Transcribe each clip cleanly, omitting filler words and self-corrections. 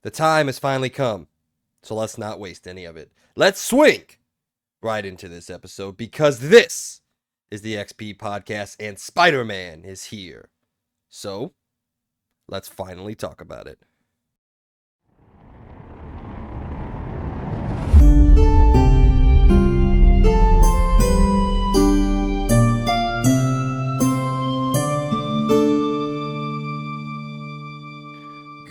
The time has finally come, so let's not waste any of it. Let's swing right into this episode because this is the XP podcast and Spider-Man is here. So, let's finally talk about it.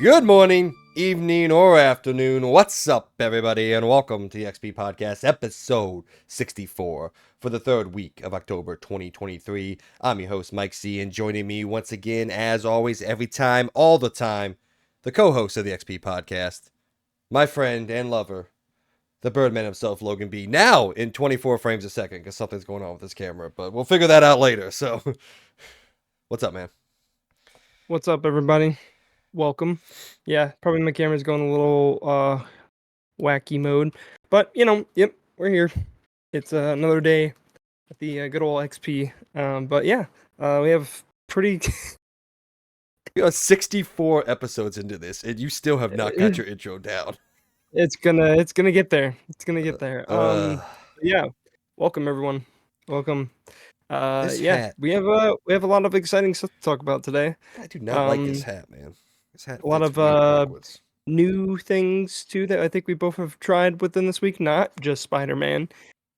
Good morning, evening, or afternoon. What's up, everybody, and welcome to the XP Podcast, episode 64 for the third week of October 2023. I'm your host, Mike C., and joining me once again, as always, every time, all the time, the co-host of the XP Podcast, my friend and lover, the Birdman himself, Logan B., now in 24 frames a second, because something's going on with this camera, but we'll figure that out later, so what's up, man? What's up, everybody? Welcome. Yeah, probably my camera's going a little wacky mode, but yep, we're here. It's another day at the good old XP. But yeah, we have pretty. You know, 64 episodes into this, and you still have not got your intro down. It's gonna get there. It's gonna get there. Yeah, welcome everyone. Welcome. Hat. We have a lot of exciting stuff to talk about today. I do not like this hat, man. This hat. A lot of new things too that I think we both have tried within this week, not just Spider-Man.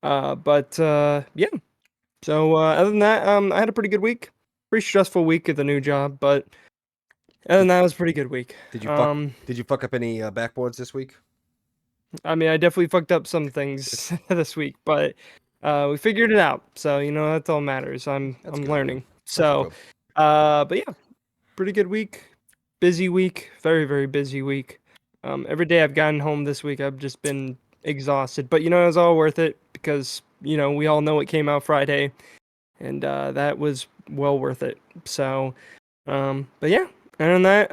But yeah. So other than that, I had a pretty good week. Pretty stressful week at the new job, but other than that, it was a pretty good week. Did you fuck up any backboards this week? I mean, I definitely fucked up some things this week, but we figured it out. So that's all matters. I'm learning. Good. So, but yeah, pretty good week. Busy week, very, very busy week. Every day I've gotten home this week, I've just been exhausted. But it was all worth it because we all know it came out Friday, and that was well worth it. So, but yeah, other than that,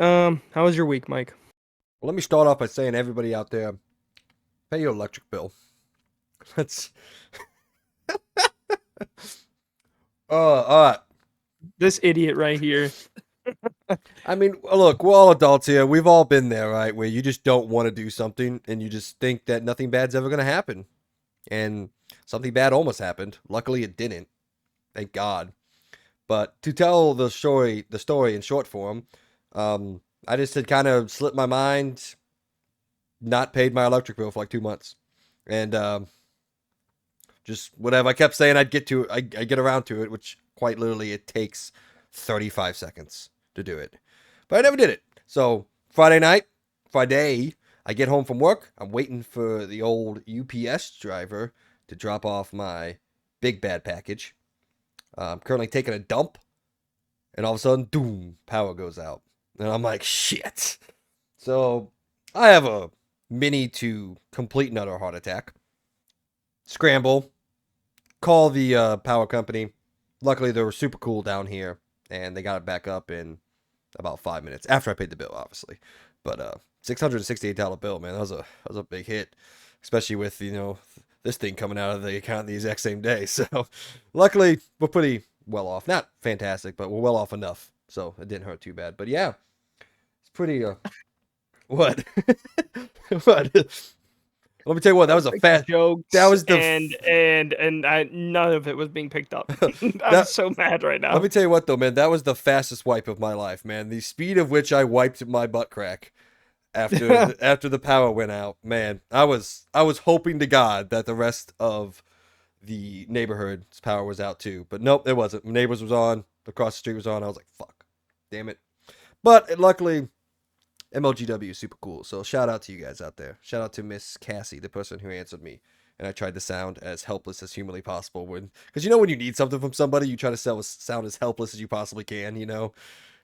how was your week, Mike? Well, let me start off by saying, everybody out there, pay your electric bill. Let's. All right. This idiot right here. I mean, look, we're all adults here. We've all been there, right? Where you just don't want to do something and you just think that nothing bad's ever going to happen. And something bad almost happened. Luckily, it didn't. Thank God. But to tell the story in short form, I just had kind of slipped my mind, not paid my electric bill for like 2 months. And just whatever. I kept saying I'd get to it. I get around to it, which quite literally it takes 35 seconds to do it. But I never did it. So Friday, I get home from work. I'm waiting for the old UPS driver to drop off my big bad package. I'm currently taking a dump, and all of a sudden, doom, power goes out. And I'm like, shit. So I have a mini to complete and utter heart attack. Scramble. Call the power company. Luckily, they were super cool down here, and they got it back up in about 5 minutes after I paid the bill, obviously. But $668 bill, man, that was a big hit, especially with this thing coming out of the account the exact same day. So luckily, we're pretty well off. Not fantastic, but we're well off enough, so it didn't hurt too bad. But yeah, it's pretty. What? What? Let me tell you what, that was a fast joke. That was the and none of it was being picked up. I'm so mad right now. Let me tell you what though, man, that was the fastest wipe of my life, man. The speed of which I wiped my butt crack after after the power went out, man. I was hoping to God that the rest of the neighborhood's power was out too, but nope, it wasn't. My neighbors was on, across the street was on. I was like, fuck, damn it. But luckily, MLGW is super cool. So shout out to you guys out there. Shout out to Miss Cassie, the person who answered me. And I tried to sound as helpless as humanly possible because when you need something from somebody, you try to sound as helpless as you possibly can. You're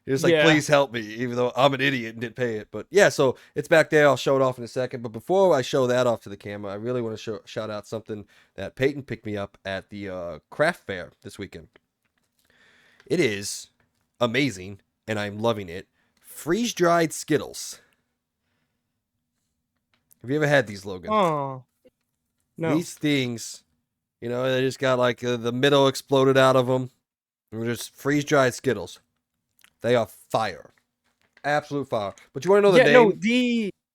just like, please help me, even though I'm an idiot and didn't pay it. But yeah, so it's back there. I'll show it off in a second. But before I show that off to the camera, I really want to shout out something that Peyton picked me up at the craft fair this weekend. It is amazing, and I'm loving it. Freeze-dried Skittles. Have you ever had these, Logan? Oh, no. These things, they just got like the middle exploded out of them. They're just freeze-dried Skittles. They are fire. Absolute fire. But you want to know the name? No,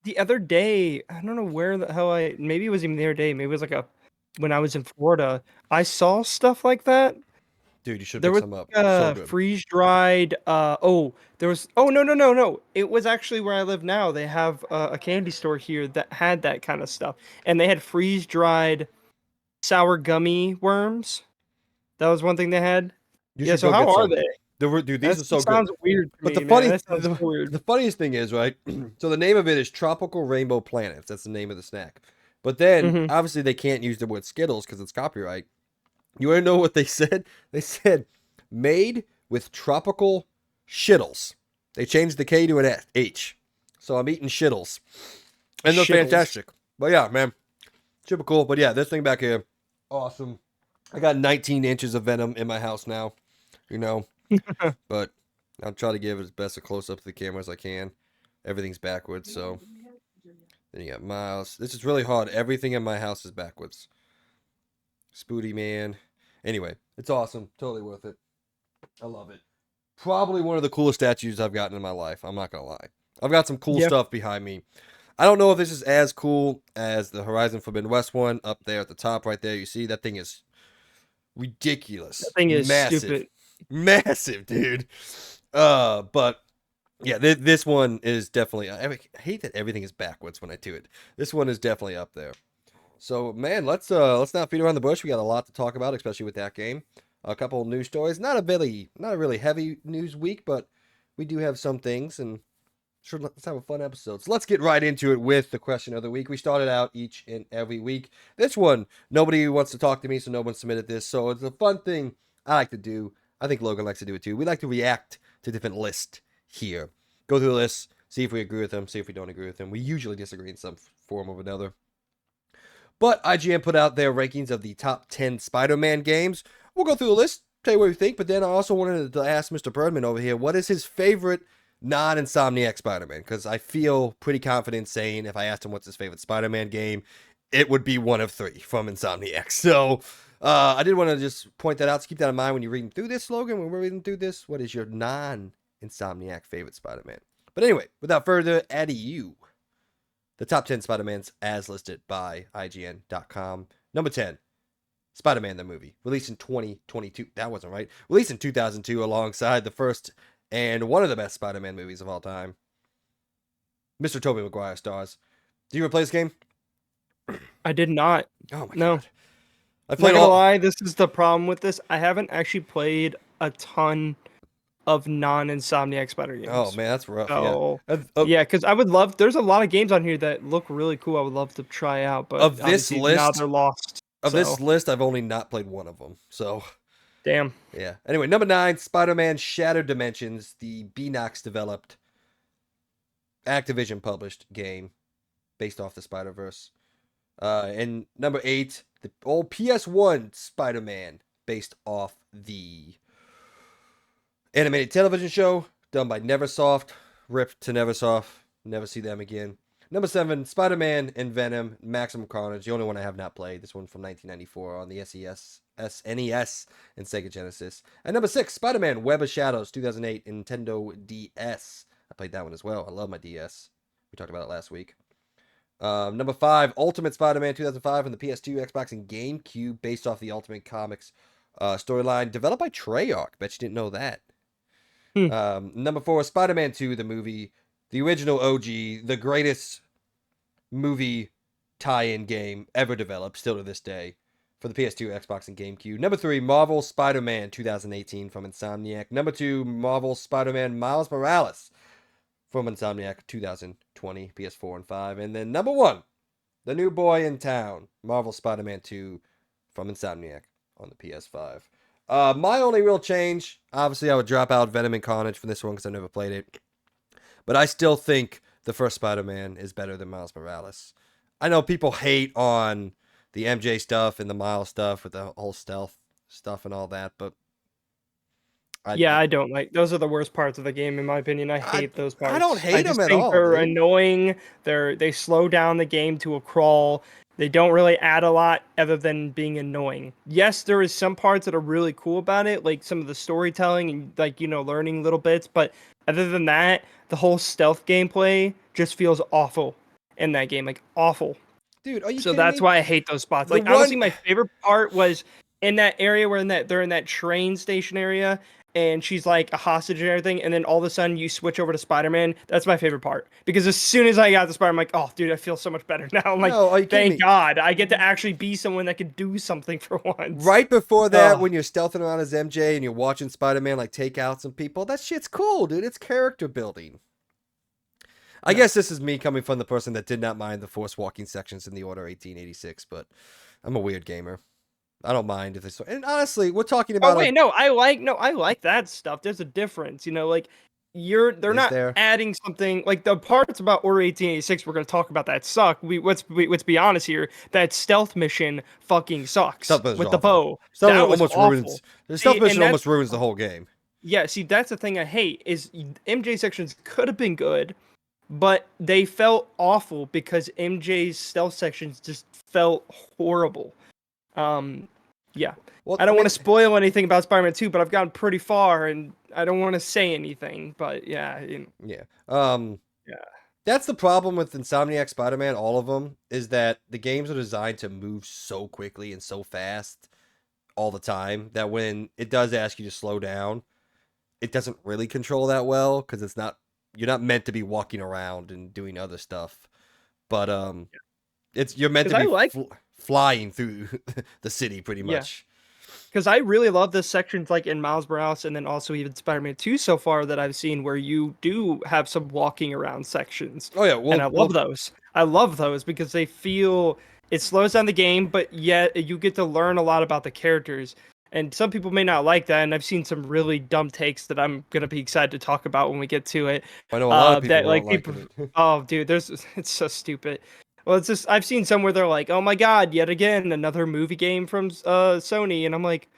the other day, I don't know where the hell maybe it was even the other day, maybe it was like when I was in Florida, I saw stuff like that. Dude, you should There pick was some up. So like, good. freeze dried. There was. Oh no no no no! It was actually where I live now. They have a candy store here that had that kind of stuff, and they had freeze dried sour gummy worms. That was one thing they had. You Yeah. should So go how get are some. they? Dude, these That are so good. sounds weird to But me, man. That sounds so weird. the funniest thing is, right? So the name of it is Tropical Rainbow Planets. That's the name of the snack. But then Hmm. obviously they can't use the word Skittles because it's copyright. You want to know what they said? They said made with tropical shittles. They changed the K to an H. So I'm eating shittles. And they're Shittles. fantastic. But yeah, man. Super cool. But yeah, this thing back here, awesome. I got 19 inches of venom in my house now, you know. But I'll try to give it as best a close up to the camera as I can. Everything's backwards, so then you got Miles. This is really hard. Everything in my house is backwards. Spooty Man. Anyway, it's awesome. Totally worth it. I love it. Probably one of the coolest statues I've gotten in my life. I'm not gonna lie. I've got some cool Yeah. stuff behind me. I don't know if this is as cool as the Horizon Forbidden West one up there at the top right there. You see that thing is That ridiculous, thing is massive, stupid. massive, dude. But yeah, this one is definitely. I hate that everything is backwards when I do it. This one is definitely up there. So man, let's not beat around the bush. We got a lot to talk about, especially with that game. A couple of news stories. Not a really heavy news week, but we do have some things, and sure, let's have a fun episode. So let's get right into it with the question of the week. We started out each and every week. This one, nobody wants to talk to me, so no one submitted this. So it's a fun thing I like to do. I think Logan likes to do it too. We like to react to different lists here. Go through the list, see if we agree with them, see if we don't agree with them. We usually disagree in some form or another. But IGN put out their rankings of the top 10 Spider-Man games. We'll go through the list, tell you what we think, but then I also wanted to ask Mr. Birdman over here, what is his favorite non-Insomniac Spider-Man? Because I feel pretty confident saying if I asked him what's his favorite Spider-Man game, it would be one of three from Insomniac. So I did want to just point that out. So keep that in mind when you're reading through this, Logan. When we're reading through this, what is your non-Insomniac favorite Spider-Man? But anyway, without further ado, the top 10 Spider-Mans as listed by IGN.com. Number 10, Spider-Man the movie, released in 2022. That wasn't right. Released in 2002 alongside the first and one of the best Spider-Man movies of all time. Mr. Tobey Maguire stars. Do you ever play this game? I did not. Oh my No. god. I Not played gonna all. lie, this is the problem with this. I haven't actually played a ton of non-Insomniac Spider Oh games. man, that's rough. Yeah. So Of, of, yeah, because I would love. There's a lot of games on here that look really cool. I would love to try out, but of this obviously now list, they're lost. So I've only not played one of them. So damn. yeah. Anyway, number 9, Spider-Man Shattered Dimensions, the Beanox developed, Activision published game based off the Spider-Verse. And number 8, the old PS1 Spider-Man, based off the animated television show done by Neversoft. Rip to Neversoft. Never see them again. Number 7, Spider-Man and Venom, Maximum Carnage. The only one I have not played. This one from 1994 on the SNES, and Sega Genesis. And number 6, Spider-Man Web of Shadows, 2008, Nintendo DS. I played that one as well. I love my DS. We talked about it last week. Number 5, Ultimate Spider-Man 2005 on the PS2, Xbox, and GameCube, based off the Ultimate Comics storyline, developed by Treyarch. Bet you didn't know that. Hmm. Number 4, Spider-Man 2, the movie, the original OG, the greatest movie tie-in game ever developed, still to this day, for the PS2, Xbox, and GameCube. Number 3, Marvel Spider-Man 2018 from Insomniac. Number 2, Marvel Spider-Man Miles Morales from Insomniac 2020, PS4 and 5. And then number 1, The New Boy in Town, Marvel Spider-Man 2 from Insomniac on the PS5. My only real change, obviously, I would drop out Venom and Carnage for this one because I never played it. But I still think the first Spider-Man is better than Miles Morales. I know people hate on the MJ stuff and the Miles stuff with the whole stealth stuff and all that, but Yeah, I I don't like those are the worst parts of the game in my opinion. I I, hate those I don't parts. I hate them just at think all, they're dude. annoying. They slow down the game to a crawl. They don't really add a lot other than being annoying. Yes, there is some parts that are really cool about it, like some of the storytelling and like learning little bits, but other than that, the whole stealth gameplay just feels awful. in that game, like awful. Dude, are you So kidding that's me? why I hate those spots. The Like honestly, one my favorite part was in that area where they're in that train station area, and she's like a hostage and everything, and then all of a sudden you switch over to Spider-Man. That's my favorite part because as soon as I got to Spider, I'm like, oh, dude, I feel so much better now. I'm like, No, are you kidding thank me? God I get to actually be someone that can do something for once. Right before that, Oh, when you're stealthing around as MJ and you're watching Spider-Man like take out some people, that shit's cool, dude. It's character building. I no. guess this is me coming from the person that did not mind the force walking sections in the Order 1886, but I'm a weird gamer. I don't mind if this. And honestly, we're talking Oh about a. wait, no, I like that stuff. There's a difference, like they're Is not there? adding something like the parts about Order 1886 we're gonna talk about that suck. Let's be honest here. That stealth mission fucking sucks Stealth mission is with the awful. bow. Stealth That mission was almost awful. ruins. The stealth See, mission and almost that's ruins the whole game. yeah, see, that's the thing I hate is MJ sections could have been good, but they felt awful because MJ's stealth sections just felt horrible. Um, yeah. Well, I I don't want mean, to spoil anything about Spider-Man 2, but I've gotten pretty far and I don't want to say anything, but yeah, yeah. yeah. That's the problem with Insomniac Spider-Man. All of them is that the games are designed to move so quickly and so fast all the time that when it does ask you to slow down, it doesn't really control that well because it's not you're not meant to be walking around and doing other stuff. But it's you're meant Cuz to I be like flying through the city pretty yeah. much. Because I really love the sections like in Miles Morales and then also even Spider-Man 2 so far that I've seen where you do have some walking around sections. Oh yeah, And I love well, those. I love those because they feel it slows down the game, but yet you get to learn a lot about the characters. And some people may not like that, and I've seen some really dumb takes that I'm gonna be excited to talk about when we get to it. I know a lot of people That who aren't like people, liking it. oh dude, it's so stupid. Well, it's just I've seen some where they're like, "Oh my God, yet again another movie game from Sony," and I'm like,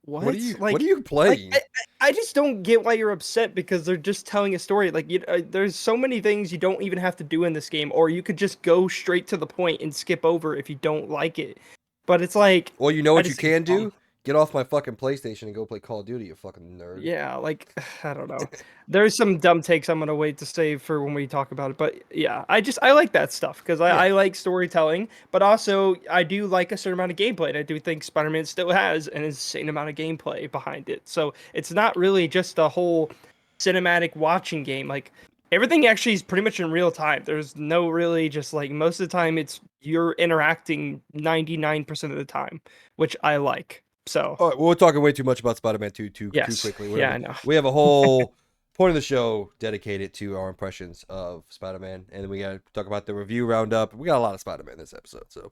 What "What?" are you what are Like, you like playing? I just don't get why you're upset because they're just telling a story. Like, there's so many things you don't even have to do in this game, or you could just go straight to the point and skip over if you don't like it. But it's like, Well, you know I what you just think it's can dumb. do? Get off my fucking PlayStation and go play Call of Duty, you fucking nerd. Yeah, like I don't know. There's some dumb takes I'm gonna wait to save for when we talk about it. But yeah, I like that stuff because Yeah. I like storytelling, but also I do like a certain amount of gameplay. And I do think Spider-Man still has an insane amount of gameplay behind it. So it's not really just a whole cinematic watching game. Like everything actually is pretty much in real time. There's no really just like most of the time it's you're interacting 99% of the time, which I like. So All right, well, we're talking way too much about Spider-Man 2 too yes, quickly. yeah, I know. We have a whole point of the show dedicated to our impressions of Spider-Man, and then we got to talk about the review roundup. We got a lot of Spider-Man this episode, so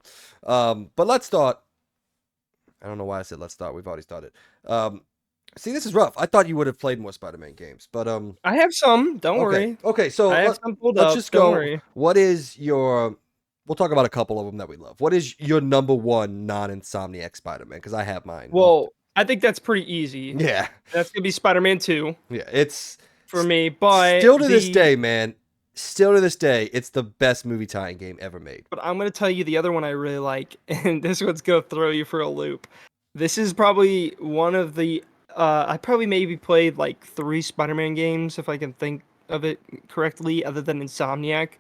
but let's start. I don't know why I said let's start. We've already started. See, this is rough. I thought you would have played more Spider-Man games, but I have some. Don't okay, worry. okay. So I have some pulled let's up. just Don't go. worry. What is your? We'll talk about a couple of them that we love. What is your number one non-Insomniac Spider-Man? Because I have mine. Well, I think that's pretty easy. Yeah, That's gonna be Spider-Man 2 yeah. It's for me, but still to this day, man. Still to this day, it's the best movie tie-in game ever made. I'm gonna tell you the other one I really like, and this one's gonna throw you for a loop. This is probably one of the I probably maybe played like 3 Spider-Man games if I can think of it correctly, other than Insomniac.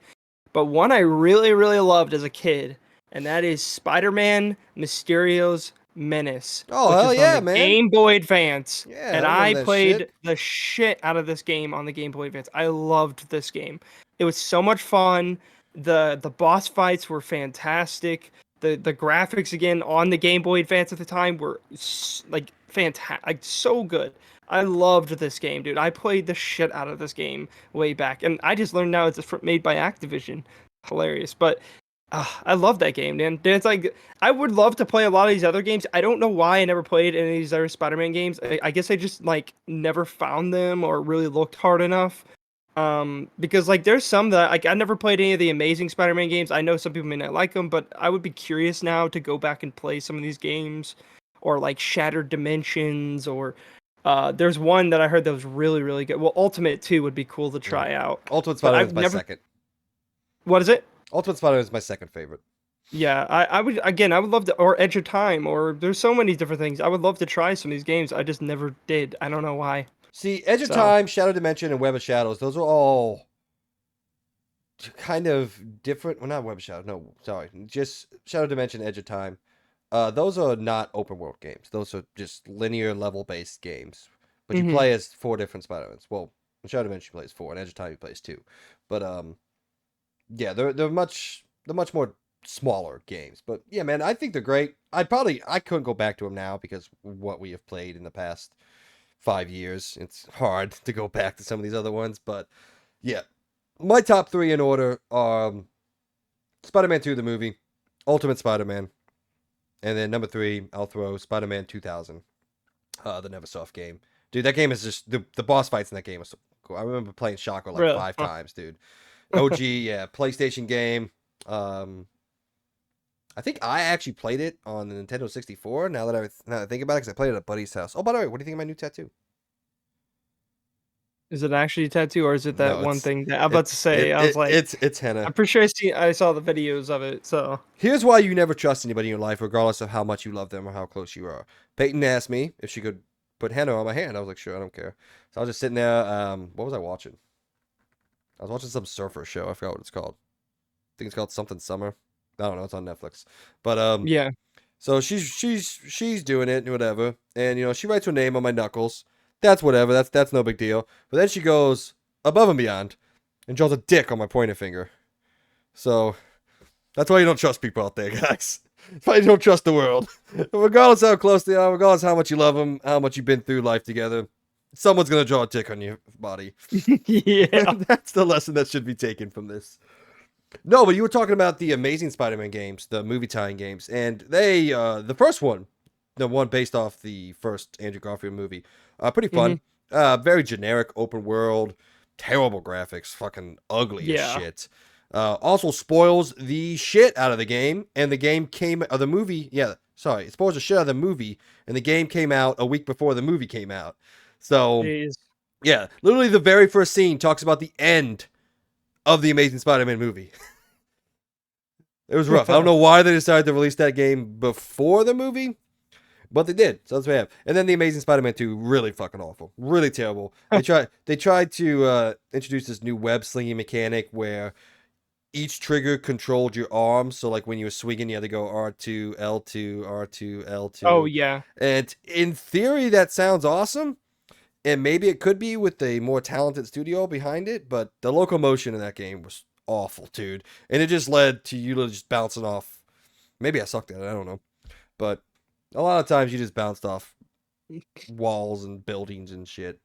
But one I really, really loved as a kid, and that is Spider-Man Mysterio's Menace, Oh which hell is on yeah, the man! Game Boy Advance. Yeah, And I remember I that played shit. the shit out of this game on the Game Boy Advance. I loved this game. It was so much fun. The boss fights were fantastic. The graphics again on the Game Boy Advance at the time were like fantastic, like so good. I loved this game, dude. I played the shit out of this game way back, and I just learned now it's made by Activision. Hilarious, but I love that game, man. It's like I would love to play a lot of these other games. I don't know why I never played any of these other Spider-Man games. I guess I just like never found them or really looked hard enough. Because like there's some that like I never played any of the Amazing Spider-Man games. I know some people may not like them, but I would be curious now to go back and play some of these games, or like Shattered Dimensions, or there's one that I heard that was really really good. Well, Ultimate 2 would be cool to Yeah. try out, Ultimate but Spider-Man I've is my never. second. What is it? Ultimate Spider-Man is my second favorite. Yeah, I would again. I would love to, or Edge of Time, or there's so many different things. I would love to try some of these games. I just never did. I don't know why. See, Edge of So Time, Shadow Dimension, and Web of Shadows. Those are all kind of different. Well, not Web Shadow. No, sorry, just Shadow Dimension, Edge of Time. Those are not open world games. Those are just linear level based games. But you Hmm. play as four different Spider-Mans. Well, in Shadow Dimension you play as four, and Edge of Time you play as two. But yeah, they're much more smaller games. But yeah, man, I think they're great. I couldn't go back to them now because what we have played in the past 5 years. It's hard to go back to some of these other ones, but yeah, my top three in order are Spider-Man 2, the movie, Ultimate Spider-Man, and then number three, I'll throw Spider-Man 2000, the Neversoft game. Dude, that game is just the boss fights in that game are so cool. I remember playing Shocker like Really? five Huh. times, dude. OG, yeah, PlayStation game. Um, I think I actually played it on the Nintendo 64. Now that I think about it, because I played it at a buddy's house. Oh, by the way, what do you think of my new tattoo? Is it actually a tattoo, or is it that No, one thing that I'm about to it, say? I was it like, it's henna. I'm pretty sure I saw the videos of it. So Here's why you never trust anybody in your life, regardless of how much you love them or how close you are. Peyton asked me if she could put henna on my hand. I was like, sure, I don't care. So I was just sitting there. What was I watching? I was watching some surfer show. I forgot what it's called. I think it's called something summer. I don't know. It's on Netflix. But yeah. so she's doing it and whatever, and she writes her name on my knuckles. That's whatever. That's no big deal. But then she goes above and beyond and draws a dick on my pointer finger. So that's why you don't trust people out there, guys. That's why you don't trust the world. Regardless how close they are, regardless how much you love them, how much you've been through life together, someone's gonna draw a dick on your body. Yeah. That's the lesson that should be taken from this. No, but you were talking about the Amazing Spider-Man games, the movie tie-in games, and the first one, the one based off the first Andrew Garfield movie, pretty Hmm. fun. Very generic, open world, terrible graphics, fucking ugly as Yeah. shit. Also spoils the shit out of the game, and the movie, yeah, sorry, it spoils the shit out of the movie, and the game came out a week before the movie came out. So, Jeez. yeah, literally the very first scene talks about the end of the Amazing Spider-Man movie. It was rough. I don't know why they decided to release that game before the movie, but they did. So that's what we have. And then the Amazing Spider-Man 2, really fucking awful, really terrible. They tried to introduce this new web slinging mechanic where each trigger controlled your arm. So like when you were swinging, you had to go R2, L2, R2, Oh L2. yeah. And in theory, that sounds awesome. And maybe it could be with a more talented studio behind it, but the locomotion in that game was awful, dude. And it just led to you just bouncing off. Maybe I sucked at it, I don't know. But a lot of times you just bounced off walls and buildings and shit.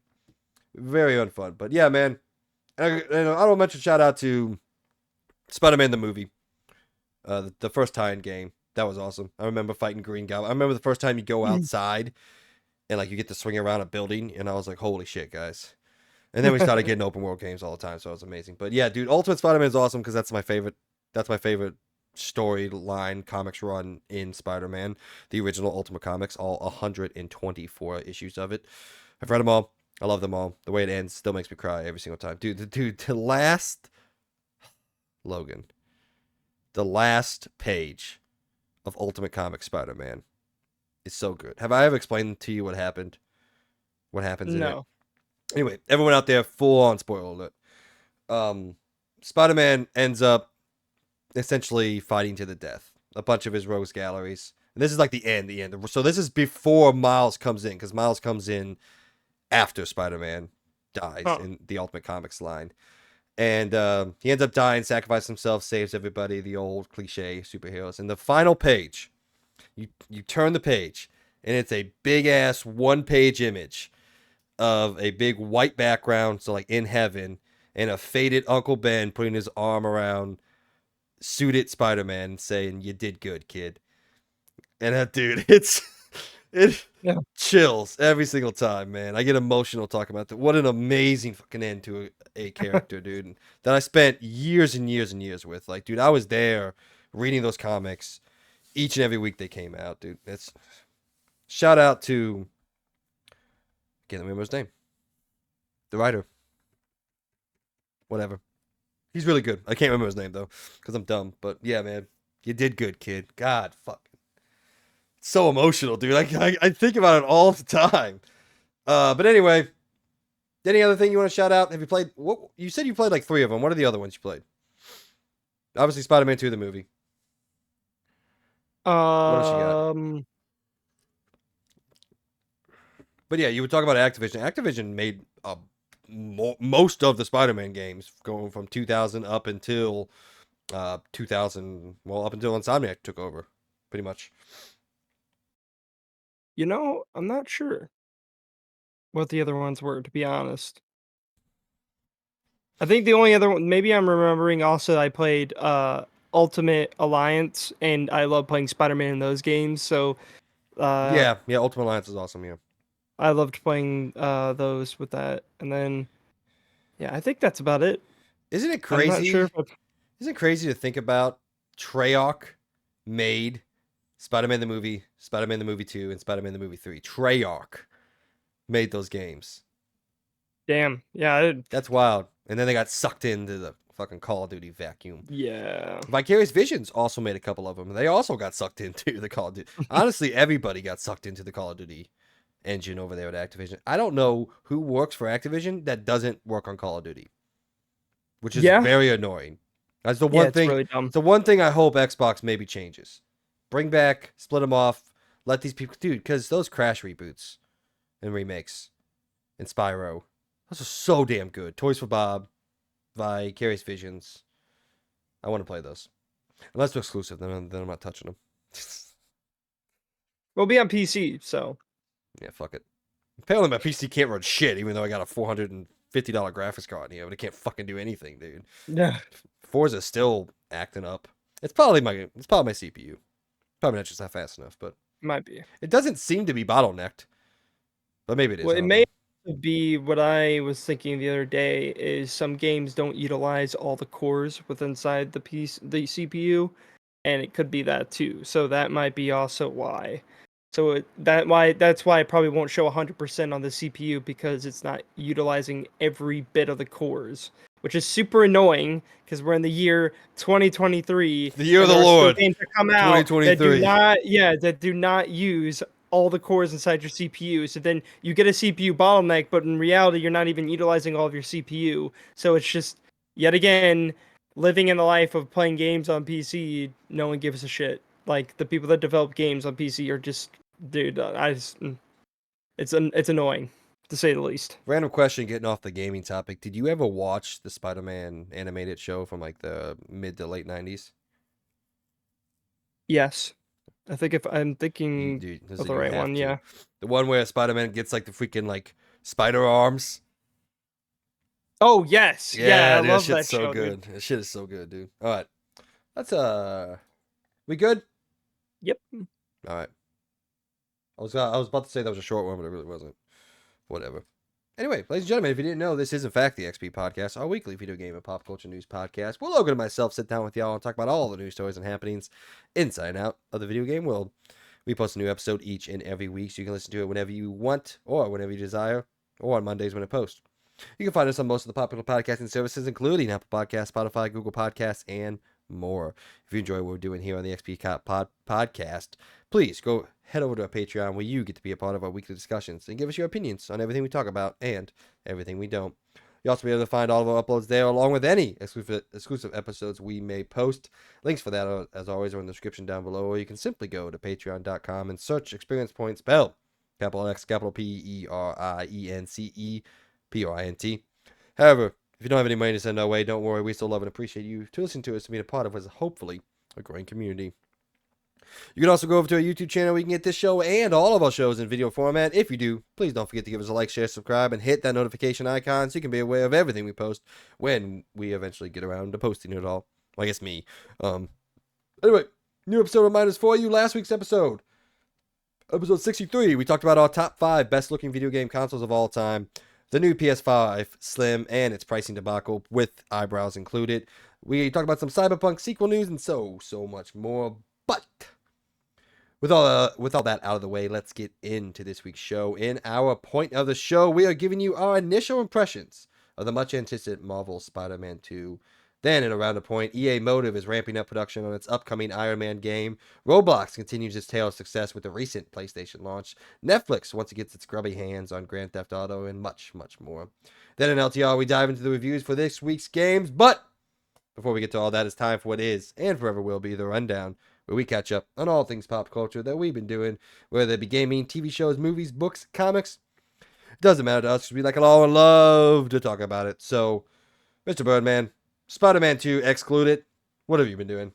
Very unfun. But yeah, man. And I don't mention shout out to Spider-Man the movie. The first tie-in game. That was awesome. I remember fighting Green Goblin. I remember the first time you go outside and like you get to swing around a building, and I was like, holy shit, guys. And then we started getting open world games all the time, so it was amazing. But yeah, dude, Ultimate Spider-Man is awesome because that's my favorite. That's my favorite storyline comics run in Spider-Man, the original Ultimate Comics, all 124 issues of it. I've read them all. I love them all. The way it ends still makes me cry every single time, dude. The last Logan, the last page of Ultimate Comics Spider-Man is so good. Have I ever explained to you what happened? What happens in it? No. Anyway, everyone out there, full on spoiler alert. Spider-Man ends up essentially fighting to the death. A bunch of his rogues galleries. And this is like the end. So this is before Miles comes in, because Miles comes in after Spider-Man dies Huh. in the Ultimate Comics line. And he ends up dying, sacrifices himself, saves everybody, the old cliche superheroes. And the final page, you turn the page, and it's a big ass 1-page image of a big white background, so like in heaven, and a faded Uncle Ben putting his arm around suited Spider-Man, saying, "You did good, kid." And dude, it Yeah. chills every single time, man. I get emotional talking about that. What an amazing fucking end to a character, dude. That I spent years and years and years with. Like, dude, I was there reading those comics each and every week they came out, dude. It's shout out to can't remember his name. The writer. Whatever. He's really good. I can't remember his name though, because I'm dumb. But yeah, man, you did good, kid. God, fuck. So emotional, dude. I think about it all the time. But anyway, any other thing you want to shout out? Have you played? What you said you played like three of them. What are the other ones you played? Obviously, Spider-Man 2, the movie. What else you got? Um, But yeah, you would talk about Activision. Activision made most of the Spider-Man games going from 2000 up until 2000. Well, up until Insomniac took over, pretty much. I'm not sure what the other ones were, to be honest. I think the only other one, maybe I'm remembering also I played Ultimate Alliance, and I love playing Spider-Man in those games, so uh Yeah. Ultimate Alliance is awesome. Yeah. I loved playing those with that. And then yeah, I think that's about it. Isn't it I'm not sure crazy? if Isn't it crazy to think about Treyarch made Spider-Man the movie, Spider-Man the movie 2, and Spider-Man the movie 3. Treyarch made those games. damn. Yeah, That's wild. And then they got sucked into the fucking Call of Duty vacuum. yeah. Vicarious Visions also made a couple of them. They also got sucked into the Call of Duty. Honestly, everybody got sucked into the Call of Duty engine over there at Activision. I don't know who works for Activision that doesn't work on Call of Duty, which is Yeah. very annoying. That's the Yeah, one it's thing. really dumb. It's the one thing I hope Xbox maybe changes. Bring back, split them off, let these people, dude, because those Crash reboots and remakes and Spyro, those are so damn good. Toys for Bob, Vicarious Visions. I want to play those. Unless they're exclusive, then I'm not touching them. We'll be on PC, so Yeah, fuck it. Apparently my PC can't run shit, even though I got a $450 graphics card in here, but it can't fucking do anything, dude. yeah, Forza's still acting up. It's probably my CPU. Probably not just not fast enough, but might be. it doesn't seem to be bottlenecked. But maybe it is. Well, I it don't may know. be what I was thinking the other day is some games don't utilize all the cores within inside the CPU, and it could be that too. So that might be also why. So that's why it probably won't show 100% on the CPU because it's not utilizing every bit of the cores, which is super annoying because we're in the year 2023 The year of and the there are still Lord, games that come out that do 2023. not that do not use all the cores inside your CPU. So then you get a CPU bottleneck, but in reality you're not even utilizing all of your CPU. So it's just yet again living in the life of playing games on PC. No one gives a shit. Like the people that develop games on PC are just, dude. It's annoying to say the least. Random question, getting off the gaming topic. Did you ever watch the Spider-Man animated show from like the mid to late 90s? Yes, I think if I'm thinking Dude, of the you right have one, to. yeah. The one where Spider-Man gets like the freaking like spider arms. Oh yes, yeah, Yeah, I dude, that love shit's that so show, dude. good. That shit is so good, dude. All right, that's we good? Yep. All right. I was about to say that was a short one, but it really wasn't. Whatever. Anyway, ladies and gentlemen, if you didn't know, this is in fact the XP Podcast, our weekly video game and pop culture news podcast. Where Logan and myself sit down with y'all and talk about all the news stories and happenings inside and out of the video game world. We post a new episode each and every week, so you can listen to it whenever you want or whenever you desire, or on Mondays when it posts. You can find us on most of the popular podcasting services, including Apple Podcasts, Spotify, Google Podcasts, and more. If you enjoy what we're doing here on the XP Podcast, please go head over to our Patreon where you get to be a part of our weekly discussions and give us your opinions on everything we talk about and everything we don't. You'll also be able to find all of our uploads there along with any exclusive episodes we may post. Links for that, as always, are in the description down below, or you can simply go to patreon.com and search Experience Point spelled capital X, capital PERIENCE However, if you don't have any money to send our way, don't worry. We still love and appreciate you to listen to us and be a part of what is hopefully a growing community. You can also go over to our YouTube channel where you can get this show and all of our shows in video format. If you do, please don't forget to give us a like, share, subscribe, and hit that notification icon so you can be aware of everything we post when we eventually get around to posting it all. Well, I guess me. Anyway, new episode reminders for you. Last week's episode 63, we talked about our top 5 best looking video game consoles of all time. The new PS5 Slim and its pricing debacle with eyebrows included. We talked about some Cyberpunk sequel news and so much more. But with all that out of the way, let's get into this week's show. In our point of the show, we are giving you our initial impressions of the much anticipated Marvel Spider-Man 2. Then, in around the point, EA Motive is ramping up production on its upcoming Iron Man game. Roblox continues its tale of success with the recent PlayStation launch. Netflix once it gets its grubby hands on Grand Theft Auto and much more. Then in LTR, we dive into the reviews for this week's games. But Before we get to all that, it's time for what is and forever will be the rundown, where we catch up on all things pop culture that we've been doing, whether it be gaming, TV shows, movies, books, comics. It doesn't matter to us because we like it all and love to talk about it. So, Mr. Birdman, Spider-Man 2 excluded. What have you been doing?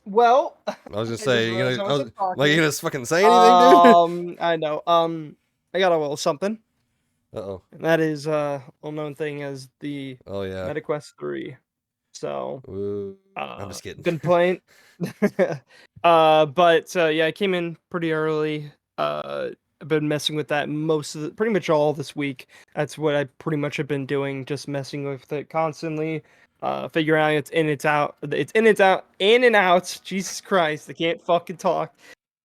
Well, I was gonna I just say, realized I wasn't like, you talking. gonna fucking say anything, dude? I know. I got a little something. Uh oh. And that is well-known thing as the Oh yeah. MetaQuest 3. So, Ooh. I'm just kidding. been playing. Yeah, I came in pretty early. I've been messing with that pretty much all this week. That's what I pretty much have been doing, just messing with it constantly. Figuring out it's in, it's out, it's in, it's out, in and out. Jesus Christ, I can't fucking talk.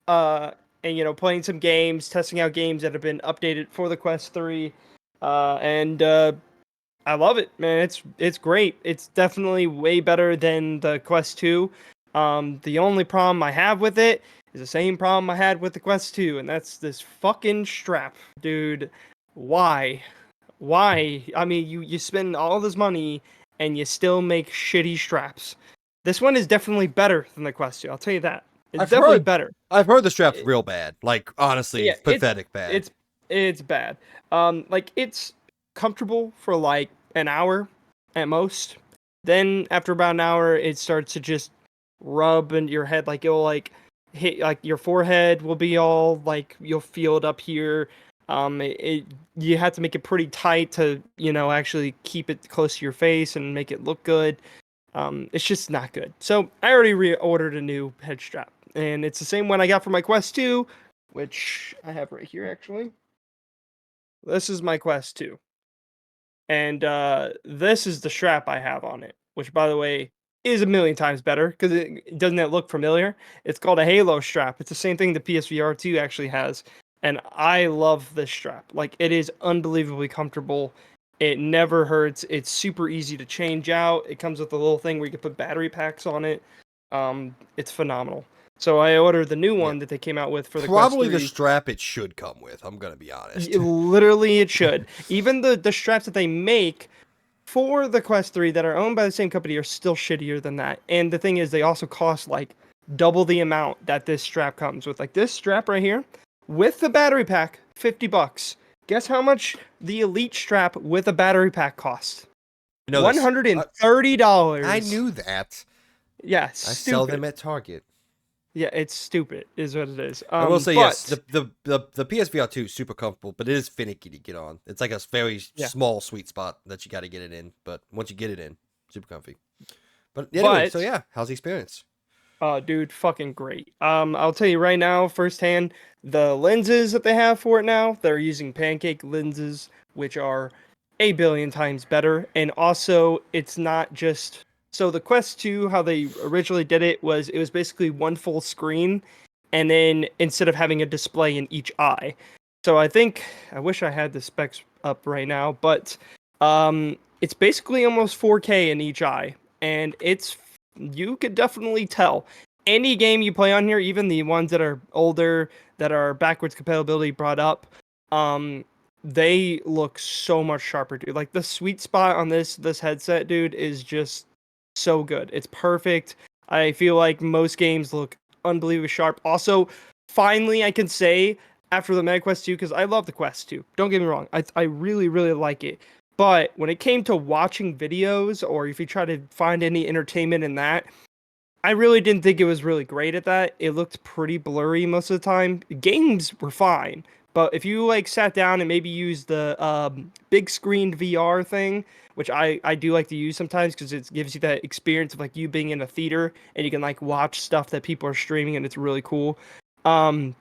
Uh, and playing some games, testing out games that have been updated for the Quest 3. And I love it, man. It's great. It's definitely way better than the Quest 2. The only problem I have with it is the same problem I had with the Quest 2, and that's this fucking strap, dude. Why? Why? I mean, you spend all this money and you still make shitty straps. This one is definitely better than the Quest 2. I'll tell you that. It's I've definitely heard better. I've heard the strap's It- real bad. Like honestly, yeah, it's pathetic bad. it's it's bad. Like it's comfortable for like an hour at most. Then after about an hour, it starts to just rub into your head. Like it'll like hit like your forehead will be all like you'll feel it up here. You have to make it pretty tight to actually keep it close to your face and make it look good. It's just not good. So I already reordered a new head strap, and it's the same one I got for my Quest 2, which I have right here actually. This is my Quest 2. And this is the strap I have on it, which by the way is a million times better because it doesn't it look familiar? It's called a Halo strap. It's the same thing the PSVR 2 actually has. And I love this strap. Like it is unbelievably comfortable. It never hurts. It's super easy to change out. It comes with a little thing where you can put battery packs on it. It's phenomenal. So I ordered the new Yeah. one that they came out with for the Quest Probably the 3. strap it should come with. I'm gonna be honest. Literally, it should. Even the straps that they make for the Quest 3 that are owned by the same company are still shittier than that. And the thing is, they also cost like double the amount that this strap comes with. Like this strap right here, with the battery pack, $50. Guess how much the Elite strap with a battery pack costs? You know this. $130. I knew that. Yeah, I sell them stupid. at Target. Yeah, it's stupid, is what it is. I will say but, yes. The PSVR 2 is super comfortable, but it is finicky to get on. It's like a very Yeah. small sweet spot that you got to get it in. But once you get it in, super comfy. But anyway, so yeah, how's the experience? Dude, fucking great. I'll tell you right now, firsthand, the lenses that they have for it now, they're using pancake lenses, which are a billion times better. And also, it's not just so the Quest 2, how they originally did it was basically one full screen, and then instead of having a display in each eye. So I wish I had the specs up right now, but it's basically almost 4K in each eye, and you could definitely tell. Any game you play on here, even the ones that are older, that are backwards compatibility brought up, they look so much sharper, dude. Like the sweet spot on this headset, dude, is just so good. It's perfect. I feel like most games look unbelievably sharp. Also, finally, I can say after the Meta Quest 2, because I love the Quest 2. Don't get me wrong. I really, really like it. But when it came to watching videos, or if you try to find any entertainment in that, I really didn't think it was really great at that. It looked pretty blurry most of the time. Games were fine, but if you like sat down and maybe used the big screen VR thing, which I do like to use sometimes because it gives you that experience of like you being in a theater and you can like watch stuff that people are streaming and it's really cool. Um,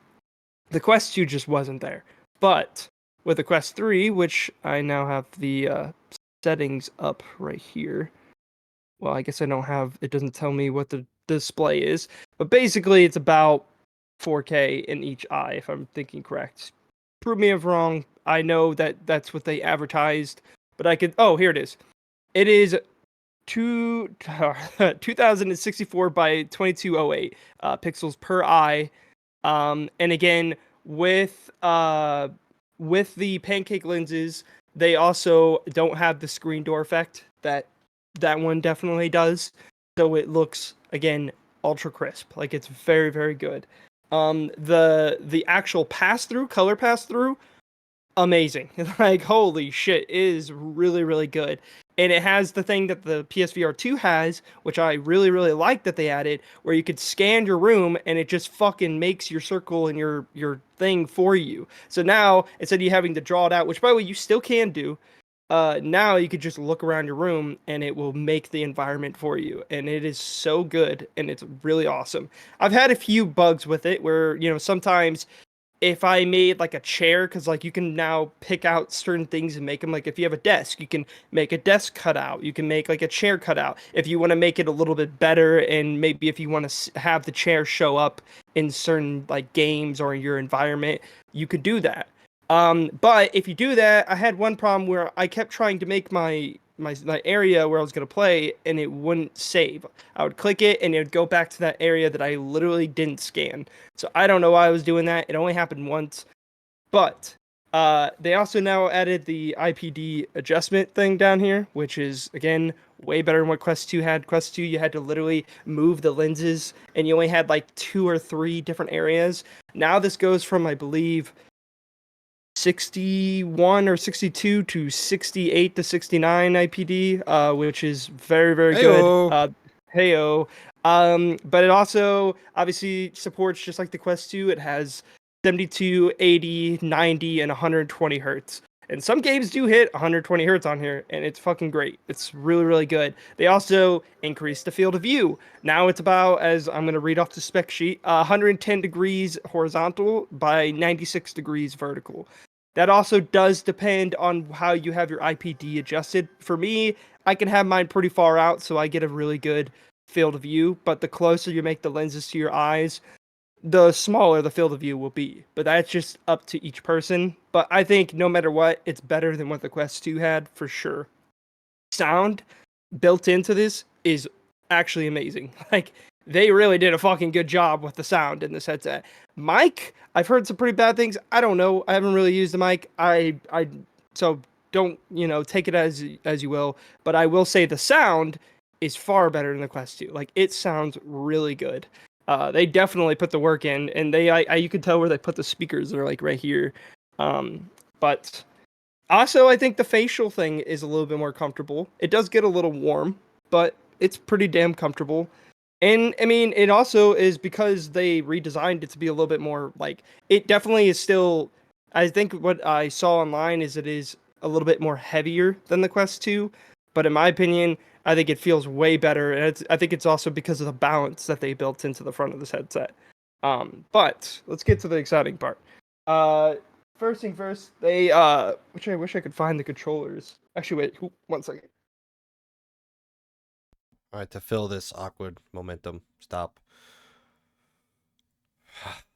the Quest 2 just wasn't there. But with the Quest 3, which I now have the settings up right here. Well, I guess I don't have, it doesn't tell me what the display is, but basically it's about 4K in each eye, if I'm thinking correct. Prove me if wrong. I know that that's what they advertised, but here it is. It is 2064 by 2208 pixels per eye. And again, with with the pancake lenses, they also don't have the screen door effect that one definitely does. So it looks again ultra crisp. Like it's very, very good. The actual pass through, color pass through, amazing. Like holy shit, it is really, really good. And it has the thing that the PSVR 2 has, which I really, really like that they added, where you could scan your room and it just fucking makes your circle and your thing for you. So now instead of you having to draw it out, which by the way you still can do, now you could just look around your room and it will make the environment for you. And it is so good and it's really awesome. I've had a few bugs with it where, sometimes if I made like a chair, because like you can now pick out certain things and make them, like if you have a desk, you can make a desk cutout. You can make like a chair cutout. If you want to make it a little bit better, and maybe if you want to have the chair show up in certain like games or in your environment, you could do that. But if you do that, I had one problem where I kept trying to make my area where I was gonna play, and it wouldn't save. I would click it, and it would go back to that area that I literally didn't scan. So I don't know why I was doing that. It only happened once, but they also now added the IPD adjustment thing down here, which is again way better than what Quest 2 had. Quest 2, you had to literally move the lenses, and you only had like 2 or 3 different areas. Now this goes from, I believe, 61 or 62 to 68 to 69 IPD, which is very, very Heyo. good. Heyo. But it also obviously supports, just like the Quest 2, it has 72, 80, 90, and 120 hertz. And some games do hit 120 hertz on here, and it's fucking great. It's really, really good. They also increased the field of view. Now it's about, as I'm going to read off the spec sheet, 110 degrees horizontal by 96 degrees vertical. That also does depend on how you have your IPD adjusted. For me, I can have mine pretty far out, so I get a really good field of view. But the closer you make the lenses to your eyes, the smaller the field of view will be. But that's just up to each person. But I think no matter what, it's better than what the Quest 2 had for sure. Sound built into this is actually amazing. Like, they really did a fucking good job with the sound in this headset. Mic, I've heard some pretty bad things. I don't know. I haven't really used the mic. So don't, take it as you will, but I will say the sound is far better than the Quest 2. Like, it sounds really good. They definitely put the work in, and you could tell where they put the speakers. They're like right here. But also, I think the facial thing is a little bit more comfortable. It does get a little warm, but it's pretty damn comfortable. And I mean, it also is because they redesigned it to be a little bit more like, it definitely is still, I think what I saw online is it is a little bit more heavier than the Quest 2. But in my opinion, I think it feels way better. And I think it's also because of the balance that they built into the front of this headset. But let's get to the exciting part. First thing first, they, which I wish I could find the controllers. Actually, wait, one second. All right, to fill this awkward momentum, stop.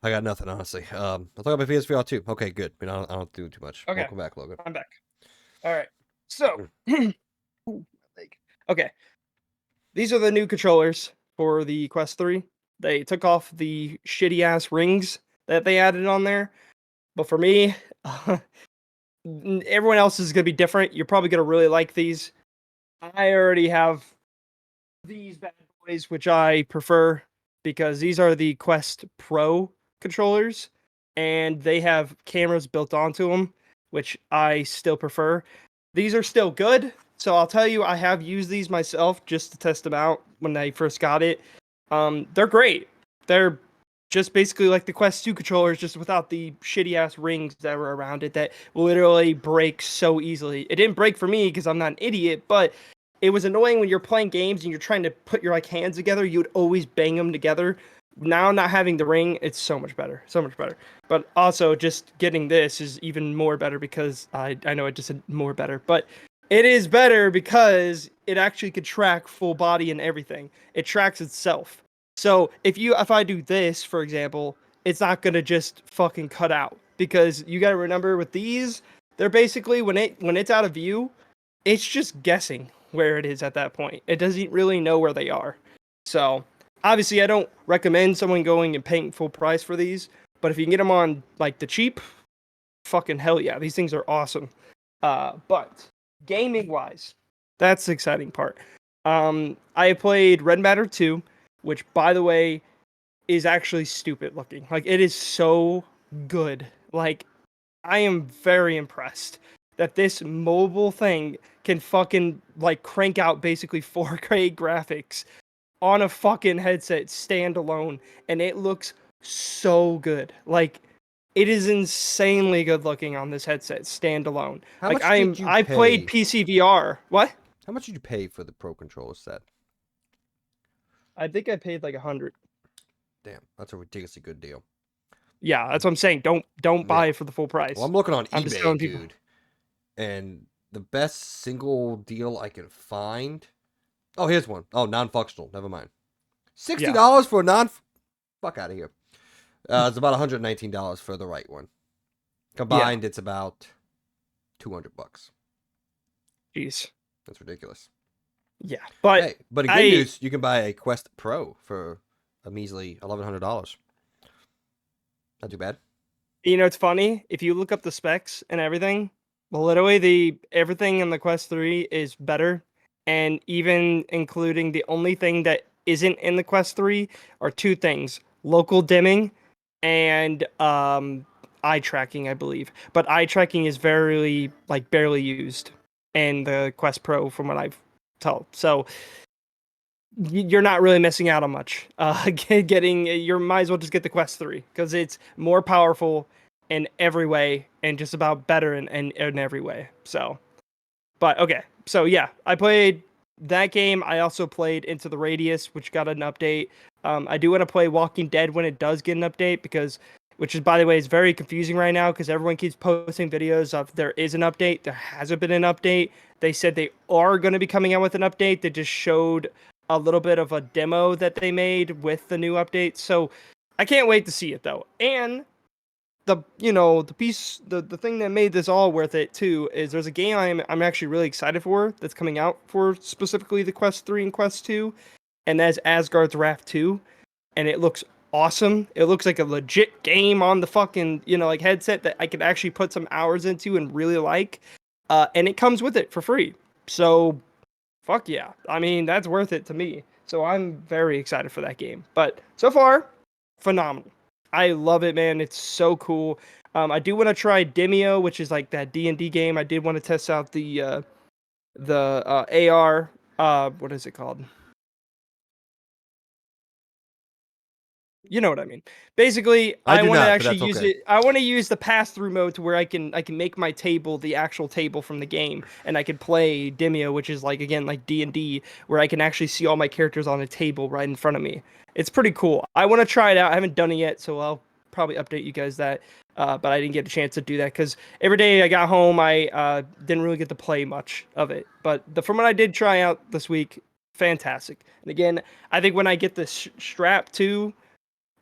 I got nothing, honestly. I'll talk about PSVR 2. Okay, good. I don't do too much. Okay, Welcome back, Logan. I'm back. All right. So, ooh, okay. These are the new controllers for the Quest 3. They took off the shitty ass rings that they added on there. But for me, everyone else is going to be different. You're probably going to really like these. I already have these bad boys, which I prefer because these are the Quest Pro controllers, and they have cameras built onto them, which I still prefer. These are still good, so I'll tell you, I have used these myself just to test them out when I first got it. They're great. They're just basically like the Quest 2 controllers, just without the shitty ass rings that were around it that literally break so easily. It didn't break for me because I'm not an idiot, but it was annoying when you're playing games and you're trying to put your like hands together. You would always bang them together. Now not having the ring, it's so much better, so much better. But also just getting this is even more better because I know it just said more better, but it is better because it actually could track full body and everything. It tracks itself. So if I do this, for example, it's not gonna just fucking cut out because you gotta remember with these, they're basically when it's out of view, it's just guessing where it is at that point. It doesn't really know where they are. So obviously, I don't recommend someone going and paying full price for these, but if you can get them on like the cheap, fucking hell yeah, these things are awesome. But gaming wise, that's the exciting part. I played Red Matter 2, which by the way is actually stupid looking. Like it is so good. Like I am very impressed that this mobile thing can fucking like crank out basically 4K graphics on a fucking headset standalone, and it looks so good. Like it is insanely good looking on this headset standalone. How Like much did you I played pay? PC VR. What? How much did you pay for the Pro controller set? I think I paid like 100. Damn, that's a ridiculously good deal. Yeah, that's what I'm saying. Don't buy Yeah. it for the full Well, price. I'm looking on I'm just eBay, telling people. dude, and the best single deal I can find. Oh, here's one. Oh, non-functional. Never mind. $60 Yeah. for a non. Fuck out of here. It's about $119 for the right one. Yeah. Combined, it's about $200. Jeez. That's ridiculous. Yeah. But Hey, but in good I news, you can buy a Quest Pro for a measly $1,100. Not too bad. it's funny if you look up the specs and everything. Literally, the everything in the Quest 3 is better, and even including the only thing that isn't in the Quest 3 are two things: local dimming and eye tracking, I believe. But eye tracking is very like barely used in the Quest Pro, from what I've told. So you're not really missing out on much. Getting you might as well just get the Quest 3 because it's more powerful in every way and just about better in every way. So, but okay, so yeah, I played that game. I also played Into the Radius, which got an update. I do want to play Walking Dead when it does get an update because, which is by the way, is very confusing right now because everyone keeps posting videos of there is an update. There hasn't been an update. They said they are going to be coming out with an update. They just showed a little bit of a demo that they made with the new update. So I can't wait to see it though. And the thing that made this all worth it too is there's a game I'm actually really excited for that's coming out for specifically the Quest 3 and Quest 2, and that's Asgard's Wrath 2, and it looks awesome. It looks like a legit game on the fucking, like headset that I could actually put some hours into and really like. And it comes with it for free. So fuck yeah. I mean, that's worth it to me. So I'm very excited for that game. But so far, phenomenal. I love it, man. It's so cool. I do want to try Demio, which is like that D&D game. I did want to test out the AR. What is it called? You know what I mean. Basically, I I do want to not, but actually that's use okay. it. I want to use the pass-through mode to where I can make my table the actual table from the game, and I can play Demio, which is like again like D&D, where I can actually see all my characters on a table right in front of me. It's pretty cool. I want to try it out. I haven't done it yet, so I'll probably update you guys that. But I didn't get a chance to do that because every day I got home, I didn't really get to play much of it. But from what I did try out this week, fantastic. And again, I think when I get the strap too,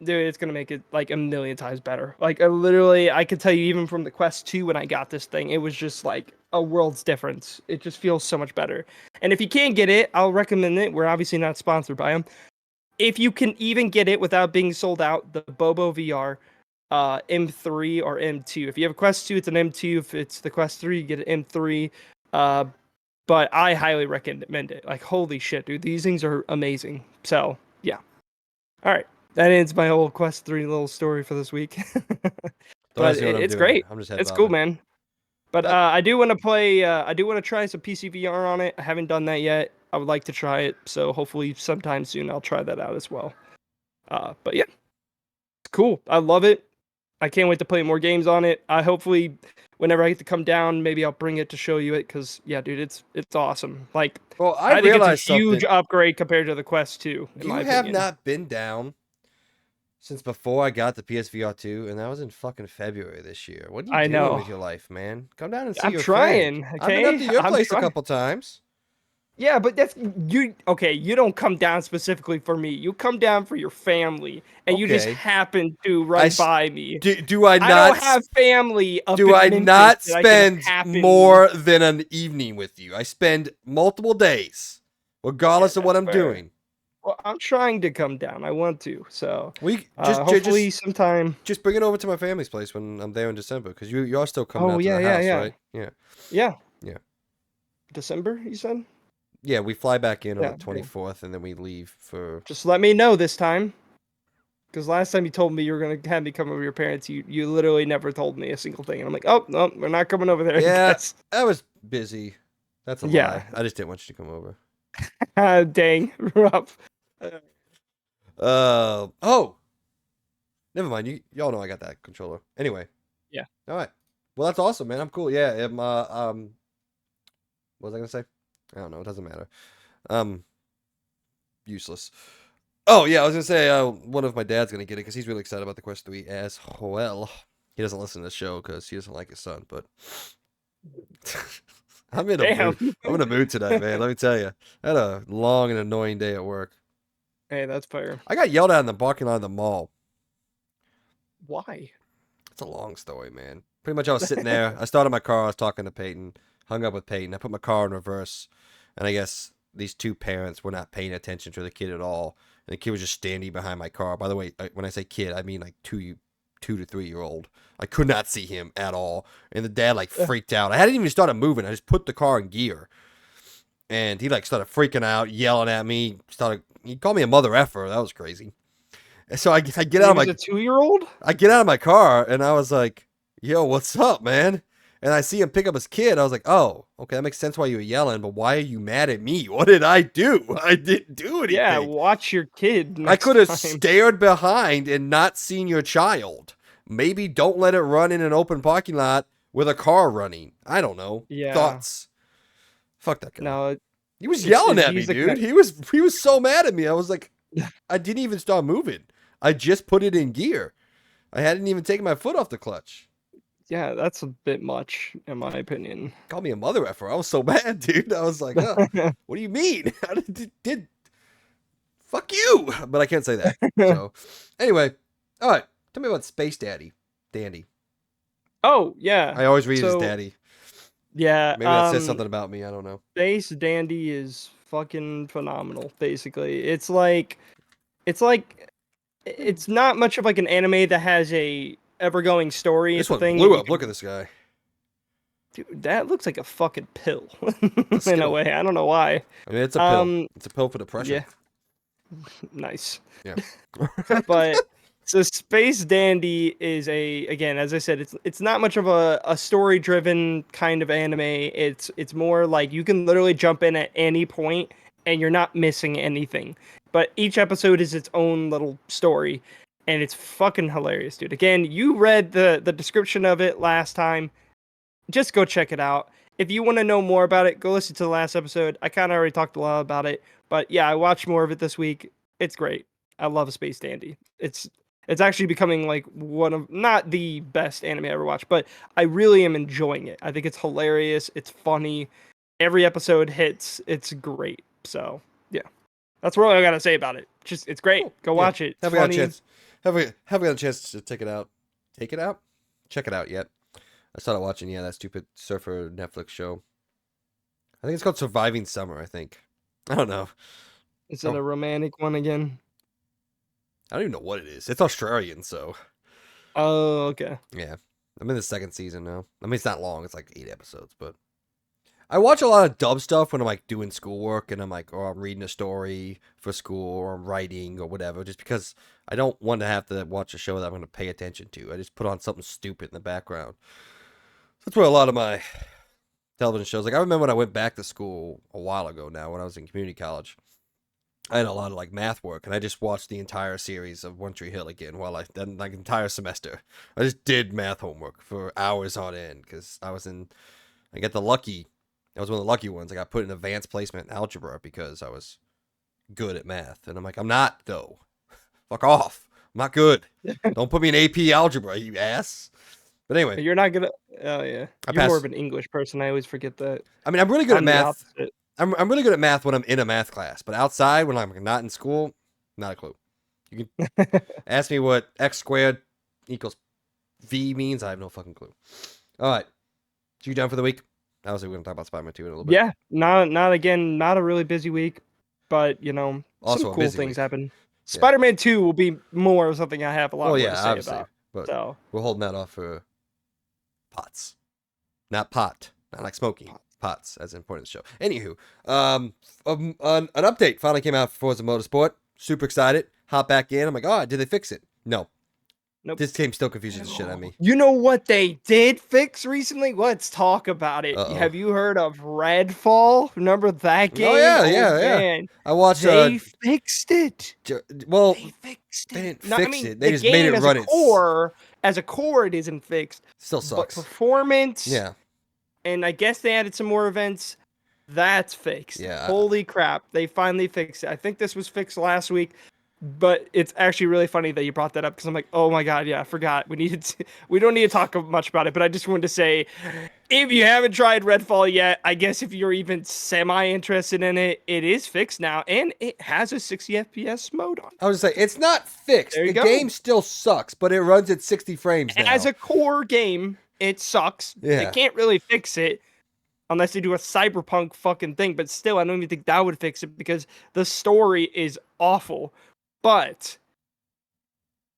dude, it's gonna make it like a million times better. Like I could tell you even from the Quest 2 when I got this thing, it was just like a world's difference. It just feels so much better. And if you can't get it, I'll recommend it. We're obviously not sponsored by them. If you can even get it without being sold out, the Bobo VR M3 or M2. If you have a Quest 2, it's an M2. If it's the Quest 3, you get an M3. Uh, but I highly recommend it. Like, holy shit, dude. These things are amazing. So, yeah. All right. That ends my whole Quest 3 little story for this week. Don't But ask me what I'm it's doing. great. I'm just head It's cool, bobbing. man. But But I do want to play. I do want to try some PC VR on it. I haven't done that yet. I would like to try it. So hopefully sometime soon I'll try that out as well. But yeah, it's cool. I love it. I can't wait to play more games on it. I hopefully whenever I get to come down, maybe I'll bring it to show you it because yeah, dude, it's awesome. Like well, I I think it's a realized huge something. upgrade compared to the Quest 2, in You my have opinion. not been down since before I got the PSVR 2, and that was in fucking February this year. What are you I doing know. with your life, man? Come down and see I'm your friend. trying, I've been up okay? to your I'm place a trying. couple times. Yeah, but that's you. Okay, you don't come down specifically for me. You come down for your family, and you just Okay. happen to I run s- by me. do I I don't not have family up do in I Memphis not that I can spend happen. more than an evening with you? I spend multiple days, regardless of That's what I'm fair. doing. Well, I'm trying to come down. I want to. So We hopefully sometime. just bring it over to my family's place when I'm there in December, because you are still coming Oh out to yeah, the yeah, house, yeah, right? Yeah, yeah. yeah, December, you said? yeah. We fly back in on the Yeah. Okay. 24th, and then we leave for. Just let me know this time. Because last time you told me you were gonna have me come over to your parents, you literally never told me a single thing, and I'm like, oh no, we're not coming over there, I Yeah, guess. I was busy. That's a Yeah. lie. I just didn't want you to come over. Dang, rough. Oh, never mind. Y'all know I got that controller. Anyway, Yeah. all right. Well, that's awesome, man. I'm cool. Yeah. What was I gonna say? I don't know. It doesn't matter. Um, useless. Oh yeah, I was gonna say one of my dad's gonna get it because he's really excited about the Quest 3 as well. He doesn't listen to the show because he doesn't like his son, but I'm in a Damn. mood. I'm in a mood tonight, man. Let me tell you. I had a long and annoying day at work. Hey, that's fair. I got yelled at in the parking lot of the mall. Why? It's a long story, man. Pretty much, I was sitting there. I started my car. I was talking to Peyton. Hung up with Peyton. I put my car in reverse, and I guess these two parents were not paying attention to the kid at all. And the kid was just standing behind my car. By the way, when I say kid, I mean like 2 to 3 year old. I could not see him at all. And the dad like freaked out. I hadn't even started moving. I just put the car in gear, and he like started freaking out, yelling at me. He called me a mother effer. That was crazy. And so I get He out of was my a 2-year-old? I get out of my car, and I was like, yo, what's up, man? And I see him pick up his kid. I was like, oh, okay, that makes sense why you were yelling, but why are you mad at me? What did I do? I didn't do Yeah, anything. watch your kid I next could have time. stared behind and not seen your child. Maybe don't let it run in an open parking lot with a car running. I don't know. Yeah. Thoughts. Fuck that guy. No, He was yelling at me, he's a dude. He was so mad at me. I was like, I didn't even start moving. I just put it in gear. I hadn't even taken my foot off the clutch. Yeah, that's a bit much, in my opinion. Called me a mother effer. I was so mad, dude. I was like, oh, what do you mean? I did fuck you? But I can't say that. So, anyway, all right. Tell me about Space Dandy. Oh, yeah. I always read it as So, Daddy. yeah, Maybe that says something about me. I don't know. Space Dandy is fucking phenomenal, basically. It's not much of like an anime that has a ever-going story. This It's a one thing blew that you up. can, Look at this guy. dude, that looks like a fucking pill A in a Skittle. way. I don't know why. I mean, it's a pill. Um, It's a pill for depression. yeah, nice. Yeah. But so Space Dandy is again, as I said, it's not much of a story driven kind of anime. It's more like you can literally jump in at any point and you're not missing anything. But each episode is its own little story, and it's fucking hilarious, dude. Again, you read the description of it last time. Just go check it out. If you want to know more about it, go listen to the last episode. I kind of already talked a lot about it, but yeah, I watched more of it this week. It's great. I love Space Dandy. It's actually becoming like one of not the best anime I ever watched, but I really am enjoying it. I think it's hilarious. It's funny. Every episode hits. It's great. So yeah, that's what I gotta say about it. Just it's great. Cool. Go Yeah. watch it. It's Haven't got a funny. chance. Haven't got a chance to take it out. Take it out? Check it out yet. I started watching, that stupid surfer Netflix show. I think it's called Surviving Summer, I think. I don't know. Is it a romantic one again? I don't even know what it is. It's Australian, so Oh, okay. yeah. I'm in the second season now. I mean, it's not long. It's like 8 episodes, but I watch a lot of dub stuff when I'm like doing schoolwork and I'm like, or I'm reading a story for school or I'm writing or whatever, just because I don't want to have to watch a show that I'm going to pay attention to. I just put on something stupid in the background. That's where a lot of my television shows. Like I remember when I went back to school a while ago now, when I was in community college. I had a lot of like math work, and I just watched the entire series of One Tree Hill again while I did like entire semester. I just did math homework for hours on end because I was in. I got the lucky. I was one of the lucky ones. I got put in advanced placement in algebra because I was good at math, and I'm like, I'm not though. Fuck off. I'm not good. Don't put me in AP algebra, you ass. But anyway, You're not gonna. Oh yeah, I you're more passed. of an English person. I always forget that. I mean, I'm really good at I'm the math. opposite. I'm really good at math when I'm in a math class, but outside when I'm not in school, not a clue. You can ask me what x squared equals v means. I have no fucking clue. All right, you done for the week? Obviously, we're gonna talk about Spiderman 2 in a little bit. Yeah, not again. Not a really busy week. but you know, some Also a cool busy things week. happen. Yeah. Spider-Man 2 will be more of something I have a lot Well, more yeah, to say obviously, about. but So, we're holding that off for pots, not pot, not like smoking pots, as in point of the show. Anywho, an update finally came out for Forza Motorsport. Super excited. Hop back in. I'm like, oh, did they fix it? No, nope. this game still confuses the shit out of me. You know what they did fix recently? Let's talk about it. Uh-oh. Have you heard of Redfall? Remember that game? Oh yeah, Oh yeah. man, I watched. they fixed it. Well, They fixed they it. didn't No, I fix mean it. They the just made it game run. as a core, it isn't fixed. Still But sucks. performance, Yeah, and I guess they added some more events. That's fixed. yeah. Holy crap. They finally fixed it. I think this was fixed last week, but it's actually really funny that you brought that up because I'm like, oh my God, yeah, I forgot. We don't need to talk much about it, but I just wanted to say if you haven't tried Redfall yet, I guess if you're even semi interested in it, it is fixed now and it has a 60 FPS mode on. I was just saying, it's not fixed. There you The go. game still sucks, but it runs at 60 frames now. As a core game, it sucks. Yeah. They can't really fix it. Unless they do a cyberpunk fucking thing, but still, I don't even think that would fix it because the story is awful. But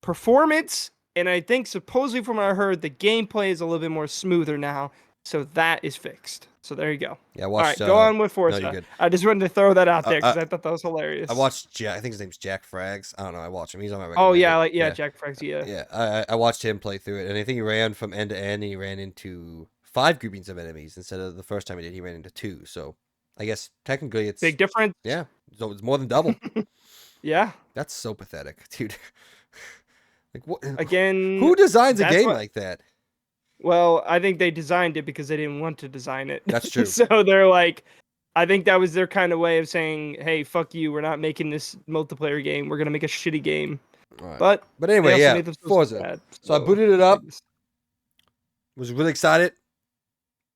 performance, and I think supposedly from what I heard, the gameplay is a little bit more smoother now, so that is fixed. So there you go. Yeah, I All watched. right, go on with No, Forza. you're good. I just wanted to throw that out there because I thought that was hilarious. I watched Jack. I think his name's Jack Frags. I don't know. I watched him. He's on my. Oh yeah, recommended. Jack Frags. Yeah. Yeah, I watched him play through it, and I think he ran from end to end, and he ran into 5 groupings of enemies instead of the first time he did. He ran into 2. So I guess technically it's Big difference. Yeah, so it's more than double. Yeah. That's so pathetic, dude. Like what? Again, Who designs a game like that? Well, I think they designed it because they didn't want to design it. That's true. So they're like, I think that was their kind of way of saying, "Hey, fuck you. We're not making this multiplayer game. We're gonna make a shitty game." Right. But anyway, they yeah, also made themselves Forza. bad, So I booted it up. Was really excited.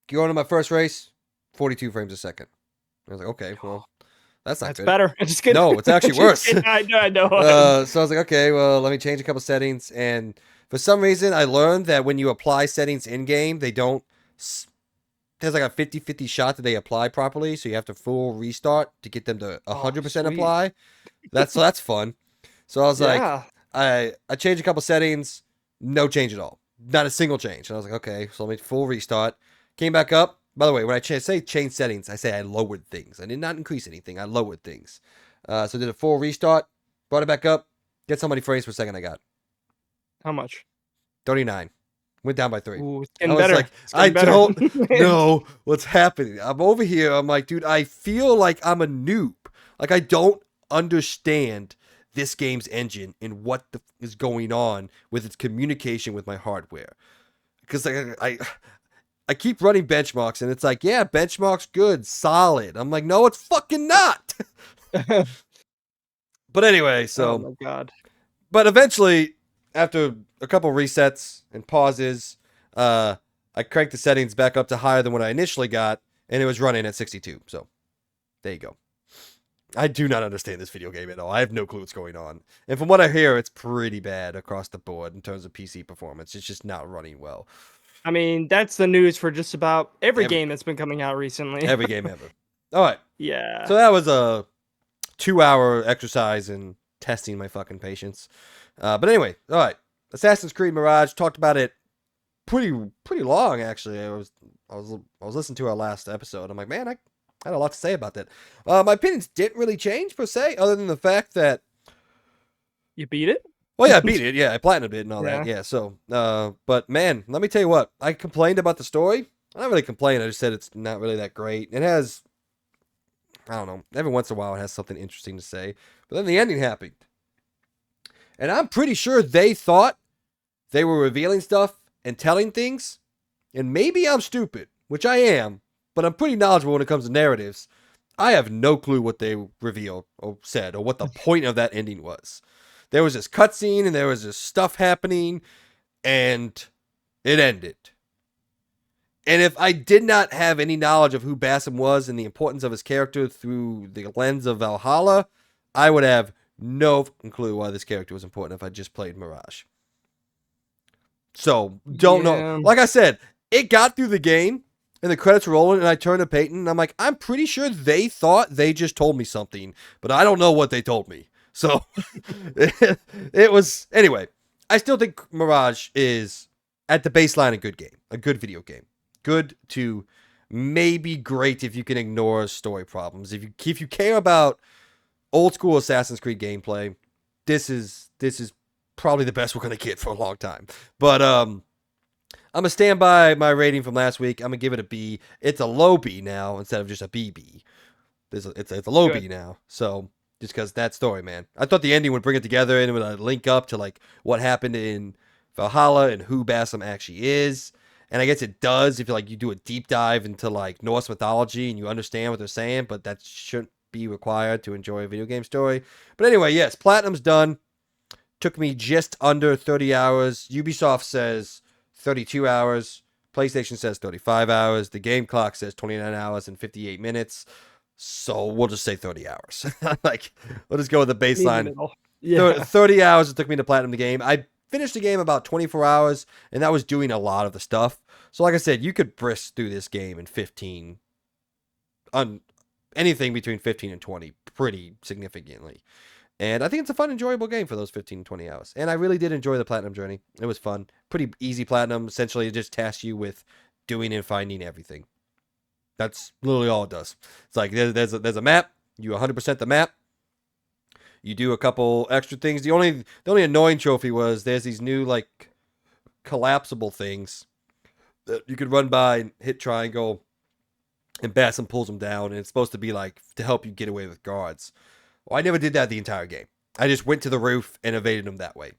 Going to my first race, 42 frames a second. I was like, okay, well, that's not That's good. better. I'm just kidding. No, it's actually worse. I know. So I was like, okay, well, let me change a couple settings. And for some reason, I learned that when you apply settings in game, they don't. There's like a 50-50 shot that they apply properly, so you have to full restart to get them to 100% apply. That's fun. So I was like, I changed a couple settings, no change at all, not a single change. And I was like, okay, so let me full restart. Came back up. By the way, when I say change settings, I say I lowered things. I did not increase anything. I lowered things. So did a full restart, brought it back up. Guess how many frames per second I got? How much? 39. Went down by 3. Ooh, it's I getting was better. like, I don't know what's happening. I'm over here. I'm like, dude, I feel like I'm a noob. Like, I don't understand this game's engine and what is going on with its communication with my hardware. Because I keep running benchmarks, and it's like, yeah, benchmarks good, solid. I'm like, no, it's fucking not. But anyway, so. Oh my God. But eventually, after a couple resets and pauses, I cranked the settings back up to higher than what I initially got, and it was running at 62. So, there you go. I do not understand this video game at all. I have no clue what's going on. And from what I hear, it's pretty bad across the board in terms of PC performance. It's just not running well. I mean, that's the news for just about every game that's been coming out recently. Every game ever. All right. Yeah. So that was a 2-hour exercise in testing my fucking patience. But anyway, all right. Assassin's Creed Mirage, talked about it pretty long actually. I was listening to our last episode. I'm like, man, I had a lot to say about that. My opinions didn't really change per se, other than the fact that you beat it. Well, yeah, I beat it. Yeah, I platinumed it and all that. Yeah, so, but man, let me tell you what. I complained about the story. I don't really complain. I just said it's not really that great. It has, I don't know, every once in a while it has something interesting to say. But then the ending happened. And I'm pretty sure they thought they were revealing stuff and telling things. And maybe I'm stupid, which I am, but I'm pretty knowledgeable when it comes to narratives. I have no clue what they revealed or said or what the point of that ending was. There was this cutscene and there was this stuff happening and it ended. And if I did not have any knowledge of who Basim was and the importance of his character through the lens of Valhalla, I would have no clue why this character was important if I just played Mirage. So, don't know. Like I said, it got through the game And the credits rolling, and I turn to Peyton, and I'm like, I'm pretty sure they thought they just told me something, but I don't know what they told me. So it was anyway. I still think Mirage is at the baseline a good game, a good video game, good to maybe great if you can ignore story problems. If you care about old school Assassin's Creed gameplay, this is probably the best we're gonna get for a long time. But I'm gonna stand by my rating from last week. I'm gonna give it a B. It's a low B now instead of just a BB. It's a low Good. B now. So just because that story, man, I thought the ending would bring it together and it would link up to like what happened in Valhalla and who Bassam actually is. And I guess it does if you do a deep dive into like Norse mythology and you understand what they're saying, but that shouldn't be required to enjoy a video game story. But anyway, yes, Platinum's done. Took me just under 30 hours. Ubisoft says 32 hours. PlayStation says 35 hours. The game clock says 29 hours and 58 minutes. So we'll just say 30 hours. Like, we'll just go with the Me in the baseline. middle. Yeah. 30 hours it took me to platinum the game. I finished the game about 24 hours, and that was doing a lot of the stuff. So, like I said, you could brisk through this game in 15, on anything between 15 and 20, pretty significantly. And I think it's a fun, enjoyable game for those 15 to 20 hours. And I really did enjoy the platinum journey. It was fun. Pretty easy platinum. Essentially, it just tasks you with doing and finding everything. That's literally all it does. It's like there's a map. You 100% the map. You do a couple extra things. The only annoying trophy was there's these new like collapsible things that you could run by and hit triangle, and Bassam pulls them down, and it's supposed to be like to help you get away with guards. Well, I never did that the entire game. I just went to the roof and evaded them that way.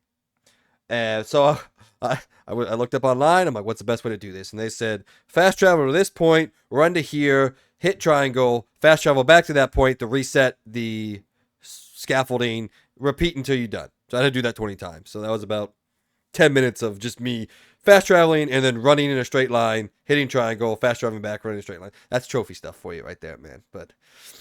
And so I looked up online. I'm like, what's the best way to do this? And they said, fast travel to this point, run to here, hit triangle, fast travel back to that point to reset the scaffolding, repeat until you're done. So I had to do that 20 times. So that was about 10 minutes of just me fast traveling and then running in a straight line, hitting triangle, fast traveling back, running a straight line. That's trophy stuff for you right there, man. But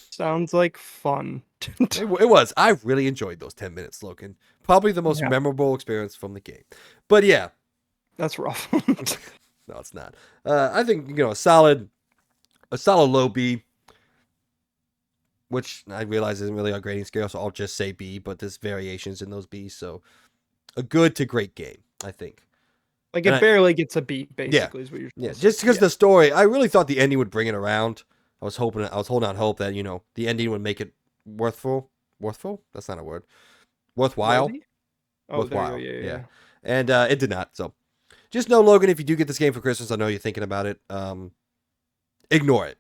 Sounds like fun. it was. I really enjoyed those 10 minutes, Logan. Probably the most Yeah. memorable experience from the game. But yeah, That's rough. no, it's not. I think a solid low B, which I realize isn't really our grading scale, so I'll just say B. But there's variations in those B's, so a good to great game, I think. Like And it barely gets a beat, Yeah. basically, is what you're Yeah, supposed just to because say. the story, I really thought the ending would bring it around. I was holding out hope that the ending would make it worthful. That's not a word. Worthwhile. Worthy? Oh, there Worthwhile. you go. Yeah. And it did not. So just know, Logan, if you do get this game for Christmas, I know you're thinking about it. Ignore it.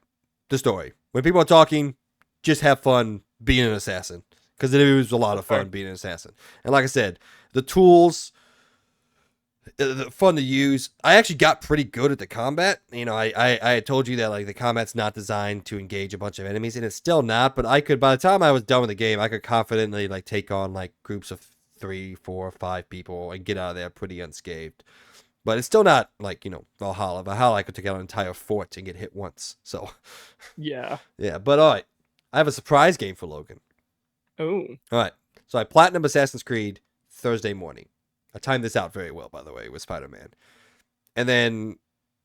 The story. When people are talking, just have fun being an assassin, because it was a lot of fun being an assassin. And like I said, the tools, fun to use. I actually got pretty good at the combat. I had told you that like the combat's not designed to engage a bunch of enemies, and it's still not. But by the time I was done with the game, I could confidently like take on like groups of 3, 4, 5 people and get out of there pretty unscathed. But it's still not like Valhalla. Valhalla, I could take out an entire fort and get hit once. So Yeah. yeah. But all right, I have a surprise game for Logan. Oh. All right, so I platinum Assassin's Creed Thursday morning. I timed this out very well, by the way, with Spider-Man. And then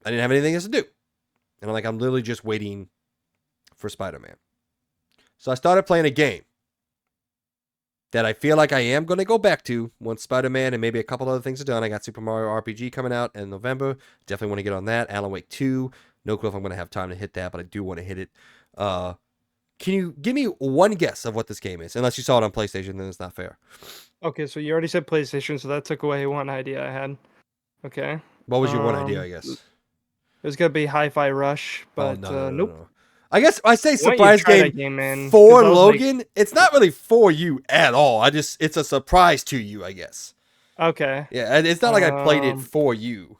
I didn't have anything else to do. And I'm literally just waiting for Spider-Man. So I started playing a game that I feel like I am going to go back to once Spider-Man and maybe a couple other things are done. I got Super Mario RPG coming out in November. Definitely want to get on that. Alan Wake 2. No clue if I'm going to have time to hit that, but I do want to hit it. Can you give me one guess of what this game is? Unless you saw it on PlayStation, then it's not fair. Okay, so you already said PlayStation, so that took away one idea I had. Okay. What was your one idea, I guess? It was gonna be Hi-Fi Rush, but nope. No. I guess I say Why don't you surprise try game that game, man? for 'Cause I was like, Logan. It's not really for you at all. It's a surprise to you, I guess. okay. Yeah, and it's not like I played it Um, for you.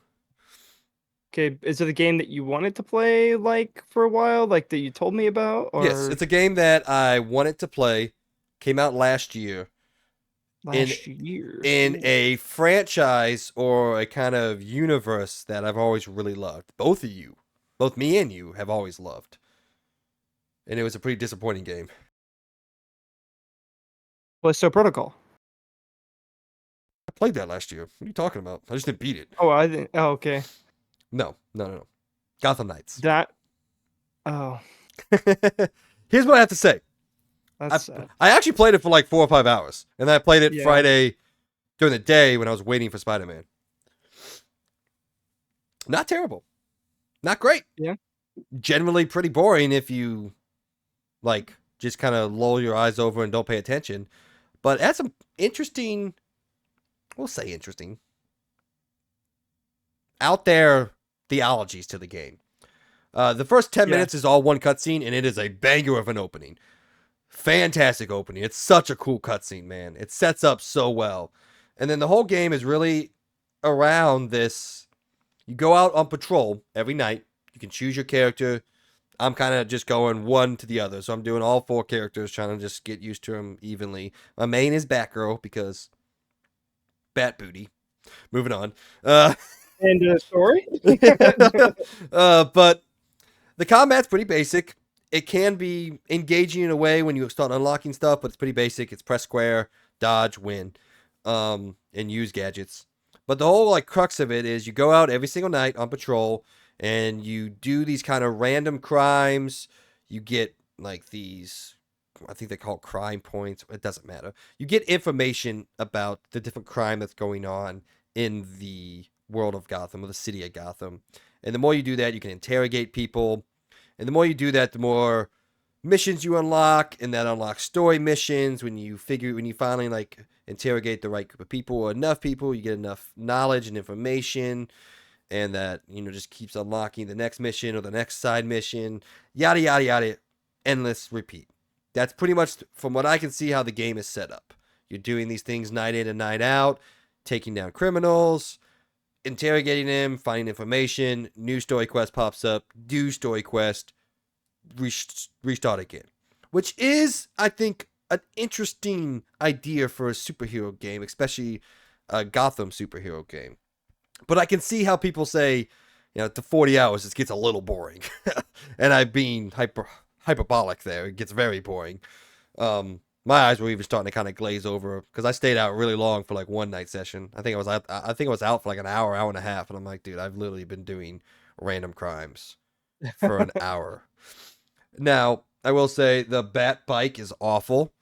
Okay, is it a game that you wanted to play like for a while, like that you told me about, or Yes, it's a game that I wanted to play. Came out last year last year? in Ooh. a franchise or a kind of universe that I've always really loved. Both of you, both me and you, have always loved. And it was a pretty disappointing game. Callisto Protocol. I played that last year. What are you talking about? I just didn't beat it. Oh, I didn't. Oh, okay. No. Gotham Knights. That. Oh, Here's what I have to say. that's sad. I actually played it for like 4 or 5 hours, and then I played it Yeah. Friday during the day when I was waiting for Spider-Man. Not terrible. Not great. Yeah. Generally pretty boring if you like just kind of lull your eyes over and don't pay attention. But it had some interesting, we'll say interesting, out there theologies to the game. The first 10 Yeah. minutes is all one cutscene, and it is a banger of an opening. Fantastic opening. It's such a cool cutscene, man. It sets up so well. And then the whole game is really around this. You go out on patrol every night. You can choose your character. I'm kind of just going one to the other. So I'm doing all 4 characters, trying to just get used to them evenly. My main is Batgirl because Bat Booty. Moving on. End of the story. But the combat's pretty basic. It can be engaging in a way when you start unlocking stuff, but it's pretty basic. It's press square, dodge, win, and use gadgets. But the whole like crux of it is you go out every single night on patrol and you do these kind of random crimes. You get like these, I think they call it crime points. It doesn't matter. You get information about the different crime that's going on in the world of Gotham or the city of Gotham. And the more you do that, you can interrogate people. And the more you do that, the more missions you unlock, and that unlocks story missions. When you finally like interrogate the right group of people or enough people, you get enough knowledge and information, and that just keeps unlocking the next mission or the next side mission, yada yada yada, endless repeat. That's pretty much, from what I can see, how the game is set up. You're doing these things night in and night out, taking down criminals, interrogating them, finding information, new story quest pops up, do story quest, restart again. Which is, I think, an interesting idea for a superhero game, especially a Gotham superhero game. But I can see how people say, to 40 hours, it gets a little boring. And I'm being hyperbolic there. It gets very boring. My eyes were even starting to kind of glaze over because I stayed out really long for like one night session. I think I was out for like an hour and a half, and I'm like, dude, I've literally been doing random crimes for an hour. Now, I will say the Bat bike is awful.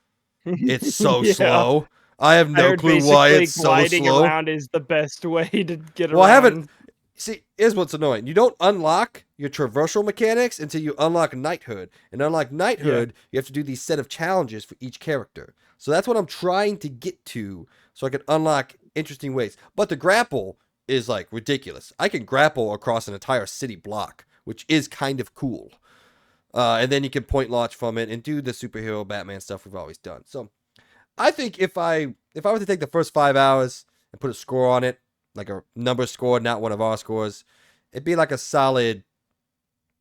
It's so Yeah. slow. I have I no heard clue why basically it's so gliding slow. around is the best way to get Well, around. I haven't. See, here's what's annoying. You don't unlock your traversal mechanics until you unlock Knighthood. And unlock Knighthood, you have to do these set of challenges for each character. So that's what I'm trying to get to so I can unlock interesting ways. But the grapple is like ridiculous. I can grapple across an entire city block, which is kind of cool. And then you can point launch from it and do the superhero Batman stuff we've always done. So I think if I were to take the first 5 hours and put a score on it, like a number score, not one of our scores, it'd be like a solid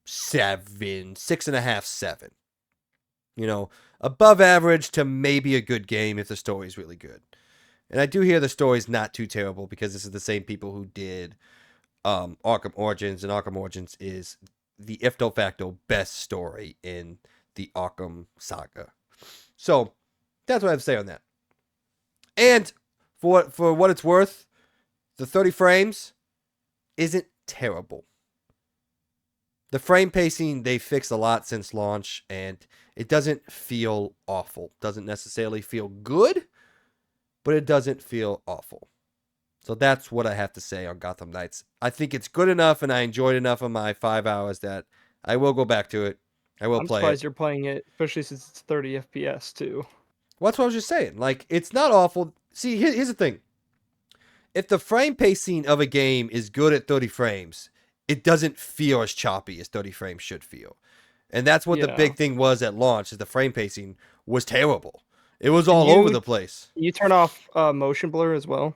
7, 6.5, 7. Above average to maybe a good game if the story's really good. And I do hear the story's not too terrible because this is the same people who did Arkham Origins, and Arkham Origins is the ifto facto best story in the Arkham saga. So that's what I have to say on that. And for what it's worth, the 30 frames isn't terrible. The frame pacing, they fixed a lot since launch, and it doesn't feel awful. Doesn't necessarily feel good, but it doesn't feel awful. So that's what I have to say on Gotham Knights. I think it's good enough, and I enjoyed enough of my 5 hours that I will go back to it. I will I'm play surprised it. you're playing it, especially since it's 30 FPS too. Well, that's what I was just saying. Like, it's not awful. See, here's the thing. If the frame pacing of a game is good at 30 frames, it doesn't feel as choppy as 30 frames should feel. And that's what the big thing was at launch, is the frame pacing was terrible. It was all over the place. You turn off motion blur as well?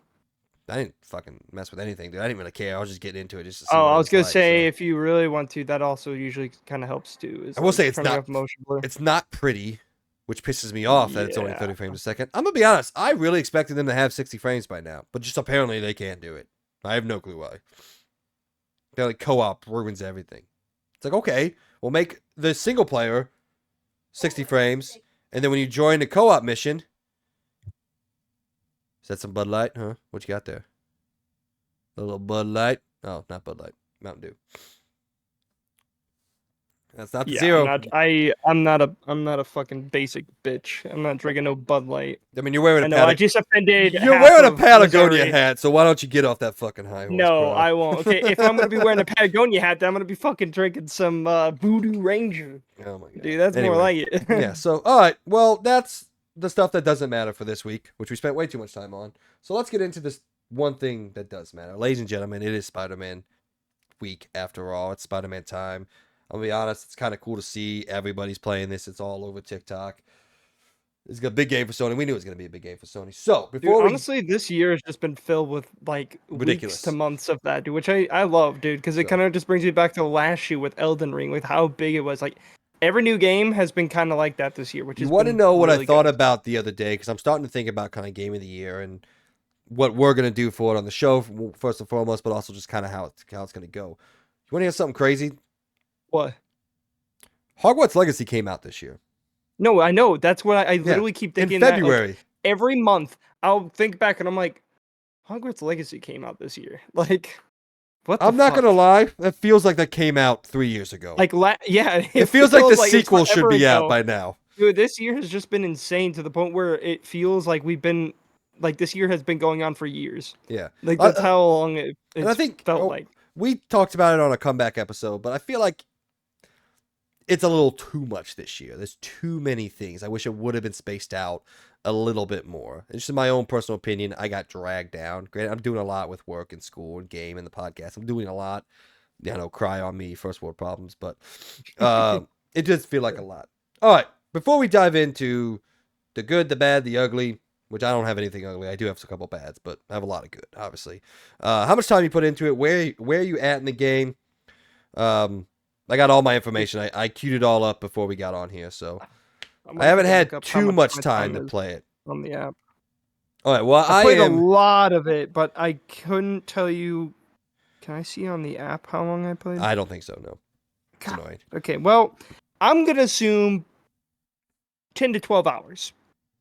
I didn't fucking mess with anything, dude. I didn't really care. I was just getting into it just to see Oh, what I it was gonna like, say, so. if you really want to, that also usually kind of helps too. Is I will say turning off motion blur. it's not pretty, which pisses me off that it's only Yeah. 30 frames a second. I'm gonna be honest. I really expected them to have 60 frames by now, but just apparently they can't do it. I have no clue why. They're like, co-op ruins everything. It's like, okay, we'll make the single player 60 frames, and then when you join the co-op mission, is that some Bud Light, huh? What you got there? A little Bud Light? Oh, not Bud Light. Mountain Dew. That's not the Yeah, I'm zero. not. I'm not a fucking basic bitch. I'm not drinking no Bud Light. I mean, you're wearing I a know. I just offended You're half wearing a of Patagonia Missouri. hat, so why don't you get off that fucking high horse, No, bro? I won't. Okay, if I'm gonna be wearing a Patagonia hat, then I'm gonna be fucking drinking some Voodoo Ranger. Oh my god. Dude, that's more Anyway, like it. yeah. So, all right. Well, that's the stuff that doesn't matter for this week, which we spent way too much time on. So let's get into this one thing that does matter, ladies and gentlemen. It is Spider-Man week after all. It's Spider-Man time. I'll be honest. It's kind of cool to see everybody's playing this. It's all over TikTok. It's a big game for Sony. We knew it was going to be a big game for Sony. So Dude, before we honestly, this year has just been filled with like weeks ridiculous. to months of that, dude, which I love, dude, because it So- kind of just brings me back to last year with Elden Ring, with how big it was. Like every new game has been kind of like that this year, which You has want to been know what I really thought good. about the other day? Because I'm starting to think about kind of game of the year and what we're gonna do for it on the show first and foremost, but also just kind of how it's gonna go. You want to hear something crazy? What? Hogwarts Legacy came out this year No, I know. That's what I literally keep in thinking that like, February. every month I'll think back and I'm like, Hogwarts Legacy came out this year. Like, what the I'm not fuck? gonna lie, that feels like that came out 3 years ago. Like, yeah, it feels like the it's sequel should forever be out ago. by now. Dude, this year has just been insane to the point where it feels like we've been like this year has been going on for years. Yeah, Like that's how long and I it's think felt like. we talked about it on a comeback episode, but I feel like it's a little too much this year. There's too many things. I wish it would have been spaced out a little bit more. It's just my own personal opinion. I got dragged down. Granted, I'm doing a lot with work and school and game and the podcast. I'm doing a lot. You know, cry on me, first world problems, but it does feel like a lot. All right, before we dive into the good, the bad, the ugly, which I don't have anything ugly. I do have a couple bads, but I have a lot of good, obviously. How much time you put into it? Where are you at in the game? I got all my information. I queued it all up before we got on here, so I haven't had too much time to play it on the app. All right, well, I played a lot of it, but I couldn't tell you. Can I see on the app how long I played? I don't think so, no. It's God. annoying. Okay, well, I'm going to assume 10 to 12 hours.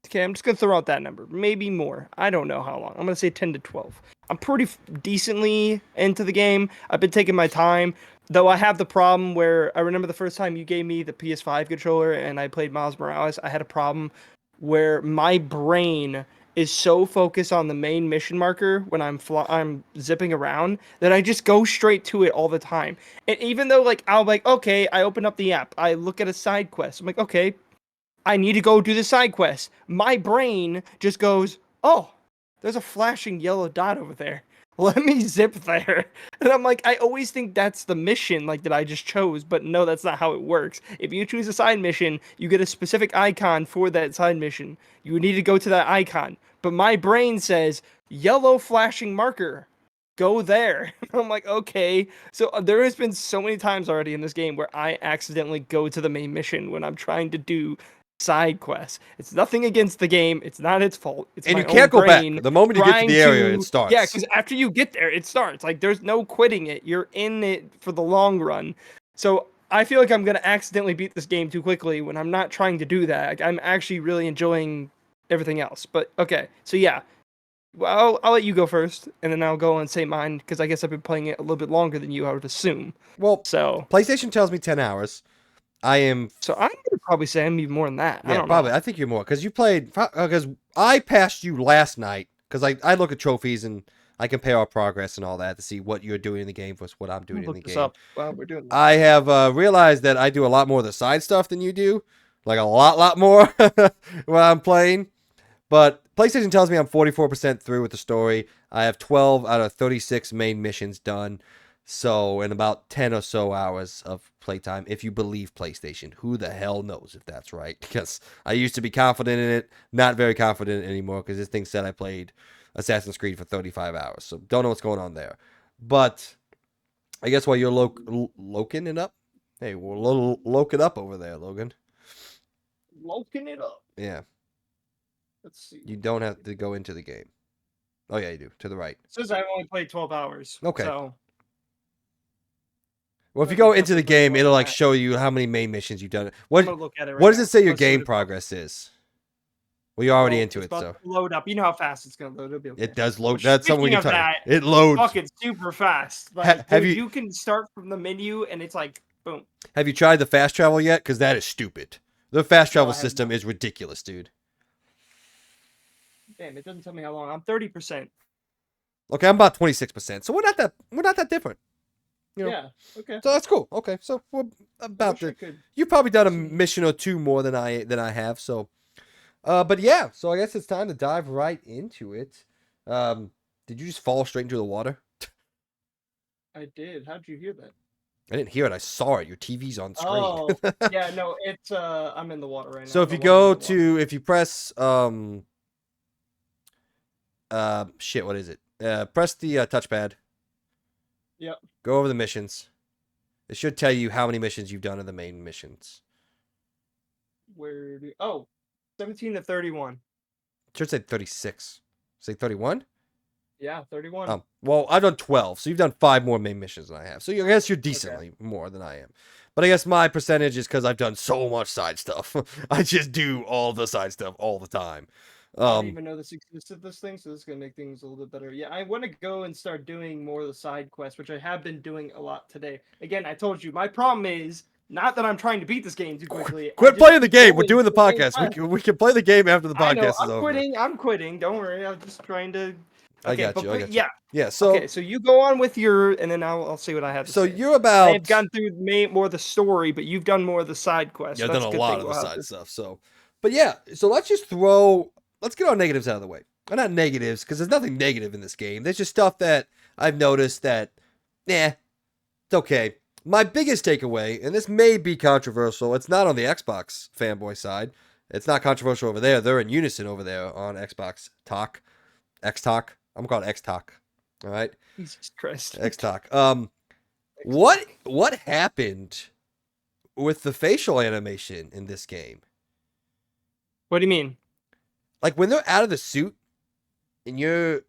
Okay, I'm just going to throw out that number. Maybe more. I don't know how long. I'm going to say 10 to 12. I'm pretty decently into the game. I've been taking my time, though I have the problem where I remember the first time you gave me the PS5 controller and I played Miles Morales, I had a problem where my brain is so focused on the main mission marker when I'm zipping around that I just go straight to it all the time. And even though like I'll like, okay, I open up the app, I look at a side quest. I'm like, okay, I need to go do the side quest. My brain just goes, oh, there's a flashing yellow dot over there. Let me zip there. And I'm like, I always think that's the mission like that I just chose, but no, that's not how it works. If you choose a side mission, you get a specific icon for that side mission. You need to go to that icon. But my brain says, yellow flashing marker. Go there. I'm like, okay. So there has been so many times already in this game where I accidentally go to the main mission when I'm trying to do side quests. It's nothing against the game. It's not its fault. It's and my you can't go back. brain The moment you get to the area, it starts. Yeah, because after you get there, it starts. Like there's no quitting it. You're in it for the long run. So I feel like I'm gonna accidentally beat this game too quickly when I'm not trying to do that. Like, I'm actually really enjoying everything else. But okay, so yeah. Well, I'll let you go first, and then I'll go and say mine because I guess I've been playing it a little bit longer than you, I would assume. Well, so PlayStation tells me 10 hours. I am. So I'm gonna probably say I'm even more than that. Yeah, I don't probably. know. I think you're more because you played. Because I passed you last night because I look at trophies and I compare our progress and all that to see what you're doing in the game versus what I'm doing in the Look this game. up while we're doing this. I have realized that I do a lot more of the side stuff than you do, like a lot more when I'm playing. But PlayStation tells me I'm 44% through with the story. I have 12 out of 36 main missions done. So, in about 10 or so hours of playtime, if you believe PlayStation. Who the hell knows if that's right? Because I used to be confident in it, not very confident anymore because this thing said I played Assassin's Creed for 35 hours. So, don't know what's going on there. But I guess while you're loking it up, hey, we'll loke it up over there, Logan. Loking it up. Yeah. Let's see. You don't have to go into the game. Oh, yeah, you do. To the right. It says I've only played 12 hours. Okay. So. Well, if you go into the game, it'll like show you how many main missions you've done. I'm gonna look at it right what does now. it say your Let's see what game it's progress is? Well, you're already into it's it, about so to load up. You know how fast it's gonna load. It'll be okay. it does load. Well, That's something we speaking can of talk. that, It loads. Fucking super fast. Like, have dude, you- you can start from the menu and it's like Boom. Have you tried the fast travel yet? Because that is stupid. The fast No, travel I have system not. is ridiculous, dude. Damn, it doesn't tell me how long. I'm 30%. Okay, I'm about 26%, so we're not that different. You know, Yeah. Okay. so that's cool. Okay, so we're I about wish I the. could You've probably done a see. mission or two more than I have. So, but yeah. So I guess it's time to dive right into it. Did you just fall straight into the water? I did. How'd you hear that? I didn't hear it. I saw it. Your TV's on screen. Oh, yeah. No, it's I'm in the water right now. So I'm if no you longer go underwater. to if you press shit, what is it? Press the touchpad. Yep. Go over the missions. It should tell you how many missions you've done in the main missions. Where do? Oh, 17 to 31. It should say 36. Say 31? Yeah, 31. Oh, well, I've done 12, so you've done 5 more main missions than I have. So I guess you're Okay. decently more than I am. But I guess my percentage is because I've done so much side stuff. I just do all the side stuff all the time. I didn't Um, even know this existed, this thing, so this is gonna make things a little bit better. Yeah, I want to go and start doing more of the side quests, which I have been doing a lot today. Again, I told you my problem is not that I'm trying to beat this game too quickly. I quit just playing the keep game. We're going doing to the the main podcast. quest. We can play the game after the I know. podcast is I'm over. quitting. I'm quitting. Don't worry. I'm just trying to. I Okay, got but you. I got you. yeah. Yeah. Okay, So so you go on with your, and then I'll see what I have to so say. you're I have about gone through more of the story, but you've done more of the side quests. yeah, So I've done that's a a good lot thing. of the We'll have side this. stuff. So, but yeah. So let's get our negatives out of the way. Well, not negatives because there's nothing negative in this game. There's just stuff that I've noticed that, it's okay. My biggest takeaway, and this may be controversial, it's not on the Xbox fanboy side. It's not controversial over there. They're in unison over there on Xbox Talk, X Talk. I'm calling it X Talk. All right, Jesus Christ. X Talk. Xbox. What happened with the facial animation in this game? What do you mean? Like when they're out of the suit and you're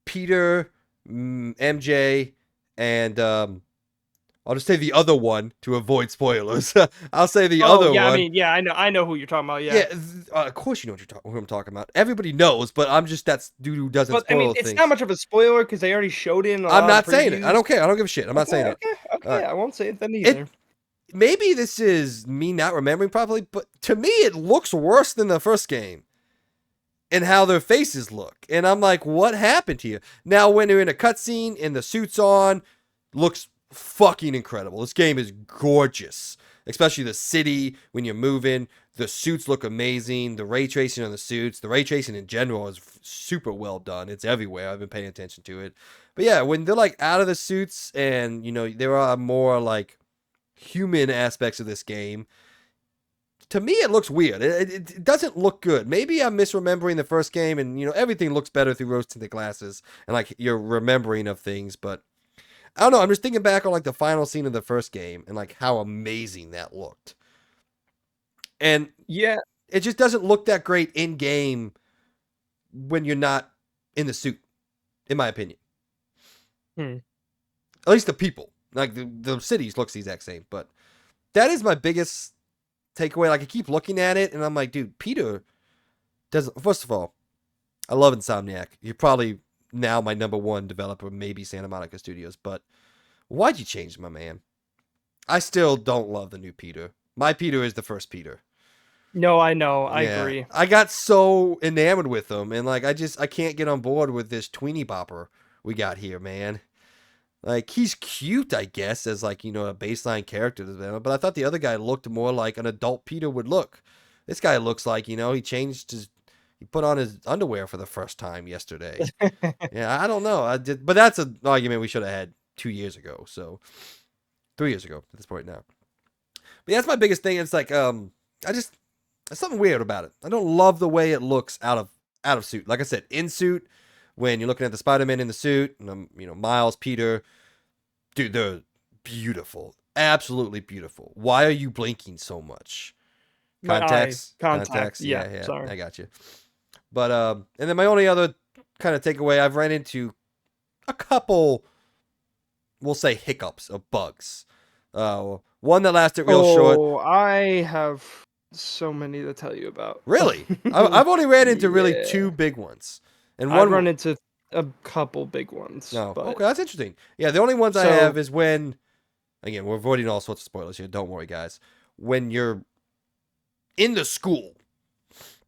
Peter, MJ, and I'll just say the other one to avoid spoilers. I'll say the Oh other yeah, I one. mean, yeah, I know who you're talking about. Yeah, Yeah, of course you know who I'm talking about. Everybody knows, but I'm just that's dude who doesn't but I mean, spoil it's not things. much of a spoiler because they already showed it in a I'm lot of not saying it. I previews. don't care. I don't give a shit. I'm not saying Okay, it. okay, Uh, okay. I won't say it then it either. maybe this is me not remembering properly, but to me it looks worse than the first game and how their faces look. And I'm like, what happened here? Now when they're in a cutscene and the suit's on, looks fucking incredible. This game is gorgeous. Especially the city when you're moving. The suits look amazing. The ray tracing on the suits, the ray tracing in general is super well done. It's everywhere. I've been paying attention to it. But yeah, when they're like out of the suits and there are more like human aspects of this game, to me it looks weird. It doesn't look good. Maybe I'm misremembering the first game and everything looks better through rose tinted glasses and like you're remembering of things, but I don't know. I'm just thinking back on like the final scene of the first game and like how amazing that looked. And Yeah, it just doesn't look that great in game when you're not in the suit, in my opinion. hmm. At least the people. Like the cities looks the exact same. But that is my biggest takeaway. Like I keep looking at it and I'm like, dude, Peter doesn't first of all, I love Insomniac. You're probably now my number one developer, maybe Santa Monica Studios, but why'd you change my man? I still don't love the new Peter. My Peter is the first Peter. No, I know. I Yeah, agree. I got so enamored with him, and like I can't get on board with this tweeny bopper we got here, man. Like he's cute, I guess, as like a baseline character, but I thought the other guy looked more like an adult Peter would look. This guy looks like he put on his underwear for the first time yesterday. Yeah, I don't know. But that's an argument we should have had 2 years ago. So 3 years ago at this point now. But yeah, that's my biggest thing. It's like I just there's something weird about it. I don't love the way it looks out of suit. Like I said, in suit when you're looking at the Spider-Man in the suit, and Miles, Peter, dude, they're beautiful, absolutely beautiful. Why are you blinking so much? My eye contact. Contacts. Yeah, Yeah, yeah, sorry. I got you. But and then my only other kind of takeaway, I've ran into a couple, we'll say hiccups of bugs. One that lasted real short. Oh, I have so many to tell you about. Really, I've only ran into really Yeah, two big ones, and I've one. run into a couple big ones, No, but okay, that's interesting. Yeah, the only ones I have so is when again, we're avoiding all sorts of spoilers here. Don't worry, guys. When you're in the school,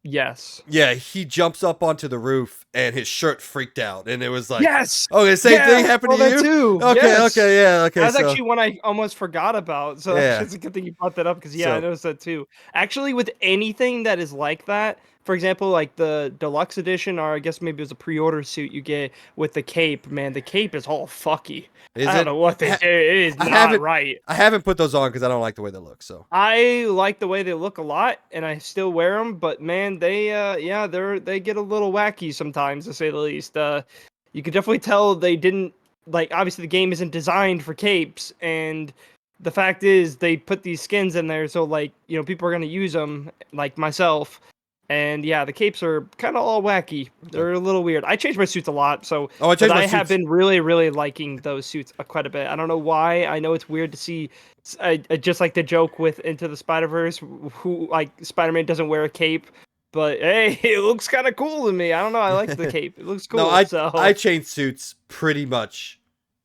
Yes. yeah, he jumps up onto the roof and his shirt freaked out, and it was like, Yes. okay, the same Yeah, thing I happened saw to that you. too. Okay, Yes. okay, yeah, okay. That's So actually one I almost forgot about. So actually, yeah, it's a good thing you brought that up because yeah, I so noticed that too. Actually, with anything that is like that, for example, like the deluxe edition, or I guess maybe it was a pre-order suit you get with the cape. Man, the cape is all fucky. I is don't it? know what they I, do. It is I not haven't, right. I haven't put those on because I don't like the way they look. So I like the way they look a lot, and I still wear them. But man, yeah, they get a little wacky sometimes, to say the least. You can definitely tell they didn't like. Obviously, the game isn't designed for capes, and the fact is they put these skins in there so like people are gonna use them, like myself. And yeah, the capes are kind of all wacky. okay. They're a little weird. I change my suits a lot, so Oh, I but changed my I have suits. been really, really liking those suits quite a bit. I don't know why. I know it's weird to see I just like the joke with Into the Spider-Verse, who like Spider-Man doesn't wear a cape, but hey, it looks kind of cool to me. I don't know. I like the cape. It looks No, cool. I So change suits pretty much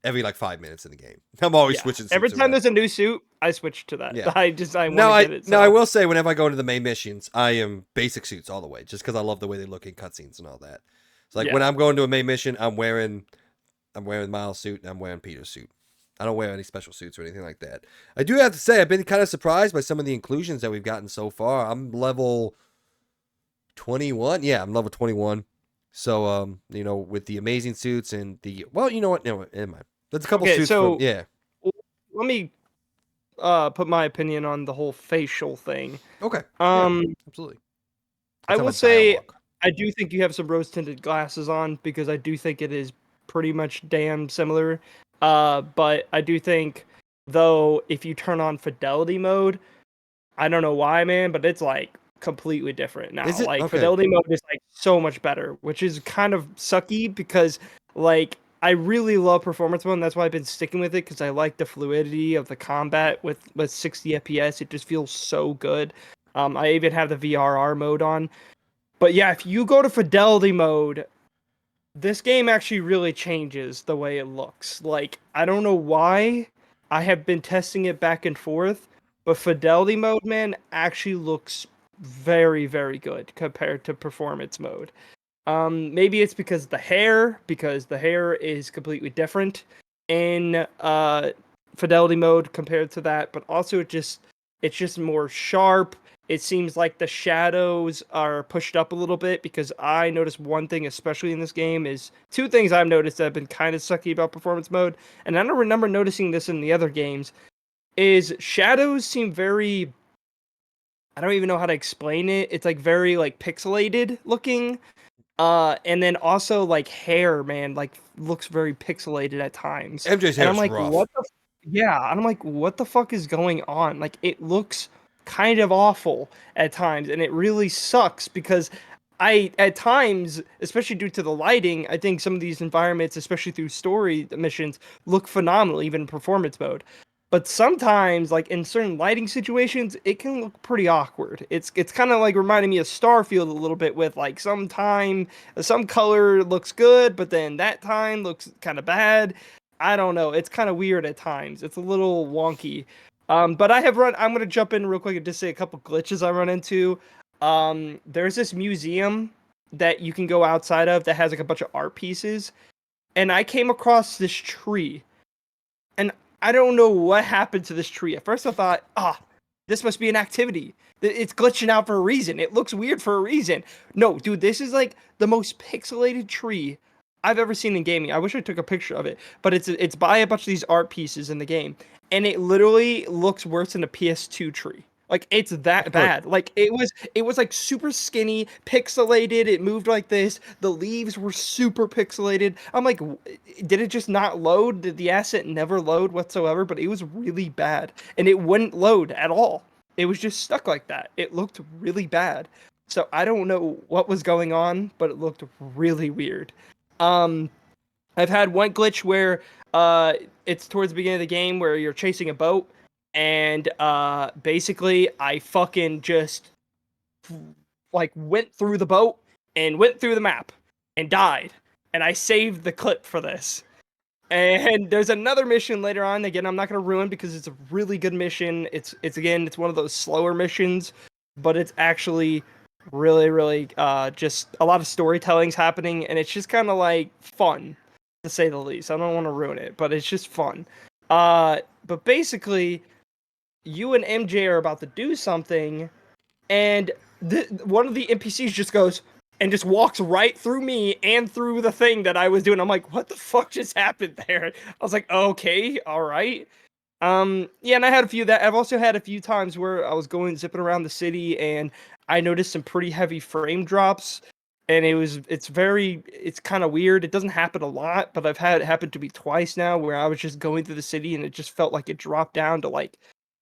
every like 5 minutes in the game. I'm always yeah, switching every suits time around. there's a new suit, I switch to that. Yeah. I want to get it. Now I So will say whenever I go into the main missions, I am basic suits all the way, just because I love the way they look in cutscenes and all that. So like when yeah. I'm going to a main mission, I'm wearing Miles' suit and I'm wearing Peter's suit. I don't wear any special suits or anything like that. I do have to say I've been kind of surprised by some of the inclusions that we've gotten so far. I'm level 21. Yeah, I'm level 21. So with the amazing suits and the well, you know what? No, never mind. There's a couple Okay, suits from so yeah. let me put my opinion on the whole facial thing. Okay. Yeah, Um, absolutely. I Let's have will a say dialogue. I do think you have some rose-tinted glasses on because I do think it is pretty much damn similar. But I do think though if you turn on fidelity mode, I don't know why, man, but it's like completely different Is now. it Like okay? fidelity mode is like so much better, which is kind of sucky because like I really love performance mode, and that's why I've been sticking with it because I like the fluidity of the combat with 60 FPS. It just feels so good. I even have the VRR mode on. But yeah, if you go to fidelity mode, this game actually really changes the way it looks. Like, I don't know why. I have been testing it back and forth, but fidelity mode, man, actually looks very, very good compared to performance mode. Maybe it's because the hair is completely different in fidelity mode compared to that, but also it's just more sharp. It seems like the shadows are pushed up a little bit because I noticed one thing, especially in this game, is two things I've noticed that have been kind of sucky about performance mode, and I don't remember noticing this in the other games, is shadows seem very, I don't even know how to explain it. It's like very like pixelated looking. And then also like hair, man, like looks very pixelated at times. MJ's And hair I'm is like, rough. yeah, and I'm like, what the fuck is going on? Like it looks kind of awful at times, and it really sucks because at times, especially due to the lighting, I think some of these environments, especially through story missions, look phenomenal, even in performance mode. But sometimes, like in certain lighting situations, it can look pretty awkward. It's kind of like reminding me of Starfield a little bit with like some color looks good, but then that time looks kind of bad. I don't know. It's kind of weird at times. It's a little wonky. But I'm gonna jump in real quick and just say a couple glitches I run into. There's this museum that you can go outside of that has like a bunch of art pieces, and I came across this tree, and I don't know what happened to this tree. At first, I thought, this must be an activity. It's glitching out for a reason. It looks weird for a reason. No, dude, this is like the most pixelated tree I've ever seen in gaming. I wish I took a picture of it, but it's by a bunch of these art pieces in the game, and it literally looks worse than a PS2 tree. Like it's that Really? bad. Like it was like super skinny, pixelated. It moved like this. The leaves were super pixelated. I'm like, did it just not load? Did the asset never load whatsoever? But it was really bad, and it wouldn't load at all. It was just stuck like that. It looked really bad. So I don't know what was going on, but it looked really weird. Um, I've had one glitch where it's towards the beginning of the game where you're chasing a boat, and basically I fucking just like went through the boat and went through the map and died. And I saved the clip for this. And there's another mission later on. Again, I'm not gonna ruin because it's a really good mission. It's one of those slower missions, but it's actually really just a lot of storytelling's happening, and it's just kind of like fun, to say the least. I don't want to ruin it, but it's just fun. But basically, you and MJ are about to do something, and one of the NPCs just goes and just walks right through me and through the thing that I was doing. I'm like, what the fuck just happened there? I was like, okay, all right. Yeah, and I had a few that I've also had a few times where I was going zipping around the city and I noticed some pretty heavy frame drops. And it's kind of weird. It doesn't happen a lot, but I've had it happen to me twice now where I was just going through the city and it just felt like it dropped down to like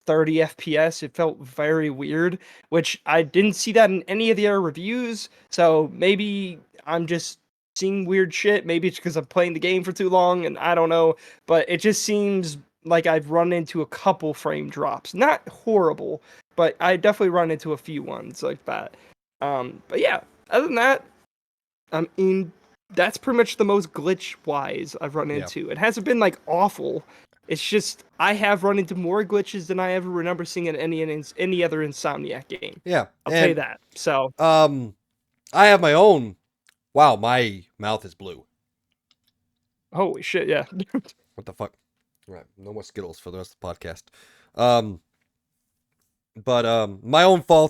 30 FPS. It felt very weird, which I didn't see that in any of the other reviews. So maybe I'm just seeing weird shit. Maybe it's because I'm playing the game for too long and I don't know. But it just seems like I've run into a couple frame drops. Not horrible, but I definitely run into a few ones like that. But yeah, other than that, I mean, that's pretty much the most glitch wise I've run Yeah. into. It hasn't been like awful. It's just I have run into more glitches than I ever remember seeing in any other Insomniac game. Yeah. I'll tell you And that. So, I have my own. Wow, my mouth is blue. holy shit, yeah. What the fuck? All right, no more Skittles for the rest of the podcast. Um, but my own fall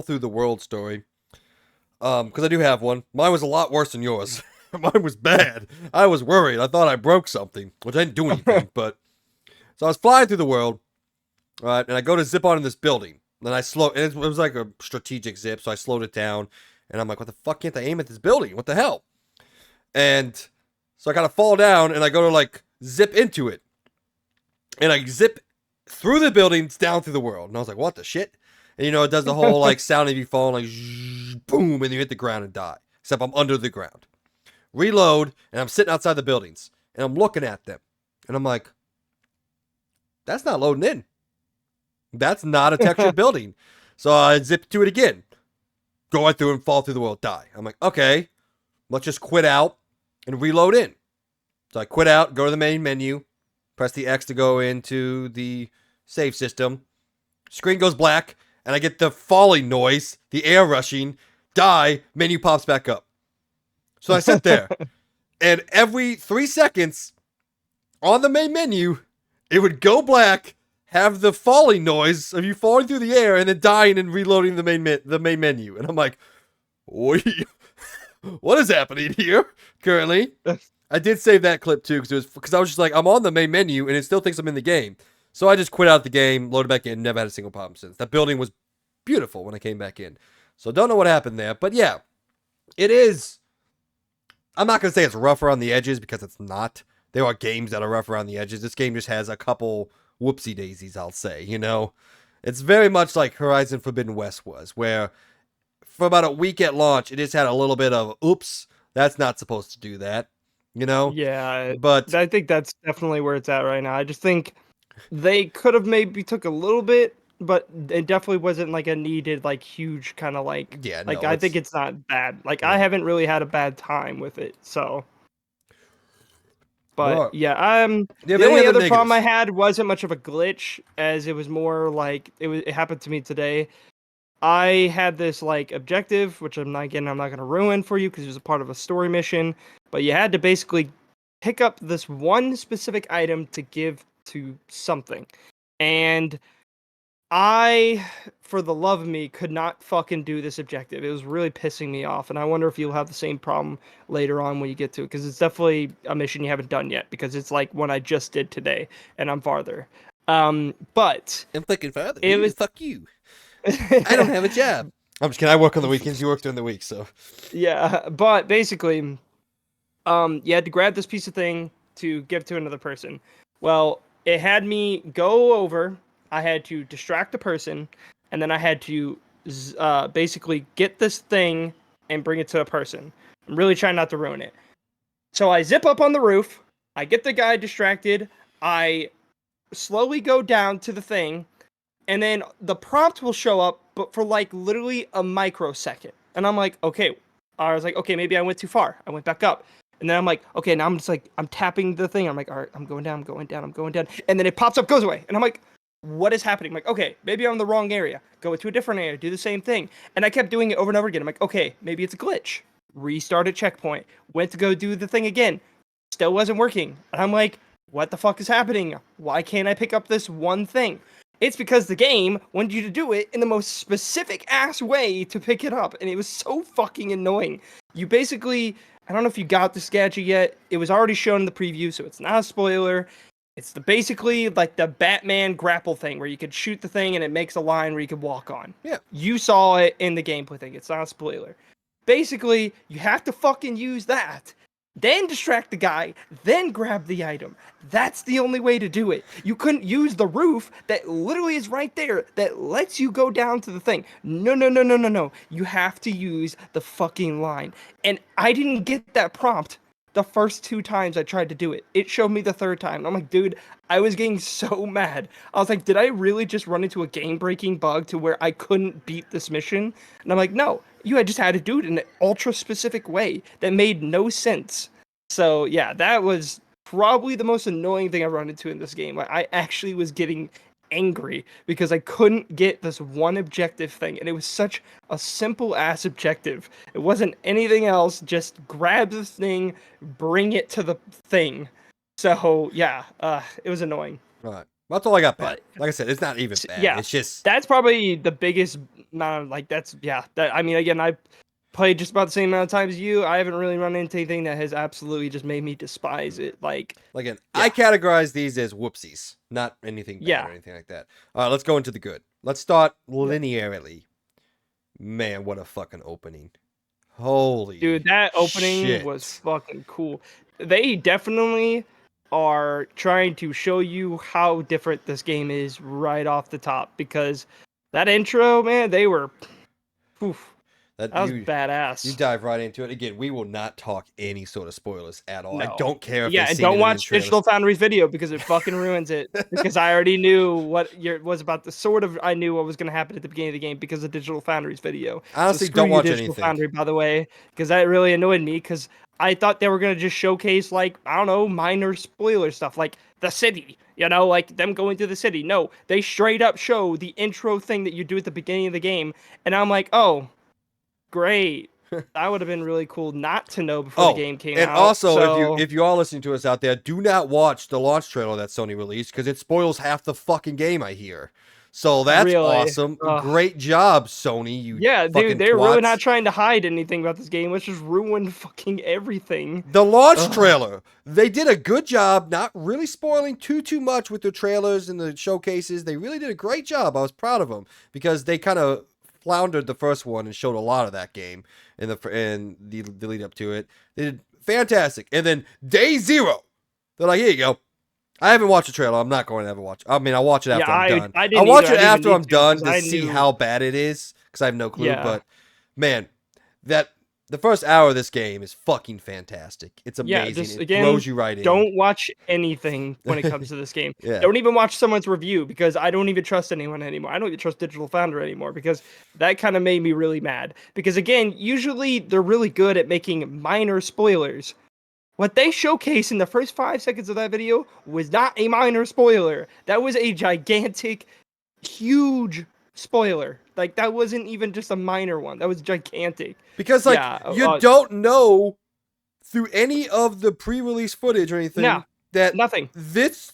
through the world story. Because I do have one. Mine was a lot worse than yours. Mine was bad. I was worried. I thought I broke something, which I didn't do anything. But so I was flying through the world, right? And I go to zip onto this building. Then I slow. And it was like a strategic zip, so I slowed it down. And I'm like, what the fuck can't I aim at this building? What the hell? And so I kind of fall down, and I go to like zip into it, and I zip through the buildings down through the world. And I was like, what the shit? And you know, it does the whole like sound of you falling, like zzz, boom, and you hit the ground and die. Except I'm under the ground. Reload, and I'm sitting outside the buildings, and I'm looking at them, and I'm like, that's not loading in. That's not a textured building. So I zip to it again, go right through and fall through the world, die. I'm like, okay, let's just quit out and reload in. So I quit out, go to the main menu, press the X to go into the save system. Screen goes black, and I get the falling noise, the air rushing, die, menu pops back up. So I sit there, and every 3 seconds on the main menu, it would go black, have the falling noise of you falling through the air, and then dying and reloading the main menu. And I'm like, what is happening here currently? I did save that clip too because I was just like, I'm on the main menu and it still thinks I'm in the game. So I just quit out the game, loaded back in, never had a single problem since. That building was beautiful when I came back in. So don't know what happened there, but yeah, it is. I'm not gonna say it's rough around the edges because it's not. There are games that are rough around the edges. This game just has a couple whoopsie daisies, I'll say. You know, it's very much like Horizon Forbidden West was, where for about a week at launch, it just had a little bit of oops, that's not supposed to do that. You know, Yeah, but I think that's definitely where it's at right now. I just think they could have maybe took a little bit, but it definitely wasn't like a needed like huge kind of yeah, like no, I think it's it's not bad. Like I yeah. haven't really had a bad time with it. So, but Well, yeah, do you have the any only other other problem I negatives? had wasn't much of a glitch as it was more like it happened to me today. I had this like objective, which I'm not gonna ruin for you because it was a part of a story mission. But you had to basically pick up this one specific item to give to something, and I, for the love of me, could not fucking do this objective. It was really pissing me off, and I wonder if you'll have the same problem later on when you get to it, because it's definitely a mission you haven't done yet, because it's like one I just did today, and I'm farther. But I'm thinking further. it was. Fuck you. I don't have a job. I'm just kidding. I work on the weekends. You work during the week, so Yeah, but basically, you had to grab this piece of thing to give to another person. Well, it had me go over. I had to distract the person, and then I had to basically get this thing and bring it to a person. I'm really trying not to ruin it. So I zip up on the roof. I get the guy distracted. I slowly go down to the thing, and then the prompt will show up, but for like literally a microsecond. And I'm like, okay. I was like, okay, maybe I went too far. I went back up. And then I'm like, okay, now I'm just like, I'm tapping the thing. I'm like, all right, I'm going down, I'm going down, I'm going down. And then it pops up, goes away. And I'm like, what is happening? I'm like, okay, maybe I'm in the wrong area. Go to a different area, do the same thing. And I kept doing it over and over again. I'm like, okay, maybe it's a glitch. Restart a checkpoint. Went to go do the thing again. Still wasn't working. And I'm like, what the fuck is happening? Why can't I pick up this one thing? It's because the game wanted you to do it in the most specific ass way to pick it up. And it was so fucking annoying. You basically, I don't know if you got this gadget yet. It was already shown in the preview, so it's not a spoiler. It's basically like the Batman grapple thing where you could shoot the thing and it makes a line where you could walk on. Yeah. You saw it in the gameplay thing. It's not a spoiler. Basically, you have to fucking use that, then distract the guy, then grab the item. That's the only way to do it. You couldn't use the roof that literally is right there that lets you go down to the thing. No, no, no, no, no, no. You have to use the fucking line. And I didn't get that prompt the first 2 times I tried to do it. It showed me the third time. I'm like, dude, I was getting so mad. I was like, did I really just run into a game-breaking bug to where I couldn't beat this mission? And I'm like, no, you had just had to do it in an ultra-specific way that made no sense. So, yeah, that was probably the most annoying thing I've run into in this game. I actually was getting angry because I couldn't get this one objective thing, and it was such a simple ass objective. It wasn't anything else, just grab this thing, bring it to the thing. So yeah, it was annoying. All right. That's all I got, Pat. But Like I said, it's not even bad. yeah, It's just that's probably the biggest amount of, like, that's, yeah, that, I mean, again, I played just about the same amount of times as you. I haven't really run into anything that has absolutely just made me despise it. Like, again, yeah. I categorize these as whoopsies, not anything bad Yeah. or anything like that. All right, let's go into the good. Let's start linearly. Man, what a fucking opening. Holy dude, that opening shit. was fucking cool. They definitely are trying to show you how different this game is right off the top, because that intro, man, they were, oof, that was You badass. dive right into it. Again, we will not talk any sort of spoilers at all. I No. don't care if Yeah, they've and seen don't it in watch the trailers. Digital Foundry's video because it fucking ruins it. Because I already knew what was about the sort of, I knew what was going to happen at the beginning of the game because of Digital Foundry's video. Honestly, So screw don't you, watch Digital anything. Foundry, by the way, because that really annoyed me because I thought they were going to just showcase, like, I don't know, minor spoiler stuff, like the city, you know, like them going to the city. No, they straight up show the intro thing that you do at the beginning of the game. And I'm like, oh, great. That would have been really cool not to know before the game came and out. also, So, if you are listening to us out there, do not watch the launch trailer that Sony released because it spoils half the fucking game. I hear. So that's really, awesome. ugh. Great job, Sony. You Yeah, fucking dude, they're really twats. not trying to hide anything about this game. Let's just ruin fucking everything. The launch Ugh. trailer. They did a good job, not really spoiling too much with the trailers and the showcases. They really did a great job. I was proud of them because they kind of floundered the first one and showed a lot of that game in the lead up to it. They did fantastic. And then day 0, they're like, here you go. I haven't watched the trailer. I'm not going to ever watch. I mean, I'll watch it after I'm done. I I'll watch it didn't even after need I'm done to I see knew- how bad it is because I have no clue. Yeah. But man, the first hour of this game is fucking fantastic. It's Yeah, amazing. just, It again, throws you right in. Don't watch anything when it comes to this game. Yeah. Don't even watch someone's review because I don't even trust anyone anymore. I don't even trust Digital Foundry anymore because that kind of made me really mad. Because again, usually they're really good at making minor spoilers. What they showcased in the first 5 seconds of that video was not a minor spoiler. That was a gigantic, huge spoiler. Like, that wasn't even just a minor one. That was gigantic. Because, like, Yeah, you don't know through any of the pre-release footage or anything No, that nothing. this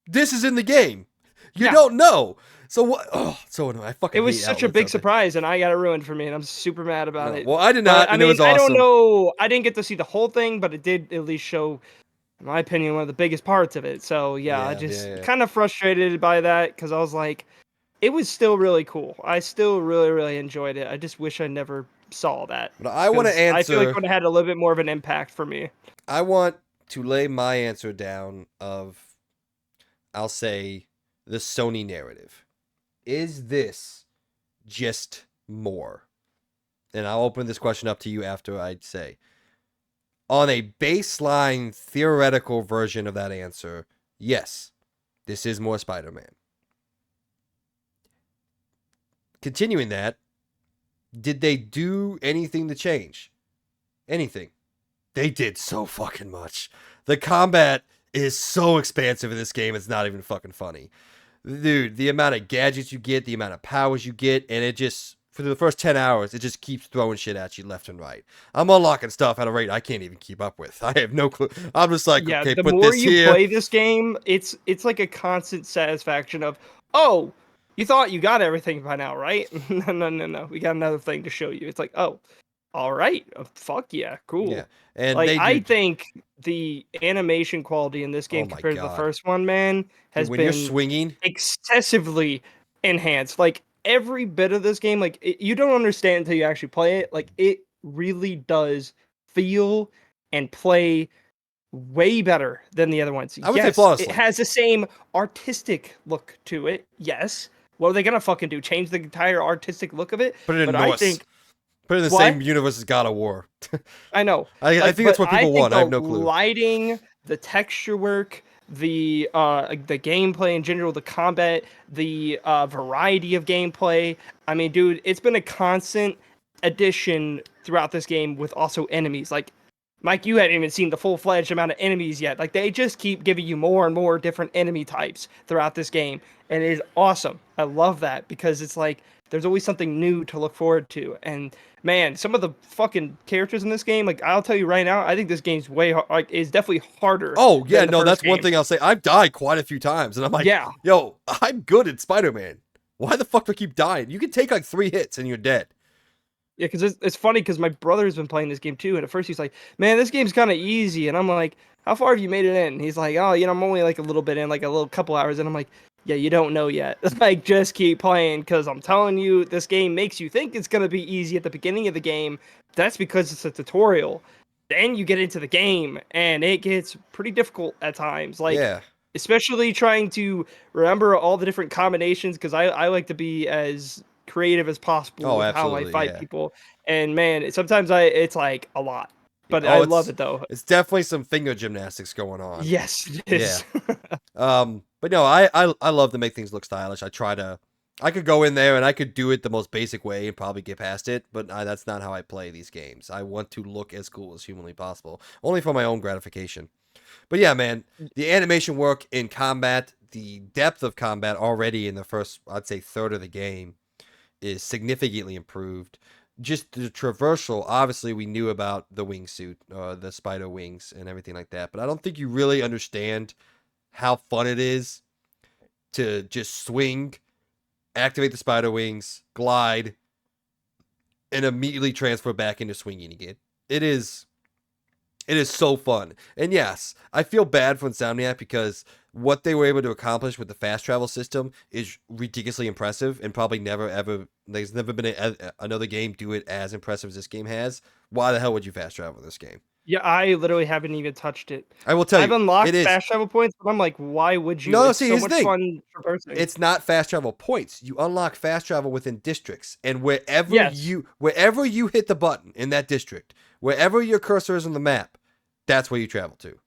is in the game. You Yeah. don't know. So what? Oh, so annoying. I fucking It was hate such a outlets big out there. surprise, and I got it ruined for me, and I'm super mad about No, it. well, I did But, not, I and mean, it was I awesome. don't know. I didn't get to see the whole thing, but it did at least show, in my opinion, one of the biggest parts of it. So yeah, I just kind of frustrated by that because I was like, it was still really cool. I still really enjoyed it. I just wish I never saw that. But I want to 'Cause I feel like it answer. would have had a little bit more of an impact for me. I want to lay my answer down of, I'll say, the Sony narrative. Is this just more? And I'll open this question up to you after I say. On a baseline theoretical version of that answer, yes, this is more Spider-Man. Continuing that, did they do anything to change? Anything? They did so fucking much. The combat is so expansive in this game, it's not even fucking funny. Dude, the amount of gadgets you get, the amount of powers you get, and it just, for the first 10 hours, it just keeps throwing shit at you left and right. I'm unlocking stuff at a rate I can't even keep up with. I have no clue. I'm just like, Yeah, okay, the put more this you here. play this game, it's like a constant satisfaction of, oh, you thought you got everything by now, right? No. We got another thing to show you. It's like, oh, all right. Fuck yeah, Yeah. cool. And Like they I do, think the animation quality in this oh game my compared to the God. first one, man, Dude, has when you're been swinging, excessively enhanced. Like every bit of this game, like you don't understand until you actually play it. Like it really does feel and play way better than the other ones. I would say Yes, it flawlessly. has the same artistic look to it. Yes. What are they gonna fucking do? Change the entire artistic look of it? Put it in But I Norse. think Put it in the what? same universe as God of War. I know. I Like, think that's but what I people think want. I the have no clue. lighting, the texture work, the gameplay in general, the combat, the variety of gameplay. I mean, dude, it's been a constant addition throughout this game with also enemies. Like, Mike, you hadn't even seen the full-fledged amount of enemies yet. Like, they just keep giving you more and more different enemy types throughout this game, and it is awesome. I love that because it's like there's always something new to look forward to. And man, some of the fucking characters in this game, like I'll tell you right now, I think this game's like is definitely harder Oh, yeah, than the no, first that's one game. thing I'll say. I've died quite a few times, and I'm like, Yeah, yo, I'm good at Spider-Man. Why the fuck do I keep dying? You can take like 3 hits and you're dead. yeah, because it's funny because my brother's been playing this game too, and at first he's like, "Man, this game's kind of easy," and I'm like, "How far have you made it in?" He's like, "Oh, I'm only like a little bit in, like a little couple hours," and I'm like, "Yeah, you don't know yet. Like, just keep playing, because I'm telling you, this game makes you think it's gonna be easy at the beginning of the game. That's because it's a tutorial. Then you get into the game, and it gets pretty difficult at times. Like, Yeah. especially trying to remember all the different combinations, because I like to be as creative as possible Oh, with how I absolutely. fight Yeah. people. And man, sometimes it's like a lot, Yeah. but I Oh, love it though. it's definitely some finger gymnastics going on. Yes, it Yeah. is. But no, I love to make things look stylish. I could go in there and I could do it the most basic way and probably get past it, but that's not how I play these games. I want to look as cool as humanly possible, only for my own gratification. But yeah, man, the animation work in combat, the depth of combat already in the first, I'd say, third of the game is significantly improved. Just the traversal, obviously, we knew about the wingsuit, the spider wings, and everything like that, but I don't think you really understand how fun it is to just swing, activate the spider wings, glide, and immediately transfer back into swinging again. It is It is so fun. And yes, I feel bad for Insomniac because what they were able to accomplish with the fast travel system is ridiculously impressive and probably never ever there's never been another game do it as impressive as this game has. Why the hell would you fast travel this game? Yeah, I literally haven't even touched it. I will tell I've you, it unlocked is. fast travel points, but I'm like, why would you? No, It's see, so here's the much thing. fun traversing. It's not fast travel points. You unlock fast travel within districts, and Yes. wherever you hit the button in that district, wherever your cursor is on the map, that's where you travel to.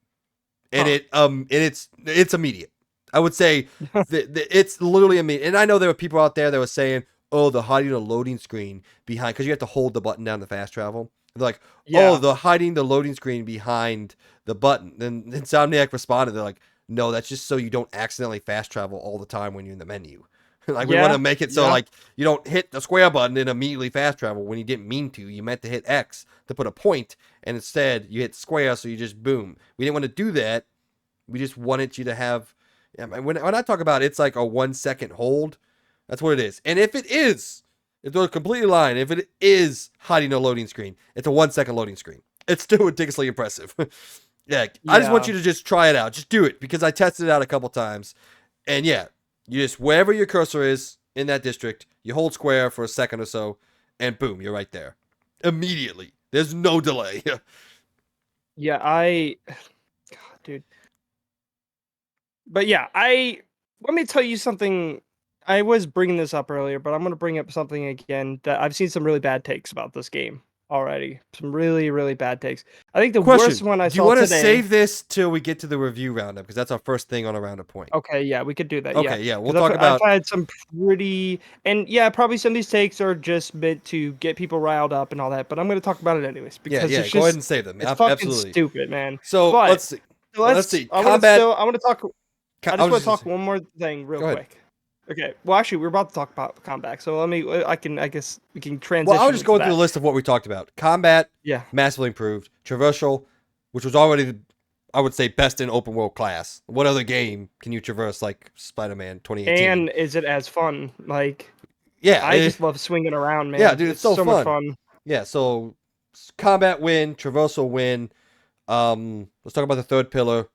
And Huh. it's immediate. I would say it's literally immediate. And I know there were people out there that were saying, "Oh, the hiding a loading screen behind," because you have to hold the button down to fast travel. They're like, "Oh, Yeah. the hiding the loading screen behind the button." Then Insomniac responded, "They're like, no, that's just so you don't accidentally fast travel all the time when you're in the menu." Like we want to Yeah. make it so Yeah. like you don't hit the square button and immediately fast travel when you didn't mean to. You meant to hit X to put a point, and instead you hit square, so you just boom. We didn't want to do that. We just wanted you to have. When I talk about it's like a 1 second hold, that's what it is. And if they're completely lying, if it is hiding a loading screen, it's a 1 second loading screen. It's still ridiculously impressive. Yeah, I just want Yeah. you to just try it out. Just do it because I tested it out a couple times. And yeah, you just wherever your cursor is in that district, you hold square for a second or so, and boom, you're right there. Immediately. There's no delay. Yeah. God, dude. But yeah, let me tell you something. I was bringing this up earlier, but I'm going to bring up something again that I've seen some really bad takes about this game. already. Some really, really bad takes. I think the worst Question: one I do you saw want to today. save this till we get to the review roundup? Because that's our first thing on a roundup point. Okay, yeah, we could do that. Yeah, Okay, yeah, we'll because talk I've about. had some pretty, and yeah, probably some of these takes are just meant to get people riled up and all that. But I'm going to talk about it anyways Yeah, because yeah. it's Go ahead just and save them. it's fucking Absolutely. stupid, man. So But let's see. Let's let's. see. Combat. I want to talk. I I just was want to just talk gonna say, one more thing real go ahead. quick. Okay. Well, actually, we're about to talk about combat, so let me. I guess we can Well, I was transition just into going through the that. list of what we talked about. Combat, Yeah. massively improved. Traversal, which was already, I would say, best in open world class. What other game can you traverse like Spider-Man 2018? And is it as fun? Like, Yeah, I just love swinging around, yeah, man. dude, it's It's so so much fun. fun. Yeah, so combat win, traversal win. Let's talk about the third pillar.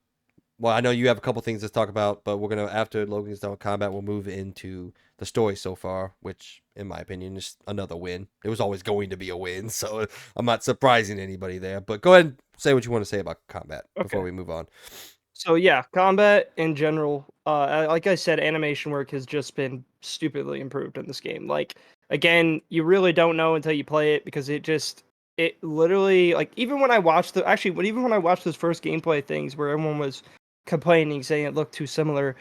Well, I know you have a couple things to talk about, but we're gonna after Logan's done with combat, we'll move into the story so far, which, in my opinion, is another win. It was always going to be a win, so I'm not surprising anybody there. But go ahead and say what you want to say about combat before Okay. we move on. So yeah, combat in general, like I said, animation work has just been stupidly improved in this game. Like again, you really don't know until you play it because it literally like even when I watched even when I watched those first gameplay things where everyone was complaining saying it looked too similar,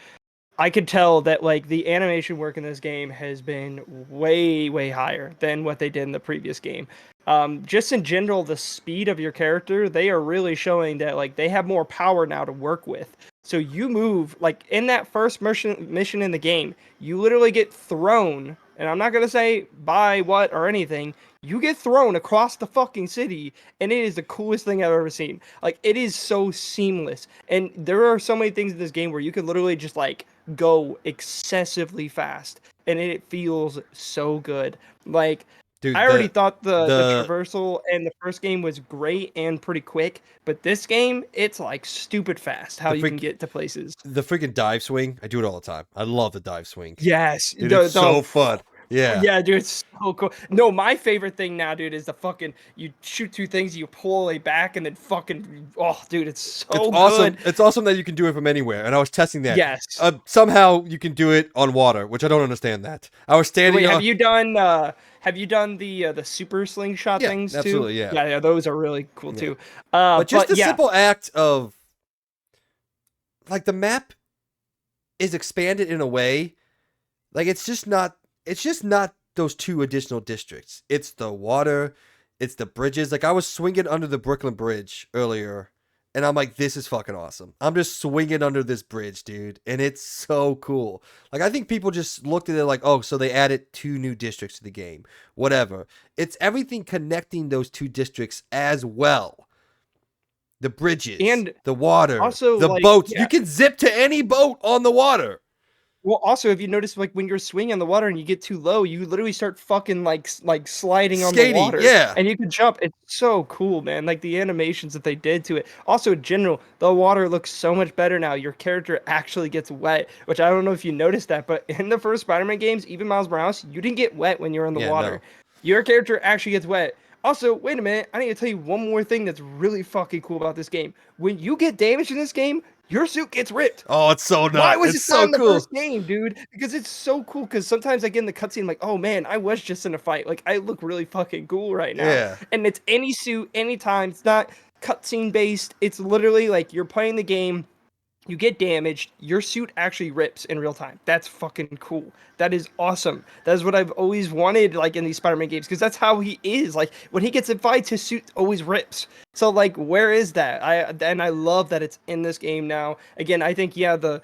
I could tell that like the animation work in this game has been way, way higher than what they did in the previous game. Just in general, the speed of your character, they are really showing that like they have more power now to work with. So you move like in that first mission in the game, you literally get thrown, and I'm not gonna say by what or anything. You get thrown across the fucking city, and it is the coolest thing I've ever seen. Like it is so seamless, and there are so many things in this game where you can literally just like go excessively fast and it feels so good. Like I Dude, already thought the the traversal in the first game was great and pretty quick, but this game it's like stupid fast how the you can freak get to places. the freaking dive swing, I do it all the time. I love the dive swing. Yes, Dude, it's so the fun. Yeah. yeah, dude, it's so cool. No, my favorite thing now, dude, is the fucking you shoot two things, you pull a back, and then fucking oh, dude, it's It's so awesome. good. It's awesome that you can do it from anywhere, and I was testing that. Yes. Somehow you can do it on water, which I don't understand. That I was standing Wait, on. have you done the super slingshot Yeah, things too? absolutely, yeah, Yeah, yeah, those are really cool yeah. too. But just But the yeah, simple act of like the map is expanded in a way like it's just not those two additional districts. It's the water, it's the bridges. Like I was swinging under the Brooklyn Bridge earlier, and I'm like, this is fucking awesome. I'm just swinging under this bridge, dude, and it's so cool. Like I think people just looked at it like, oh, so they added two new districts to the game. Whatever. It's everything connecting those two districts as well. The bridges, and the water, also the like boats. You yeah. can zip to any boat on the water. Well, also if you notice like when you're swinging on the water and you get too low, you literally start fucking like sliding on the Skating, water, yeah. and you can jump. It's so cool, man. Like the animations that they did to it. Also, in general, the water looks so much better now. Your character actually gets wet, which I don't know if you noticed that, but in the first Spider-Man games, even Miles Morales, you didn't get wet when you're in the Yeah, water. no. Your character actually gets wet. Also, wait a minute. I need to tell you one more thing that's really fucking cool about this game. When you get damaged in this game, your suit gets ripped. Oh, it's so Why not. was It's it not so in the cool. first game, dude? Because it's so cool. Because sometimes I get in the cutscene, like, oh man, I was just in a fight. Like, I look really fucking cool right now. Yeah. And it's any suit, anytime. It's not cutscene based. It's literally like you're playing the game, you get damaged, your suit actually rips in real time. That's fucking cool. That is awesome. That is what I've always wanted, like in these Spider-Man games, because that's how he is. Like when he gets in fights, his suit always rips. So like, where is that? I love that it's in this game now. Again, I think yeah, the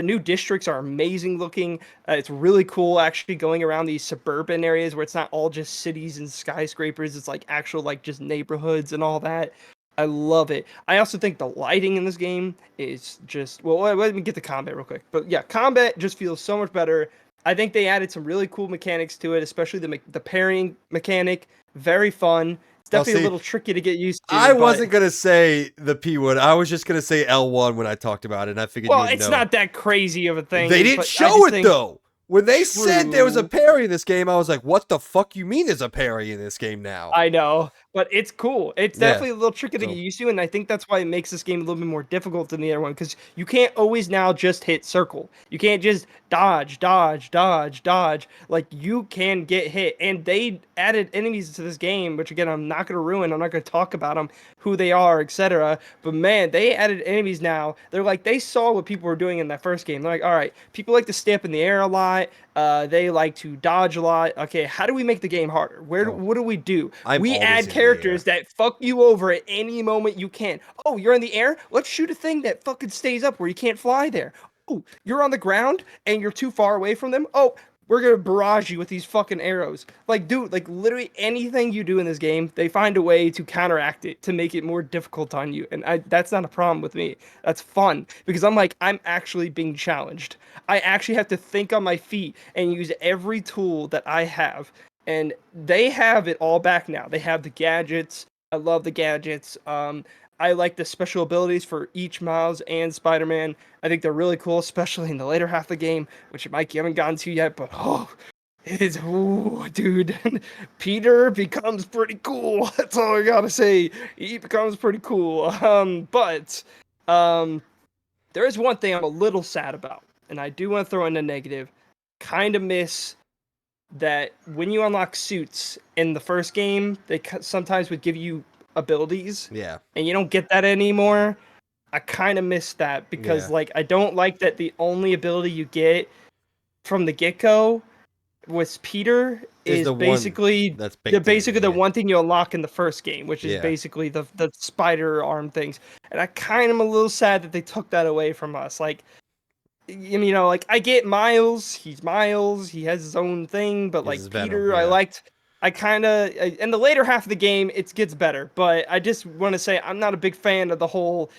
new districts are amazing looking. It's really cool actually going around these suburban areas where it's not all just cities and skyscrapers. It's like actual like just neighborhoods and all that. I love it. I also think the lighting in this game is just well. Let me get the combat real quick. But yeah, combat just feels so much better. I think they added some really cool mechanics to it, especially the parrying mechanic. Very fun. It's Well, definitely a see, little tricky to get used to, I but wasn't gonna say the P word. I was just gonna say L1 when I talked about it, and I figured you well, would it's know. not that crazy of a They thing. didn't But I show just it think though. When they said there was a True. parry in this game, I was like, what the fuck you mean there's a parry in this game now? I know, but it's cool. It's Yeah. definitely a little tricky to get So used to, and I think that's why it makes this game a little bit more difficult than the other one, because you can't always now just hit circle. You can't just dodge, dodge, dodge, dodge. Like, you can get hit, and they added enemies to this game, which again, I'm not going to ruin. I'm not going to talk about them, who they are, etc. But man, they added enemies now. They're like, they saw what people were doing in that first game. They're like, all right, people like to stay up in the air a lot. They like to dodge a lot. Okay, how do we make the game harder? What do we do? I'm We always add in the characters air. that fuck you over at any moment you can. Oh, you're in the air? Let's shoot a thing that fucking stays up where you can't fly there. Oh, you're on the ground and you're too far away from them? Oh, we're gonna barrage you with these fucking arrows. Like, dude, like literally anything you do in this game, they find a way to counteract it to make it more difficult on you. And that's not a problem with me. That's fun because I'm like, I'm actually being challenged. I actually have to think on my feet and use every tool that I have. And they have it all back now. They have the gadgets. I love the gadgets. I like the special abilities for each Miles and Spider-Man. I think they're really cool, especially in the later half of the game, which Mike, you haven't gotten to yet, but it is, ooh, dude. Peter becomes pretty cool. That's all I gotta say. He becomes pretty cool. But there is one thing I'm a little sad about, and I do want to throw in a negative. Kind of miss that when you unlock suits in the first game, they sometimes would give you abilities, Yeah. and you don't get that anymore. I kind of miss that because, Yeah. like, I don't like that the only ability you get from the get-go with Peter Is is the one basically that's baked in. the Yeah. one thing you unlock in the first game, which is Yeah. basically the spider arm things. And I kind of am a little sad that they took that away from us. Like, you know, like I get Miles, he's Miles, he has his own thing, but This like is Venom. Peter, Yeah. I kind of, in the later half of the game, it gets better, but I just want to say I'm not a big fan of the whole,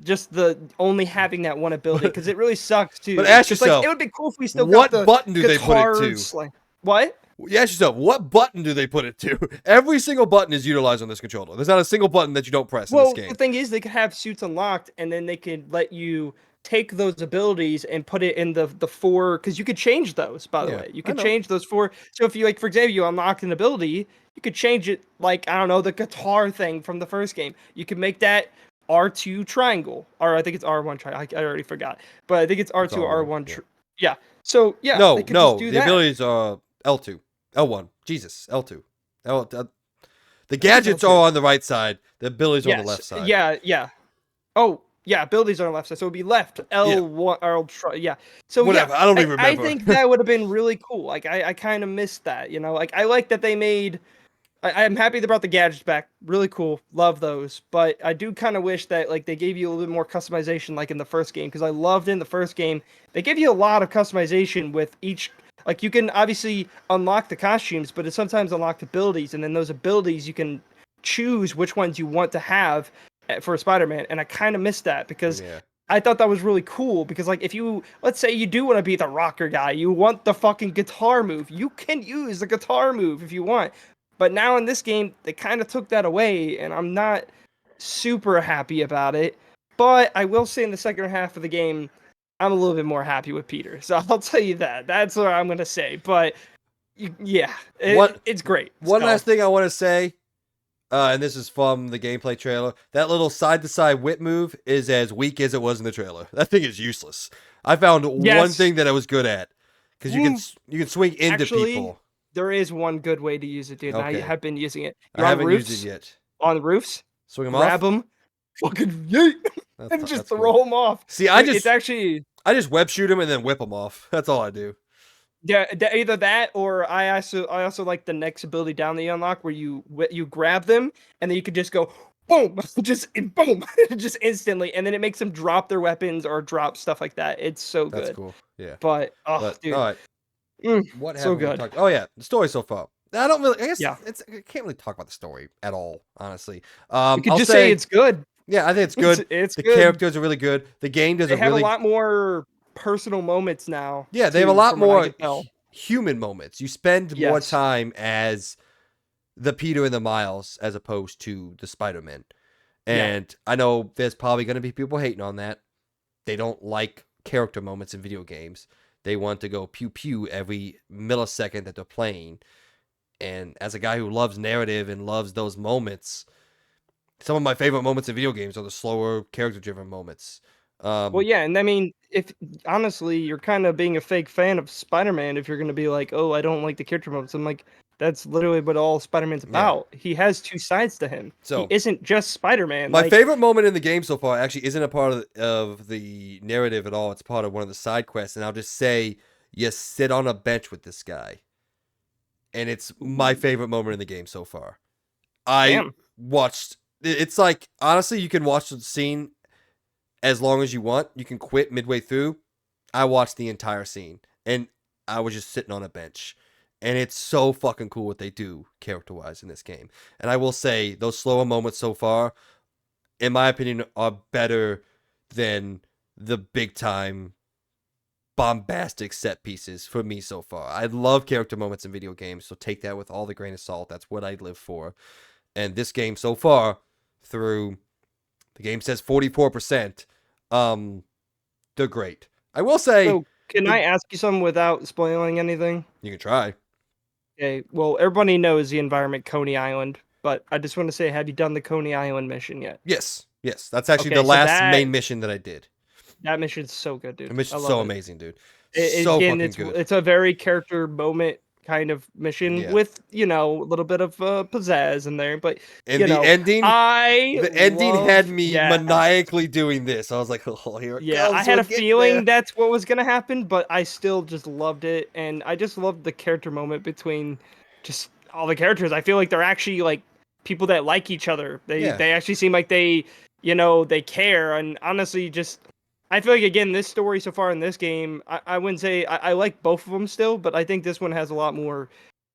just the only having that one ability, because it really sucks too. But ask It's like, yourself, it would be cool if we still got what the button do they put it guitar to? slang. What? You ask yourself, what button do they put it to? Every single button is utilized on this controller. There's not a single button that you don't press in this Well, the game. thing is, they could have suits unlocked, and then they could let you take those abilities and put it in the four, because you could change those. By the Yeah, way, you I could know. change those four. So if you, like, for example, you unlocked an ability, you could change it, like, I don't know, the guitar thing from the first game. You could make that R2 triangle, or I think it's R1 triangle. I already forgot, but I think it's It's R2 R1. R1. Yeah. Yeah. So yeah, they No, could just no. do The that. abilities are L2, L1. Jesus, L2. The I think it's gadgets L2. are on the right side. The abilities are on the Yes. left side. Yeah. Yeah. Oh, yeah, abilities are on the left side, so it'd be left Yeah. L1 or yeah. So yeah, Whatever. I don't even I remember. think that would have been really cool. Like I kind of missed that, you know. Like I like that they made. I'm happy they brought the gadgets back. Really cool. Love those. But I do kind of wish that like they gave you a little bit more customization, like in the first game, because I loved in the first game they give you a lot of customization with each. Like you can obviously unlock the costumes, but it sometimes unlock abilities, and then those abilities you can choose which ones you want to have for Spider-Man. And I kind of missed that because Yeah. I thought that was really cool because, like, if you, let's say you do want to be the rocker guy, you want the fucking guitar move, you can use the guitar move if you want. But now in this game, they kind of took that away, and I'm not super happy about it. But I will say in the second half of the game, I'm a little bit more happy with Peter. So I'll tell you that. That's what I'm going to say. But yeah, it's great. One So, last thing I want to say, and this is from the gameplay trailer. That little side-to-side whip move is as weak as it was in the trailer. That thing is useless. I found one yes, thing that I was good at because you can swing into actually, people. there is one good way to use it, dude. And I Okay, have been using it. I You're on haven't used it roofs, yet. on roofs, Swing them grab off. them, fucking yeet, and just That's cool. throw them off. See, Dude, it's actually, I just web shoot them and then whip them off. That's all I do. yeah, either that or I also like the next ability down that you unlock where you grab them and then you could just go boom, just boom, just instantly, and then it makes them drop their weapons or drop stuff like that. It's so That's good. cool. Yeah. But oh, But all dude, right, what so haven't we good. talked? Oh yeah, the story so far. I don't really. I guess Yeah, I can't really talk about the story at all, honestly. we could I'll just say say, it's good. yeah, I think it's good. It's The good. characters are really good. The game does They a have a really, lot more personal moments now yeah, they have a too, lot from what I more can tell. human moments. You spend more Yes. time as the Peter and the Miles as opposed to the Spider-Man. Yeah. And I know there's probably going to be people hating on that. They don't like character moments in video games. They want to go pew pew every millisecond that they're playing. And as a guy who loves narrative and loves those moments, some of my favorite moments in video games are the slower, character-driven moments. Well, yeah, and I mean, if honestly, you're kind of being a fake fan of Spider-Man if you're gonna be like, "Oh, I don't like the character moments." I'm like, that's literally what all Spider-Man's Yeah. about. He has two sides to him. He So isn't just Spider-Man. my Like, favorite moment in the game so far actually isn't a part of the narrative at all. It's part of one of the side quests, and I'll just say you sit on a bench with this guy, and it's my favorite moment in the game so far. I damn. watched. It's like honestly, you can watch the scene as long as you want. You can quit midway through. I watched the entire scene, and I was just sitting on a bench. And it's so fucking cool what they do character-wise in this game. And I will say, those slower moments so far, in my opinion, are better than the big-time bombastic set pieces for me so far. I love character moments in video games, so take that with all the grain of salt. That's what I live for. And this game so far, through the game says 44%, they're great. I will say, So, can I ask you something without spoiling anything? you can try. Okay. Well, everybody knows the environment Coney Island, but I just want to say, have you done the Coney Island mission yet? Yes, that's actually Okay, the so last main mission that I did. that mission's so good, dude. The I mission's love so it. amazing, dude. It So again, fucking good. it's a very character moment kind of mission Yeah. with, a little bit of pizzazz in there, but And you the know, ending, I the ending had love- me yeah, maniacally doing this. I was like, oh, here it yeah, comes. I had We're a getting feeling there. that's what was gonna happen, but I still just loved it, and I just loved the character moment between just all the characters. I feel like they're actually like people that like each other. They Yeah. they actually seem like they care, and honestly, just I feel like again this story so far in this game, I wouldn't say I like both of them still, but I think this one has a lot more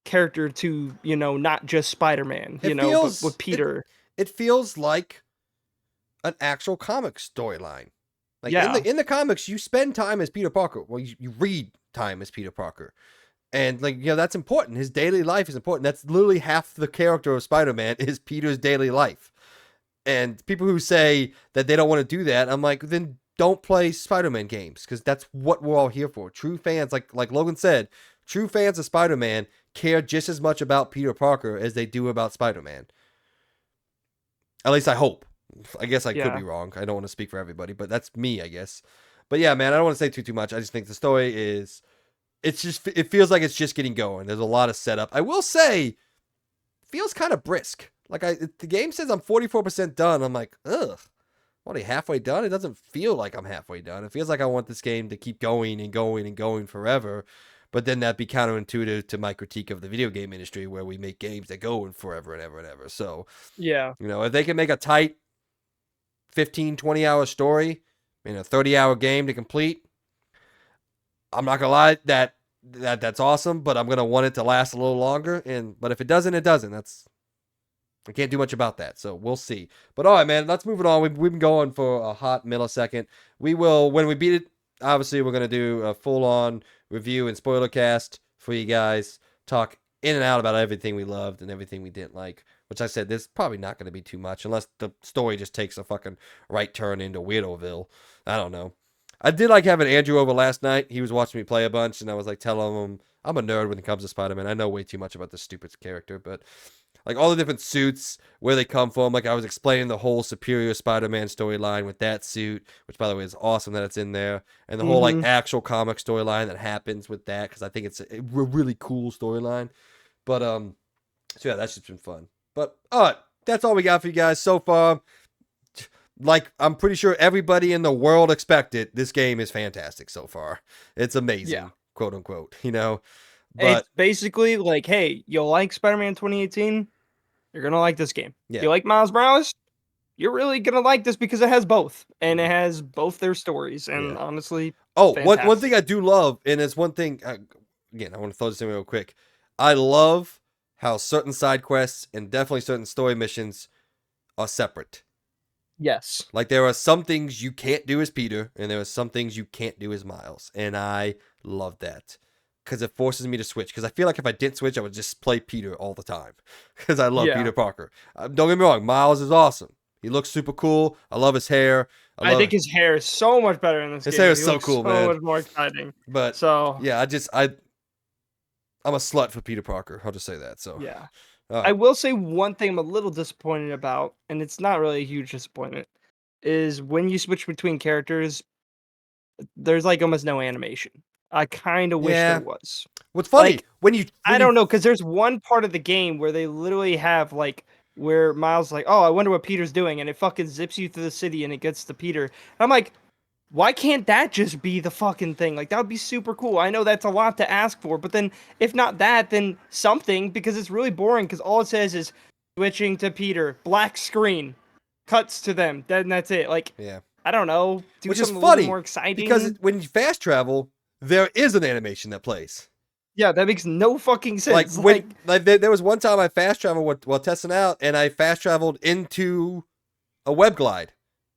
character to not just Spider-Man, It but feels with Peter. it feels like an actual comic storyline. Like Yeah, in the comics, you spend time as Peter Parker. Well, you read time as Peter Parker. And that's important. His daily life is important. That's literally half the character of Spider-Man is Peter's daily life. And people who say that they don't want to do that, I'm like, then don't play Spider-Man games because that's what we're all here for. True fans, like Logan said, true fans of Spider-Man care just as much about Peter Parker as they do about Spider-Man. At least I hope. I guess I could yeah. be wrong. I don't want to speak for everybody, but that's me, I guess. But yeah, man, I don't want to say too much. I just think the story is it feels like it's just getting going. There's a lot of setup. I will say, it feels kind of brisk. Like the game says I'm 44% done. I'm like, ugh, I'm only halfway done. It doesn't feel like I'm halfway done. It feels like I want this game to keep going and going and going forever. But then that'd be counterintuitive to my critique of the video game industry, where we make games that go in forever and ever and ever. So, Yeah. if they can make a tight 15, 20-hour story in a 30-hour game to complete, I'm not gonna lie, that's awesome, but I'm gonna want it to last a little longer. But if it doesn't, it doesn't. I can't do much about that, so we'll see. But all right, man, let's move it on. We've been going for a hot millisecond. We will, when we beat it, obviously we're gonna do a full-on review and spoiler cast for you guys. Talk in and out about everything we loved and everything we didn't like. Which I said, there's probably not gonna be too much unless the story just takes a fucking right turn into Weirdoville. I don't know. I did like having Andrew over last night. He was watching me play a bunch, and I was like telling him I'm a nerd when it comes to Spider-Man. I know way too much about this stupid character, but like all the different suits, where they come from. Like I was explaining the whole Superior Spider-Man storyline with that suit, which by the way is awesome that it's in there, and the whole like actual comic storyline that happens with that because I think it's a really cool storyline. But so yeah, that's just been fun. But all right, that's all we got for you guys so far. Like I'm pretty sure everybody in the world expected, this game is fantastic so far. It's amazing, quote unquote. But It's basically like, hey, you like Spider-Man 2018? You're gonna like this game. yeah, You like Miles Morales? You're really gonna like this because it has both, and it has both their stories. And Yeah. honestly, one fantastic. thing I do love, and it's one thing again, I want to throw this in real quick. I love how certain side quests and definitely certain story missions are separate. Yes. Like there are some things you can't do as Peter, and there are some things you can't do as Miles, and I love that because it forces me to switch. Because I feel like if I didn't switch, I would just play Peter all the time because I love Yeah. Peter Parker. Don't get me wrong, Miles is awesome. He looks super cool. I love his hair. I think his hair is so much better in this his game. hair is He so looks cool, so man. much more exciting. But So yeah, I'm a slut for Peter Parker. I'll just say that. So yeah. all I right. will say one thing I'm a little disappointed about, and it's not really a huge disappointment, is when you switch between characters, there's like almost no animation. I kind of wish there Yeah. was. What's funny Like, when I you don't know, because there's one part of the game where they literally have like where Miles like, oh, I wonder what Peter's doing, and it fucking zips you through the city and it gets to Peter. And I'm like, why can't that just be the fucking thing? Like that would be super cool. I know that's a lot to ask for, but then if not that, then something because it's really boring because all it says is switching to Peter, black screen, cuts to them, then that's it. Like yeah. I don't know, do Which is something a little bit funny more because exciting. when you fast travel, there is an animation that plays. Yeah, that makes no fucking Like sense. when Like like there was one time I fast traveled while testing out, and I fast traveled into a web glide,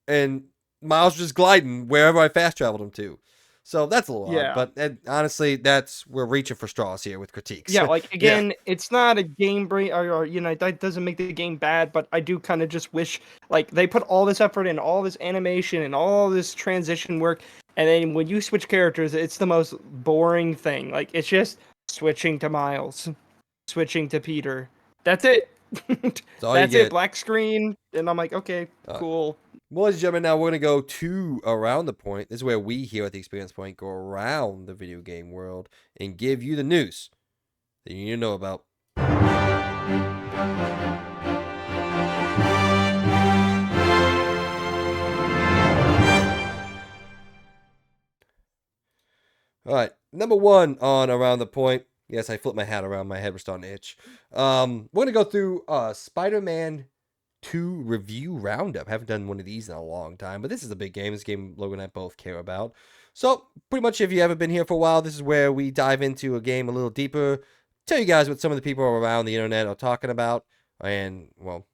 and Miles was just gliding wherever I fast traveled him to. So that's a little odd, yeah. but honestly, we're reaching for straws here with critiques. Yeah, like Yeah, again, it's not a game break or you know, that doesn't make the game bad, but I do kind of just wish like they put all this effort in, all this animation and all this transition work, and then when you switch characters, it's the most boring thing. Like it's just switching to Miles, switching to Peter. That's it. that's all you That's it. get. Black screen, and I'm like, okay, Uh, cool. well, ladies and gentlemen, now we're gonna go to around the point. This is where we here at the Experience Point go around the video game world and give you the news that you need to know about. All right, number one on around the point. Yes, I flipped my hat around. My head was starting to itch. We're gonna go through Spider-Man 2 review roundup. Haven't done one of these in a long time, but this is a big game. This game Logan and I both care about. So pretty much, if you haven't been here for a while, this is where we dive into a game a little deeper. Tell you guys what some of the people around the internet are talking about, and well,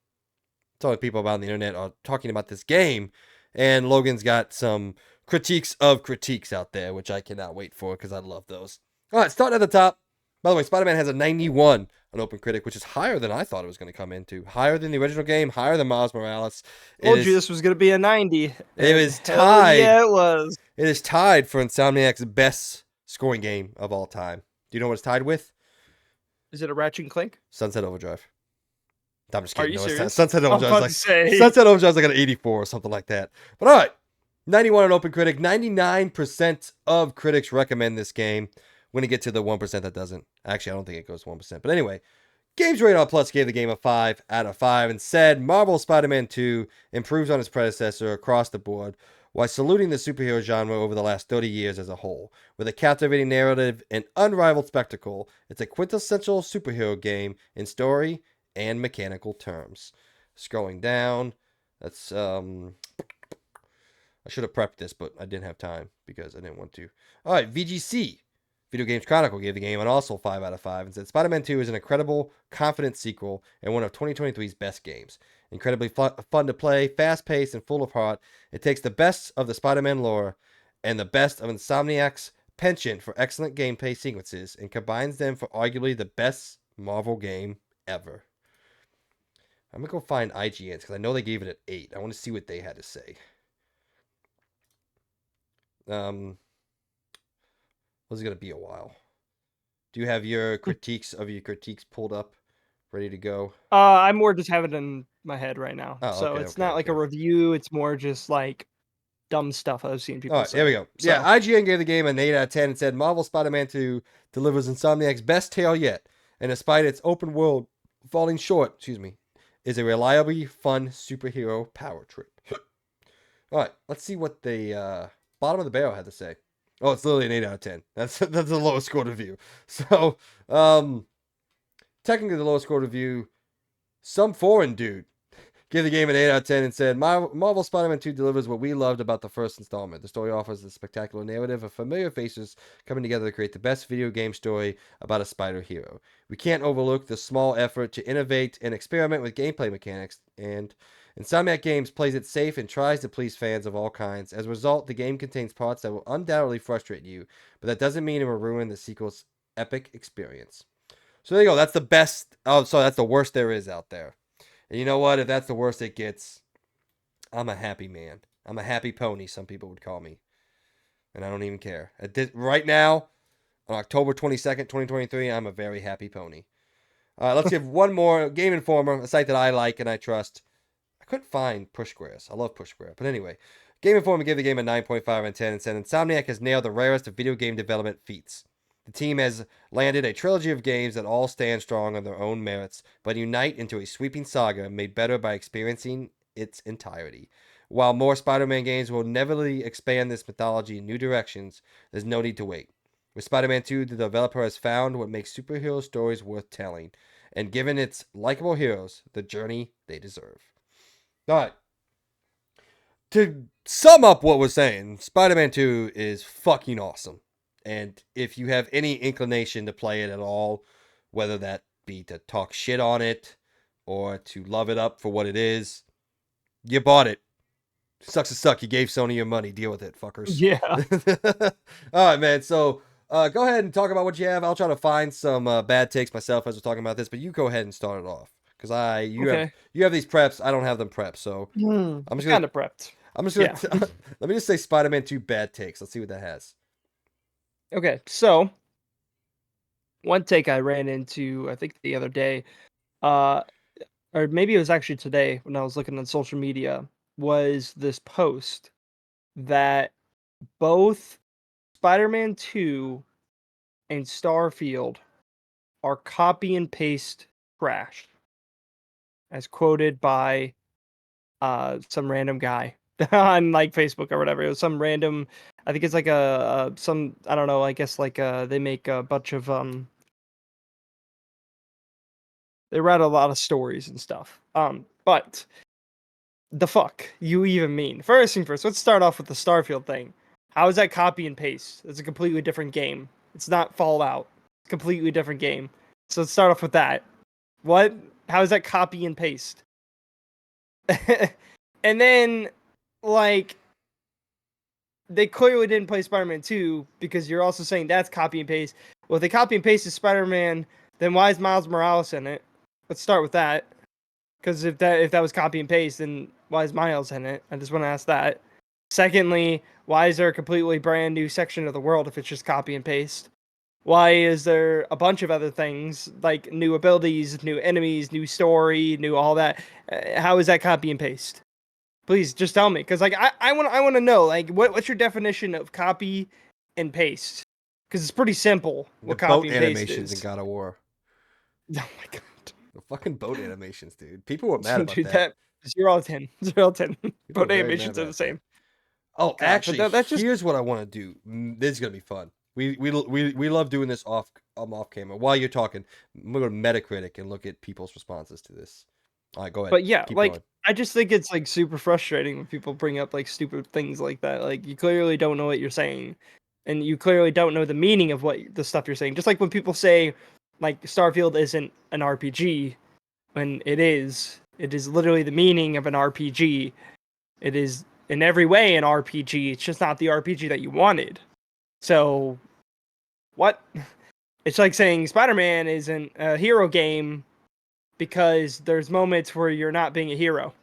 some of the people around the internet are talking about this game. And Logan's got some critiques of critiques out there, which I cannot wait for because I love those. All right, starting at the top. By the way, Spider-Man has a 91 on OpenCritic, which is higher than I thought it was going to come into. Higher than the original game, higher than Miles Morales. It Told you is this was gonna be a 90, it and is hell tied. yeah, it was. It is tied for Insomniac's best scoring game of all time. Do you know what it's tied with? Is it a Ratchet and Clank? Sunset Overdrive. I'm just Are kidding. you No, it's serious? Sunset I was Overdrive about like to say. Sunset Overdrive like an 84 or something like that. But all right, 91 on OpenCritic. 99% of critics recommend this game. We're gonna get to the 1% that doesn't. Actually, I don't think it goes to 1%. But anyway, Games Radar Plus gave the game a 5 out of 5 and said Marvel Spider-Man 2 improves on its predecessor across the board while saluting the superhero genre over the last 30 years as a whole. With a captivating narrative and unrivaled spectacle, it's a quintessential superhero game in story and mechanical terms. Scrolling down, that's I should have prepped this, but I didn't have time because I didn't want to. All right, VGC, Video Games Chronicle, gave the game an also 5 out of 5 and said Spider-Man 2 is an incredible, confident sequel and one of 2023's best games. Incredibly fun to play, fast-paced, and full of heart, it takes the best of the Spider-Man lore and the best of Insomniac's penchant for excellent gameplay sequences and combines them for arguably the best Marvel game ever. I'm going to go find IGN's because I know they gave it an 8. I want to see what they had to say. This is going to be a while. Do you have your critiques pulled up, ready to go? I more just have it in my head right now. Oh, So okay, it's okay, not like a okay. review, it's more just like dumb stuff I've seen All people right, here we say. go. So Yeah, IGN gave the game an 8 out of 10 and said Marvel Spider-Man 2 delivers Insomniac's best tale yet, and despite its open world falling short, is a reliably fun superhero power trip. All right, let's see what the bottom of the barrel had to say. Oh, it's literally an 8 out of 10. That's the lowest scored review. So, technically the lowest scored review, some foreign dude gave the game an 8 out of 10 and said Marvel Spider-Man 2 delivers what we loved about the first installment. The story offers a spectacular narrative of familiar faces coming together to create the best video game story about a spider hero. We can't overlook the small effort to innovate and experiment with gameplay mechanics, and Insomniac Games plays it safe and tries to please fans of all kinds. As a result, the game contains parts that will undoubtedly frustrate you, but that doesn't mean it will ruin the sequel's epic experience. So there you go. That's the best. Oh, sorry, that's the worst there is out there. And you know what? If that's the worst it gets, I'm a happy man. I'm a happy pony, some people would call me. And I don't even care. Right now, on October 22nd, 2023, I'm a very happy pony. Let's give one more. Game Informer, a site that I like and I trust. I couldn't find Push Squares. I love Push Square. But anyway, Game Informer gave the game a 9.5 out of 10 and said Insomniac has nailed the rarest of video game development feats. The team has landed a trilogy of games that all stand strong on their own merits, but unite into a sweeping saga made better by experiencing its entirety. While more Spider-Man games will inevitably expand this mythology in new directions, there's no need to wait. With Spider-Man 2, the developer has found what makes superhero stories worth telling, and given its likable heroes the journey they deserve. All right. To sum up what we're saying, Spider-Man 2 is fucking awesome. And if you have any inclination to play it at all, whether that be to talk shit on it or to love it up for what it is, you bought it. Sucks to suck. You gave Sony your money. Deal with it, fuckers. Yeah. All right, man. So go ahead and talk about what you have. I'll try to find some bad takes myself as we're talking about this, but you go ahead and start it off because Okay. you have these preps. I don't have them prepped, so I'm just gonna Kind of prepped. I'm just Yeah. gonna let me just say Spider-Man 2 bad takes. Let's see what that has. Okay. So one take I ran into, I think the other day, uh, or maybe it was actually today when I was looking on social media, was this post that both Spider-Man 2 and Starfield are copy and paste trash, as quoted by some random guy on like Facebook or whatever. It was some random, I think it's like some, I don't know, I guess like they make a bunch of they write a lot of stories and stuff. But the fuck you even mean? First thing first, let's start off with the Starfield thing. How is that copy and paste? It's a completely different game. It's not Fallout. It's a completely different game. So let's start off with that. What? How is that copy and paste? And then, like, they clearly didn't play Spider-Man 2 because you're also saying that's copy and paste. Well, if they copy and paste Spider-Man, then why is Miles Morales in it? Let's start with that. Because if that was copy and paste, then why is Miles in it? I just want to ask that. Secondly, why is there a completely brand new section of the world if it's just copy and paste? Why is there a bunch of other things like new abilities, new enemies, new story, new all that? How is that copy and paste? Please just tell me, because like I want to know like what's your definition of copy and paste? Because it's pretty simple The what copy boat and paste animations in is. God of War. Oh my god. The fucking boat animations, dude. People were mad about Dude, that. that 0 out of 10. 0 out of 10. People were Both very mad animations are the about that. same. Oh, God, but actually, that's just here's what I want to do. This is gonna be fun. We love doing this off camera. While you're talking, I'm gonna go to Metacritic and look at people's responses to this. All right, go ahead. but yeah, Keep like going. I just think it's like super frustrating when people bring up like stupid things like that. Like you clearly don't know what you're saying, and you clearly don't know the meaning of what the stuff you're saying. Just like when people say like Starfield isn't an RPG, when it is. It is literally the meaning of an RPG. It is in every way an RPG. It's just not the RPG that you wanted. So what? It's like saying Spider-Man isn't a hero game because there's moments where you're not being a hero.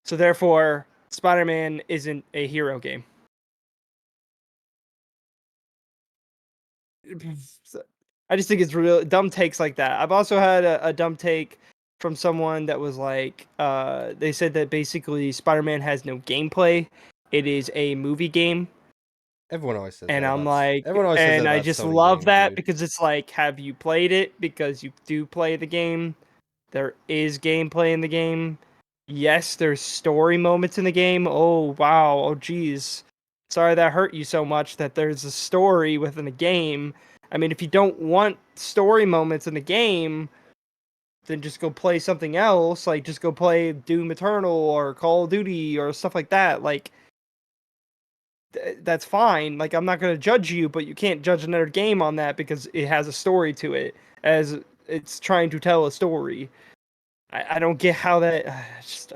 So therefore, Spider-Man isn't a hero game. I just think it's real dumb takes like that. I've also had a dumb take from someone that was like, they said that basically Spider-Man has no gameplay. It is a movie game. Everyone always says And that I'm about. like, Everyone always says that and I about just Sony love games, that dude. because it's like, have you played it? Because you do play the game. There is gameplay in the game. Yes, there's story moments in the game. Oh, wow. Oh, geez. Sorry that hurt you so much that there's a story within the game. I mean, if you don't want story moments in the game, then just go play something else. Like, just go play Doom Eternal or Call of Duty or stuff like that. Like, that's fine. Like, I'm not going to judge you, but you can't judge another game on that because it has a story to it, as it's trying to tell a story. I don't get how that.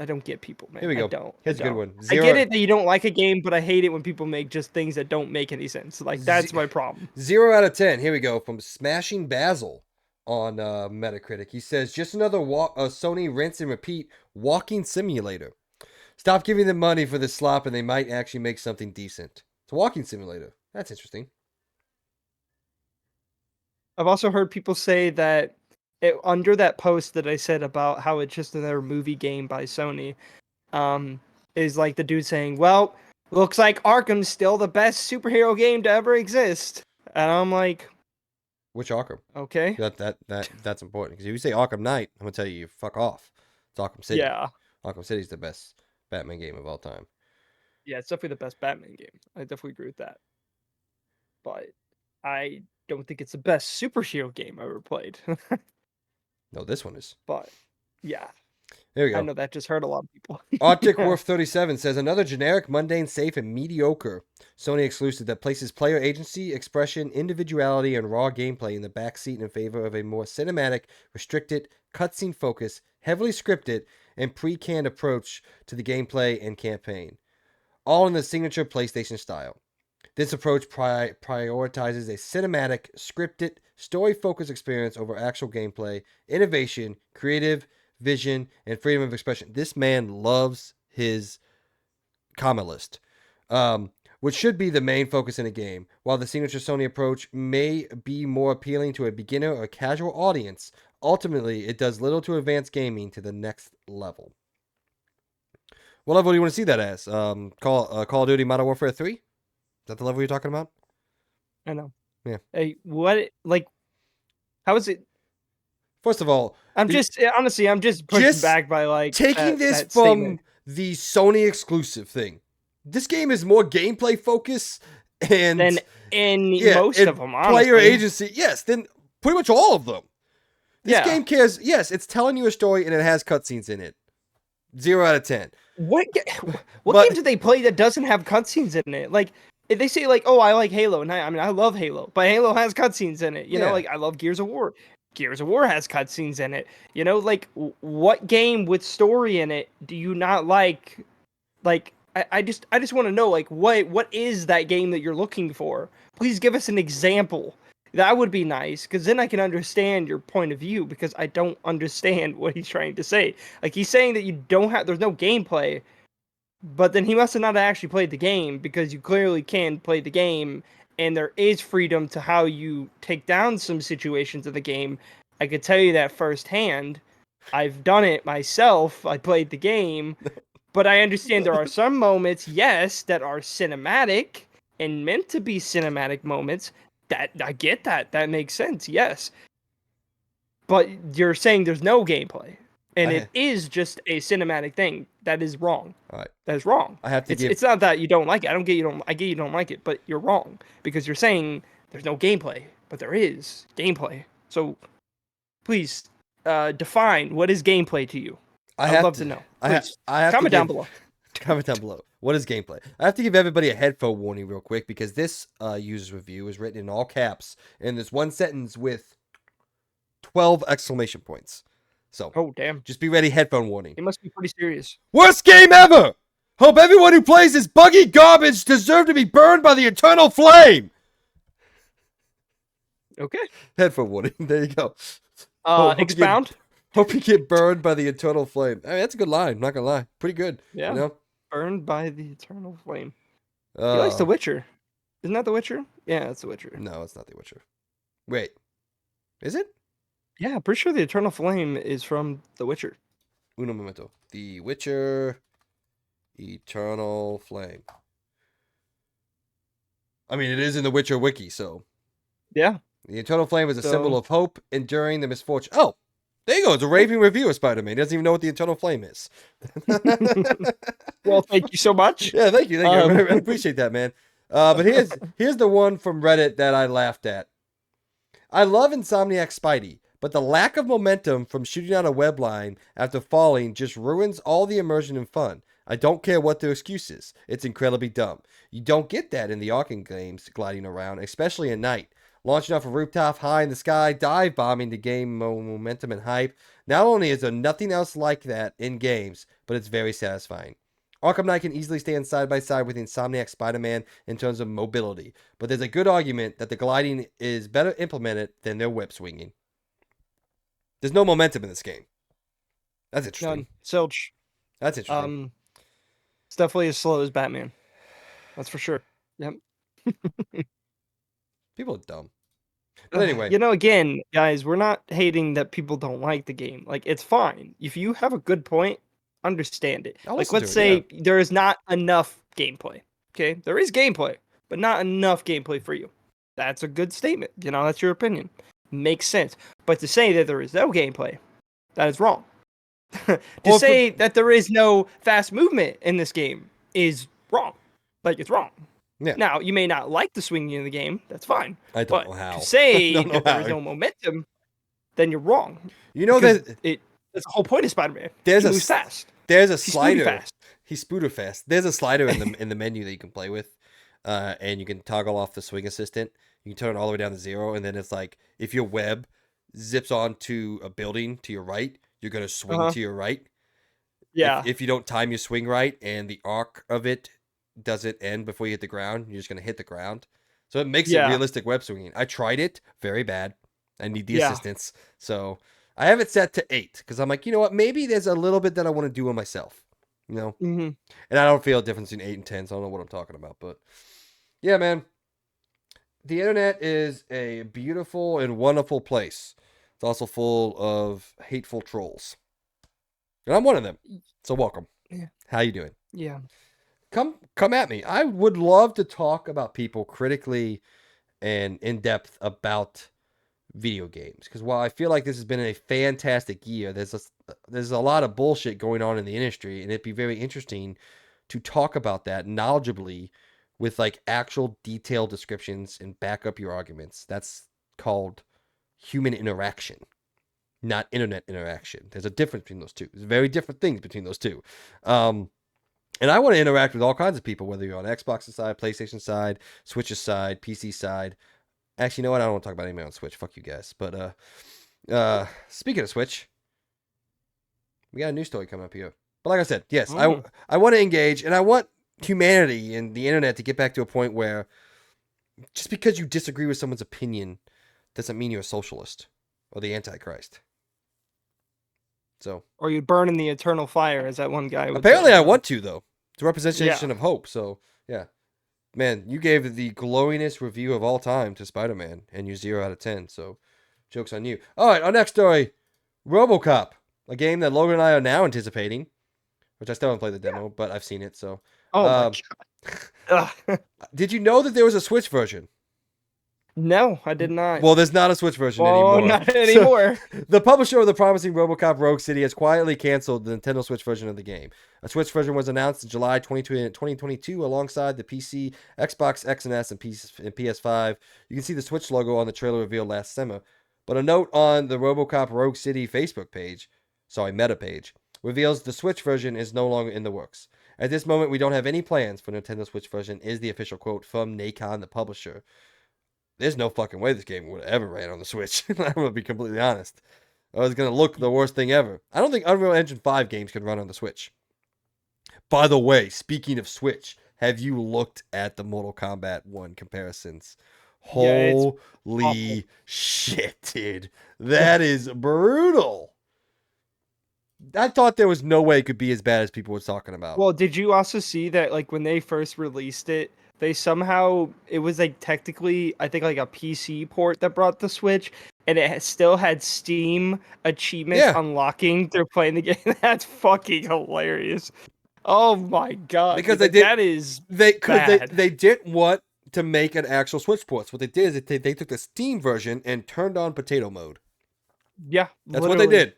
I don't get people, man. Here we I go. don't. I Here's a good don't. one. I get Zero it that you don't like a game, but I hate it when people make just things that don't make any sense. Like that's z- my problem. 0 out of 10. Here we go from Smashing Basil on Metacritic. He says just another Sony rinse and repeat walking simulator. Stop giving them money for the slop, and they might actually make something decent. It's a walking simulator. That's interesting. I've also heard people say that under that post that I said about how it's just another movie game by Sony, um, is like the dude saying, "Well, looks like Arkham's still the best superhero game to ever exist," and I'm like, Which Arkham? okay, That's important because if you say Arkham Knight, I'm gonna tell you fuck off. It's Arkham City. yeah, Arkham City's the best Batman game of all time. yeah, it's definitely the best Batman game. I definitely agree with that, but I don't think it's the best superhero game I ever played. No, this one is. But yeah, There we I go. know that just hurt a lot of people. Arctic Wolf 37 says another generic, mundane, safe, and mediocre Sony exclusive that places player agency, expression, individuality, and raw gameplay in the backseat in favor of a more cinematic, restricted, cutscene focused, heavily scripted, and pre-canned approach to the gameplay and campaign, all in the signature PlayStation style. This approach prioritizes a cinematic, scripted, story-focused experience over actual gameplay, innovation, creative vision, and freedom of expression. This man loves his comment list, which should be the main focus in a game. While the signature Sony approach may be more appealing to a beginner or casual audience, ultimately it does little to advance gaming to the next level. What level do you want to see that as? Call of Duty Modern Warfare 3? Is that the level you're talking about? I know. Yeah. Hey, what? Like, how is it? First of all, I'm just honestly, I'm just pushed back by like taking this that from statement. the Sony exclusive thing. This game is more gameplay focused and Than in most and of them, player honestly. agency. Yes, then pretty much all of them. This game cares. Yes, it's telling you a story and it has cutscenes in it. 0 out of 10. What But game do they play that doesn't have cutscenes in it? Like if they say like, "Oh, I like Halo," and I mean, I love Halo, but Halo has cutscenes in it. You know, Yeah. like I love Gears of War. Gears of War has cutscenes in it. You know, like what game with story in it do you not like? Like I just want to know like what is that game that you're looking for? Please give us an example. That would be nice because then I can understand your point of view because I don't understand what he's trying to say. Like he's saying that you don't have there's no gameplay, but then he must have not actually played the game because you clearly can play the game and there is freedom to how you take down some situations of the game. I could tell you that firsthand. I've done it myself. I played the game, but I understand there are some moments, yes, that are cinematic and meant to be cinematic moments. That I get that. That makes sense. Yes. But you're saying there's no gameplay and it is just a cinematic thing. That is wrong. All right. That is wrong. I have to give It's not that you don't like it. I get you don't like it, but you're wrong because you're saying there's no gameplay, but there is gameplay. So please define what is gameplay to you. I'd love to know. Please I have comment to down give, below. Comment down below. What is gameplay? I have to give everybody a headphone warning real quick because this user's review is written in all caps in this one sentence with 12 exclamation points. So, Oh damn! just be ready. Headphone warning. It must be pretty serious. Worst game ever. Hope everyone who plays this buggy garbage deserve to be burned by the eternal flame. Okay. Headphone warning. There you go. Hope Expound. Hope you get burned by the eternal flame. I mean, that's a good line. Not gonna lie, pretty good. Yeah. You know? Burned by the eternal flame. He likes The Witcher. Isn't that The Witcher? Yeah, it's The Witcher. No, it's not The Witcher. Wait, is it? Yeah, I'm pretty sure the eternal flame is from The Witcher. Uno momento. The Witcher, eternal flame. I mean, it is in the Witcher wiki, so. Yeah. The eternal flame is a symbol of hope, enduring the misfortune. Oh, there you go. It's a raving review of Spider-Man. He doesn't even know what the eternal flame is. Well, thank you so much. Yeah, thank you. I appreciate that, man. But here's the one from Reddit that I laughed at. I love Insomniac Spidey, but the lack of momentum from shooting out a web line after falling just ruins all the immersion and fun. I don't care what the excuse is. It's incredibly dumb. You don't get that in the Arkham games gliding around, especially at night. Launching off a rooftop high in the sky, dive bombing to gain momentum and hype. Not only is there nothing else like that in games, but it's very satisfying. Arkham Knight can easily stand side by side with Insomniac Spider-Man in terms of mobility, but there's a good argument that the gliding is better implemented than their web swinging. There's no momentum in this game. That's interesting. None. Silch. That's interesting. It's definitely as slow as Batman. That's for sure. Yep. People are dumb. But anyway, Again, guys, we're not hating that people don't like the game. Like, it's fine. If you have a good point, understand it. I'll Like, listen to let's it. Yeah. say there is not enough gameplay. Okay? There is gameplay, but not enough gameplay for you. That's a good statement. That's your opinion. Makes sense. But to say that there is no gameplay, that is wrong. To Well, say that there is no fast movement in this game is wrong. Like, it's wrong. Yeah. Now, you may not like the swinging in the game. That's fine. I don't But know how. to say Don't know that there how. is no momentum, then you're wrong. You know Because that that's the whole point of Spider-Man. there's He a moves fast. there's a He's slider. fast. He's spooter fast. There's a slider in the menu that you can play with, and you can toggle off the swing assistant. You can turn it all the way down to 0, and then it's like if your web zips onto a building to your right, you're gonna swing to your right. Yeah. If you don't time your swing right and the arc of it doesn't end before you hit the ground, you're just gonna hit the ground. So it makes it realistic web swinging. I tried it, very bad. I need the assistance. So I have it set to 8 because I'm like, you know what? Maybe there's a little bit that I want to do on myself. Mm-hmm. And I don't feel a difference between 8 and 10, so I don't know what I'm talking about. But yeah, man, the internet is a beautiful and wonderful place. It's also full of hateful trolls, and I'm one of them. So welcome. Yeah. How you doing? Yeah. Come at me. I would love to talk about people critically and in depth about video games because while I feel like this has been a fantastic year, there's a lot of bullshit going on in the industry, and it'd be very interesting to talk about that knowledgeably with like actual detailed descriptions and back up your arguments. That's called human interaction, not internet interaction. There's a difference between those two. There's very different things between those two. And I want to interact with all kinds of people, whether you're on Xbox's side, PlayStation side, Switch's side, PC side. Actually, you know what? I don't want to talk about anybody on Switch. Fuck you guys. But speaking of Switch, we got a news story coming up here. But like I said, yes, I want to engage, and I want humanity and the internet to get back to a point where just because you disagree with someone's opinion doesn't mean you're a socialist or the Antichrist. So, or you burn in the eternal fire, as that one guy would apparently say. I want to, though. It's a representation of hope. So, yeah. Man, you gave the glowingest review of all time to Spider-Man, and you're 0 out of 10. So, joke's on you. All right, our next story, Robo-Cop, a game that Logan and I are now anticipating, which I still haven't played the demo, but I've seen it. So, my God. Did you know that there was a Switch version? No, I did not. Well, there's not a Switch version anymore. Not anymore. So, the publisher of the promising Robo-Cop Rogue City has quietly canceled the Nintendo Switch version of the game. A Switch version was announced in July 2022 alongside the PC, Xbox X and S, and PS5. You can see the Switch logo on the trailer revealed last summer. But a note on the Robo-Cop Rogue City Facebook page, meta page, reveals the Switch version is no longer in the works. At this moment, we don't have any plans for Nintendo Switch version, is the official quote from Nacon, the publisher. There's no fucking way this game would have ever ran on the Switch. I'm going to be completely honest. It was going to look the worst thing ever. I don't think Unreal Engine 5 games could run on the Switch. By the way, speaking of Switch, have you looked at the Mortal Kombat 1 comparisons? Holy shit, dude. That is brutal. I thought there was no way it could be as bad as people were talking about. Well, did you also see that, like, when they first released it, they somehow, it was like technically, I think, like a PC port that brought the Switch, and it still had Steam achievements unlocking through playing the game. That's fucking hilarious. Oh my God. Because that is bad. They didn't want to make an actual Switch port. So what they did is they took the Steam version and turned on potato mode. Yeah, that's what they did.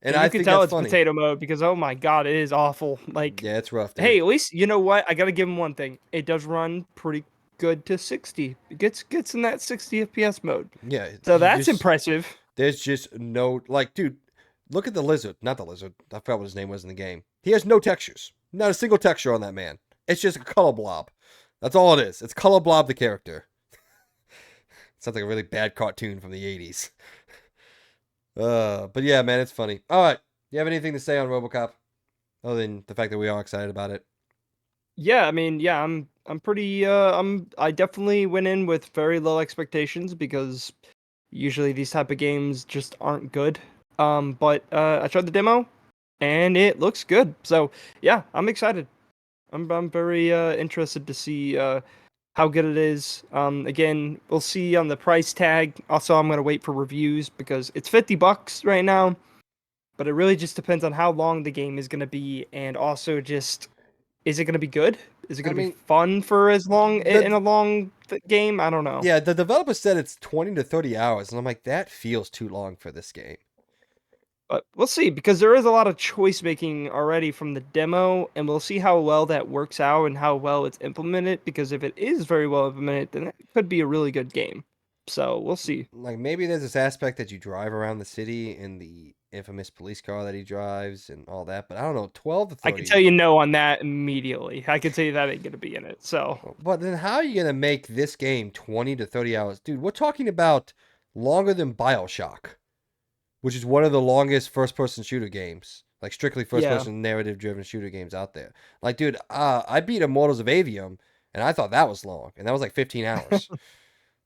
And I can tell it's funny. Potato mode because, oh my God, it is awful. Like, yeah, it's rough. Dude. Hey, at least you know what? I gotta give them one thing. It does run pretty good to 60. It gets in that 60 FPS mode. Yeah, so that's impressive. There's just no dude. Look at the lizard. Not the lizard. I forgot what his name was in the game. He has no textures. Not a single texture on that man. It's just a color blob. That's all it is. It's color blob the character. Sounds like a really bad cartoon from the 80s. But yeah, man, it's funny. All right, you have anything to say on RoboCop, other than the fact that we are excited about it? Yeah, I mean, yeah, I'm pretty. I definitely went in with very low expectations because usually these type of games just aren't good. But I tried the demo. and it looks good. So yeah, I'm excited. I'm very interested to see how good it is. Again, we'll see on the price tag. Also, I'm gonna wait for reviews because it's $50 right now, but it really just depends on how long the game is gonna be, and also just is it gonna be good? Is it I gonna be mean, fun for as long in the a long game? I don't know. yeah, the developer said it's 20 to 30 hours, and I'm like, that feels too long for this game. But we'll see because there is a lot of choice making already from the demo, and we'll see how well that works out and how well it's implemented. Because if it is very well implemented, then it could be a really good game. So we'll see. Like maybe there's this aspect that you drive around the city in the infamous police car that he drives and all that, but I don't know, 12 to I can tell 30. you no on that immediately. I can tell you that ain't gonna be in it. So But then how are you gonna make this game 20 to 30 hours? Dude, we're talking about longer than BioShock, which is one of the longest first person shooter games. Like strictly first yeah, person narrative driven shooter games out there. Like, dude, I beat Immortals of Avium and I thought that was long. And that was like 15 hours.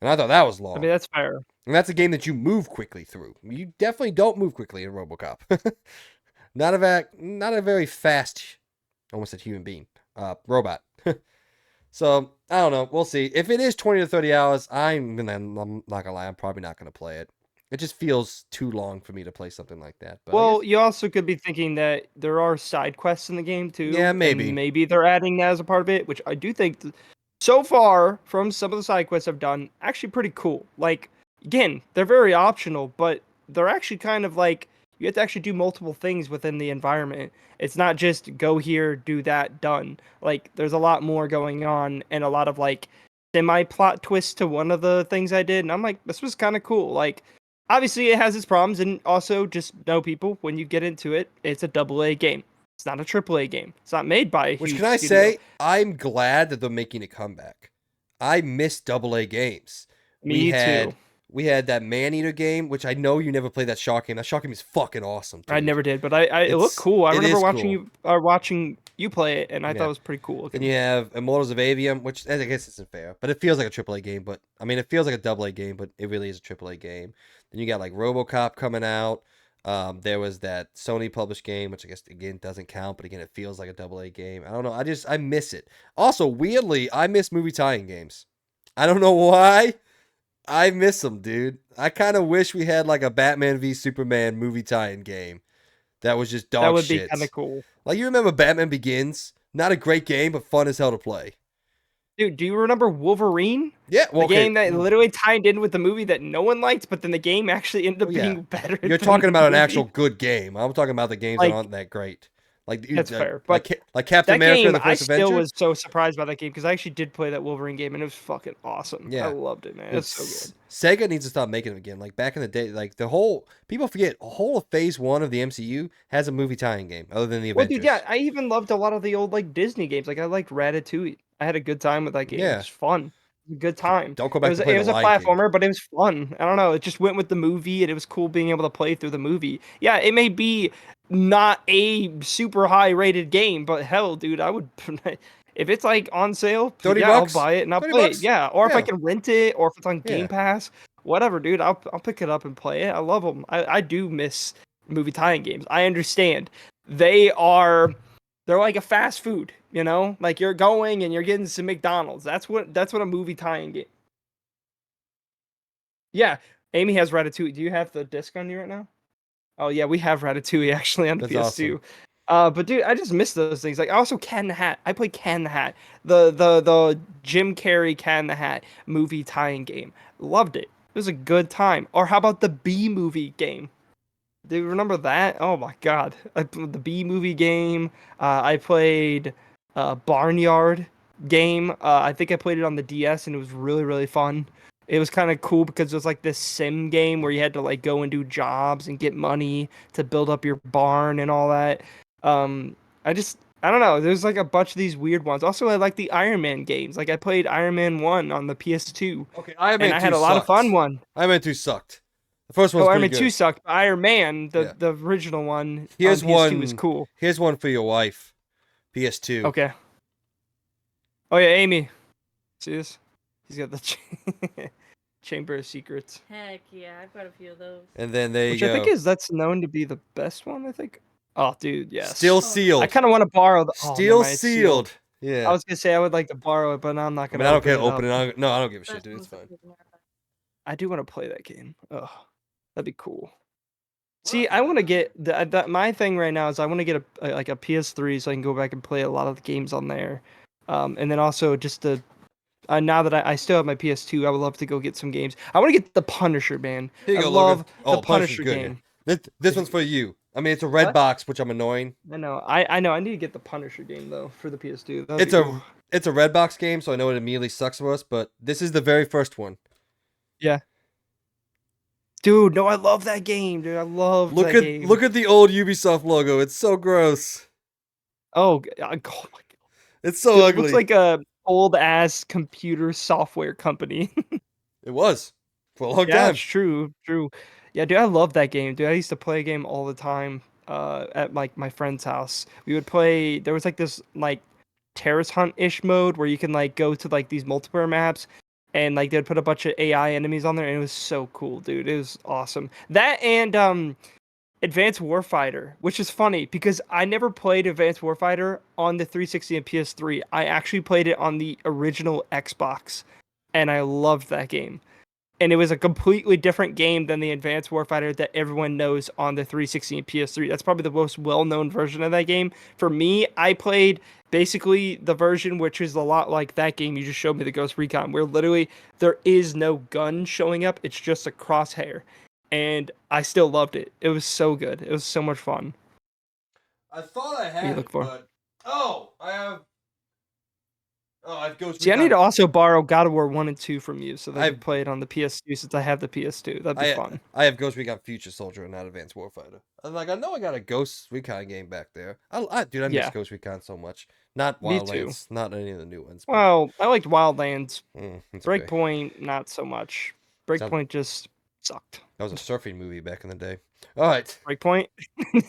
And I thought that was I mean long. that's fair. And that's a game that you move quickly through. You definitely don't move quickly in Robo-Cop. Not a very fast, almost a human being, robot. So I don't know. We'll see. If it is 20 to 30 hours, I'm not gonna lie. I'm probably not gonna play it. It just feels too long for me to play something like that. But I Well, guess you also could be thinking that there are side quests in the game yeah, too, and maybe. maybe they're adding that as a part of it, which I do think so far from some of the side quests I've done, actually pretty cool. Like again, they're very optional, but they're actually kind of like you have to actually do multiple things within the environment. It's not just go here, do that, done. Like there's a lot more going on and a lot of like semi plot twists to one of the things I did, and I'm like, this was kind of cool. Like obviously it has its problems, and also just know people when you get into it, it's a double A game. It's not a triple A game. It's not made by a Which can huge I studio. say? I'm glad that they're making a comeback. I miss double A games. We Me too. had we had that Maneater game, which I know you never played that Shark game. That Shark game is fucking awesome, I dude. never did, but I it looked cool. I It remember is cool. watching you play it, and I thought Yeah. it was pretty cool Then looking. you have Immortals of Avium, which I guess isn't fair, but it feels like a AAA game. But I mean, it feels like a AA game, but it really is a AAA game. Then you got like RoboCop coming out. There was that Sony published game, which I guess again doesn't count, but again it feels like a AA game. I don't know. I miss it. Also, weirdly, I miss movie tie-in games. I don't know why. I miss them, dude. I kind of wish we had like a Batman v Superman movie tie-in game that was just That dog would be kind of shit. cool. Like you remember Batman Begins? Not a great game, but fun as hell to play. Dude, do you remember Wolverine? Yeah, well, The okay. game that literally tied in with the movie that no one liked, but then the game actually ended Well, up yeah. being better You're than talking the about an actual movie. good game. I'm talking about the games that Like, aren't that great. Like, that's dude, fair. But like Captain that America: game, The I First still Avenger. was so surprised by that game because I actually did play that Wolverine game and it was fucking awesome. I Yeah, loved it, man. dude, It's so good. Sega needs to stop making them again. Like back in the day, like the whole people forget a whole of Phase One of the MCU has a movie tie-in game other than the Well, dude, yeah, Avengers. I even loved a lot of the old like Disney games. Like I liked Ratatouille. I had a good time with that game. It Yeah, was fun. It was a good time. don't go back to play It the was a Lion King. platformer, but it was fun. I don't know. It just went with the movie, and it was cool being able to play through the movie. Yeah, it may be not a super high rated game, but hell, dude, I would if it's like on sale, 30 yeah, I'll bucks. buy it and I'll 30 play it. bucks. Yeah, or if I Yeah, can rent it, or if it's on yeah. Game Pass, whatever, dude. I'll pick it up and play it. I love them. I do miss movie tie-in games. I understand. They are they're like a fast food, you know? Like you're going and you're getting some McDonald's. That's what a movie tie-in game. Yeah, Amy has Ratatouille. Do you have the disc on you right now? Oh yeah, we have Ratatouille actually on the That's awesome. PS2. But dude, I just miss those things. Like I also Cat in the Hat. I play Cat in the Hat. The Jim Carrey Cat in the Hat movie tie-in game. Loved it. It was a good time. Or how about the B movie game? Do you remember that? Oh my god. The B movie game. I played Barnyard game. I think I played it on the DS and it was really, really fun. It was kind of cool because it was like this sim game where you had to like go and do jobs and get money to build up your barn and all that. I don't know. There's like a bunch of these weird ones. Also, I like the Iron Man games. Like I played Iron Man 1 on the PS2 Okay, Iron and Man I 2 had a lot of fun sucked. one. Iron Man 2 sucked. The first Oh, one's Iron pretty Man 2 good. sucked. But Iron Man, Yeah. the original one on Here's PS2 is one. cool. Here's one for your wife. PS2. Okay. Oh yeah, Amy. See this? He's got the Chamber of Secrets, Heck yeah, I've got a few of those. And then there you which I think go. that's known to be the best one. I think. Oh, dude, Still yes. I sealed. kind of want to borrow the. Oh, never Still mind. It's sealed. sealed. I Yeah. was gonna say I would like to borrow it, but I'm not I mean, gonna I don't open care it up. opening. No, I don't give a shit, dude. It's fine. I do want to play that game. Oh, that'd be cool. See, I want to get my thing right now is I want to get like a PS3 so I can go back and play a lot of the games on there. And then also just to now that I still have my PS2, I would love to go get some games. I want to get the Punisher, man. Here you I go, Logan. love the Oh, Punisher's Punisher good here. game. This one's for you. I mean, it's a red What? box, which I'm annoying. I know. I know. I need to get the Punisher game though for the PS2. That'd It's be oof. a red box game, so I know it immediately sucks for us. But this is the very first one. Yeah. Dude, no, I love that game, dude. I love that game. Look at the old Ubisoft logo. It's so gross. Oh, oh my god. It's so Dude, it looks ugly. like a old ass computer software company. It was for a long Yeah, it's time. true, true. Yeah, dude, I love that game, dude. I used to play a game all the time at like my friend's house. We would play there was like this like terrace hunt-ish mode where you can like go to like these multiplayer maps and like they'd put a bunch of AI enemies on there and it was so cool, dude. It was awesome. That and Advanced Warfighter, which is funny because I never played Advanced Warfighter on the 360 and PS3. I actually played it on the original Xbox and I loved that game, and it was a completely different game than the Advanced Warfighter that everyone knows on the 360 and PS3. That's probably the most well-known version of that game. For me, I played basically the version which is a lot like that game you just showed me, the Ghost Recon, where literally there is no gun showing up, it's just a crosshair. And I still loved it. It was so good. It was so much fun. I thought I What do you had look it, for? but oh, I have. Oh, I have Ghost See, I need Recon. to also borrow God of War 1 and 2 from you so that I I've can play it on the PS2 since I have the PS2. That'd be fun. I have Ghost Recon Future Soldier and not Advanced Warfighter. I'm like, I know I got a Ghost Recon game back there. Dude, I miss Yeah, Ghost Recon so much. Not me too. Wildlands, not any of the new ones, but Well, I liked Wildlands. it's okay. Breakpoint, not so much. Sound, Breakpoint just sucked. that was a surfing movie back in the day. All right, Breakpoint?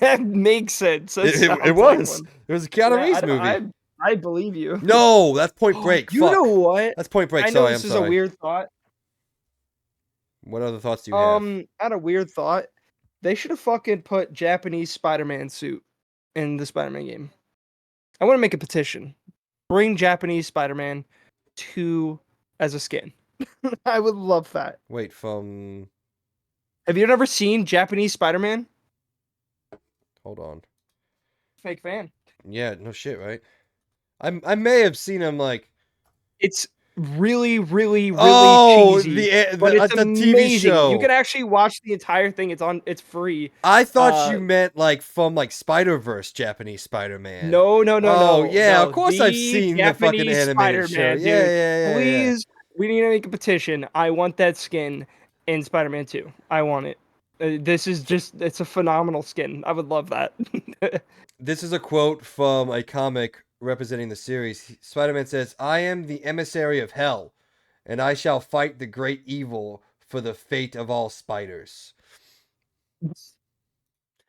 That makes sense. That it sounds like was. one. It was a Keanu Yeah, Reeves movie. I believe you. No, that's Point Break. You know Fuck, what? that's Point Break. I know Sorry, I'm this is a sorry. weird thought. What other thoughts do you have? I had a weird thought. They should have fucking put Japanese Spider-Man suit in the Spider-Man game. I want to make a petition. Bring Japanese Spider-Man to as a skin. I would love that. Wait, from Have you ever seen Japanese Spider-Man? hold on. Fake fan. Yeah, no shit, right? I may have seen him like It's really, really, really oh cheesy, but it's the TV amazing. You show. can actually watch the entire thing. It's free. I thought Uh, you meant like from like Spider-Verse Japanese Spider-Man. no, no, no, Oh no, yeah, of no. course I've The seen the fucking Japanese animated show. Spider-Man, Yeah, dude. yeah, yeah, yeah. Please, we need to make a petition. I want that skin in Spider-Man 2. I want it. This is it's a phenomenal skin. I would love that. This is a quote from a comic representing the series. Spider-Man says, "I am the emissary of hell, and I shall fight the great evil for the fate of all spiders."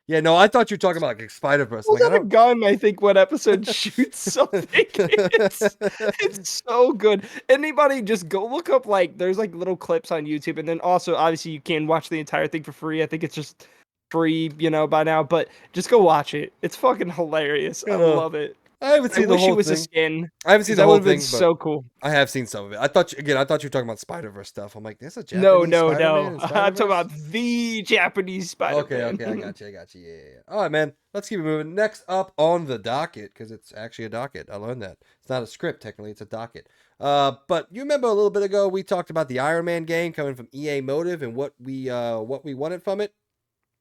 Yeah, no, I thought you were talking about like Spider-Verse. Pulls Like I out a don't. gun, I think one episode shoots something. It's so good. Anybody just go look up like there's like little clips on YouTube, and then also obviously you can watch the entire thing for free. I think it's just free, by now, but just go watch it. It's fucking hilarious. I Uh, love it. I haven't I seen the wish it whole was a thing. skin I haven't seen because the that would whole have been thing, but so cool. I have seen some of it. I thought you were talking about Spider-Verse stuff. I'm like, there's a No, Japanese no, Spider-Man no. in I'm talking Spider-Verse? about the Japanese Okay, Spider-Man. okay, I got you. Yeah, yeah, yeah. All right, man. Let's keep it moving. Next up on the docket, because it's actually a docket. I learned that. It's not a script, technically. It's a docket. But you remember a little bit ago we talked about the Iron Man game coming from EA Motive and what we wanted from it?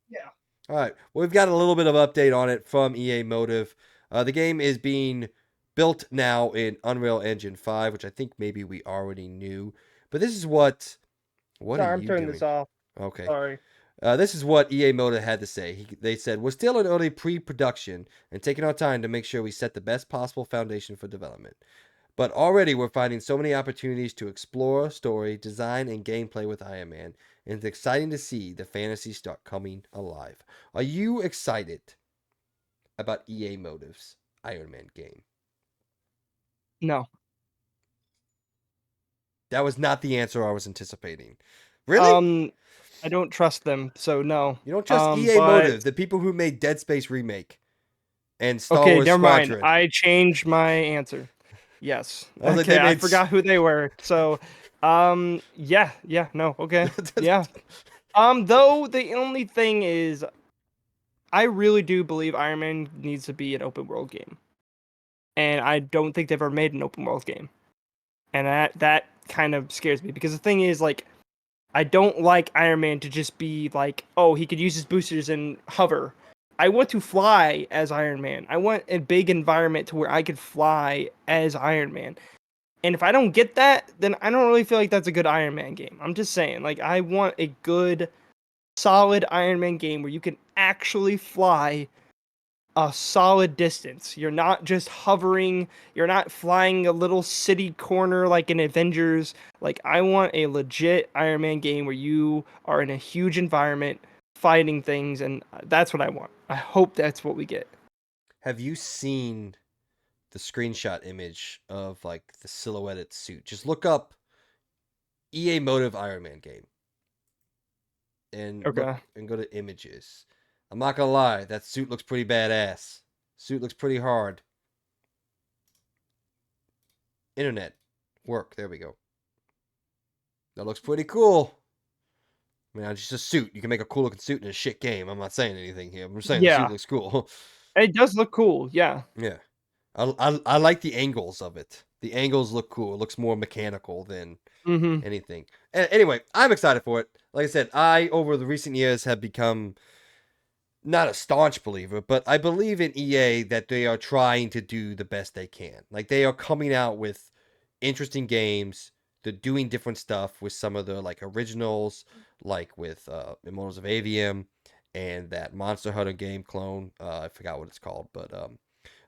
Yeah. All right. Well, we've got a little bit of update on it from EA Motive. The game is being built now in Unreal Engine 5, which I think maybe we already knew. But this is what are Sorry, I'm you turning doing? this off. Okay. Sorry. This is what EA Motive had to say. They said, "We're still in early pre-production and taking our time to make sure we set the best possible foundation for development. But already we're finding so many opportunities to explore story, design, and gameplay with Iron Man, and it's exciting to see the fantasy start coming alive." Are you excited about EA Motive's Iron Man game? No. That was not the answer I was anticipating. Really? I don't trust them, so no. You don't trust EA But Motive, the people who made Dead Space Remake? and Star Okay, Wars never mind. Squadron. I changed my answer. Yes. I was like, they Okay, I made. forgot who they were. So, yeah, no, okay, yeah. Though the only thing is, I really do believe Iron Man needs to be an open world game, and I don't think they've ever made an open world game, and that kind of scares me because the thing is, like, I don't like Iron Man to just be like, oh, he could use his boosters and hover. I want to fly as Iron Man. I want a big environment to where I could fly as Iron Man. And if I don't get that, then I don't really feel like that's a good Iron Man game. I'm just saying, like, I want a good, solid Iron Man game where you can actually fly a solid distance. You're not just hovering, you're not flying a little city corner like in Avengers. Like, I want a legit Iron Man game where you are in a huge environment fighting things, and that's what I want. I hope that's what we get. Have you seen the screenshot image of like the silhouetted suit? Just look up EA Motive Iron Man game and look Okay. and go to images. I'm not gonna lie, that suit looks pretty badass. Suit looks pretty hard. Internet work. There we go. That looks pretty cool. I mean, it's just a suit. You can make a cool looking suit in a shit game. I'm not saying anything here. I'm just saying the suit Yeah. looks cool. It does look cool. Yeah. Yeah. I like the angles of it. The angles look cool. It looks more mechanical than Mm-hmm. anything. Anyway, I'm excited for it. Like I said, I over the recent years have become not a staunch believer, but I believe in EA that they are trying to do the best they can. Like they are coming out with interesting games. They're doing different stuff with some of the like originals, like with Immortals of Avium and that Monster Hunter game clone. I forgot what it's called, but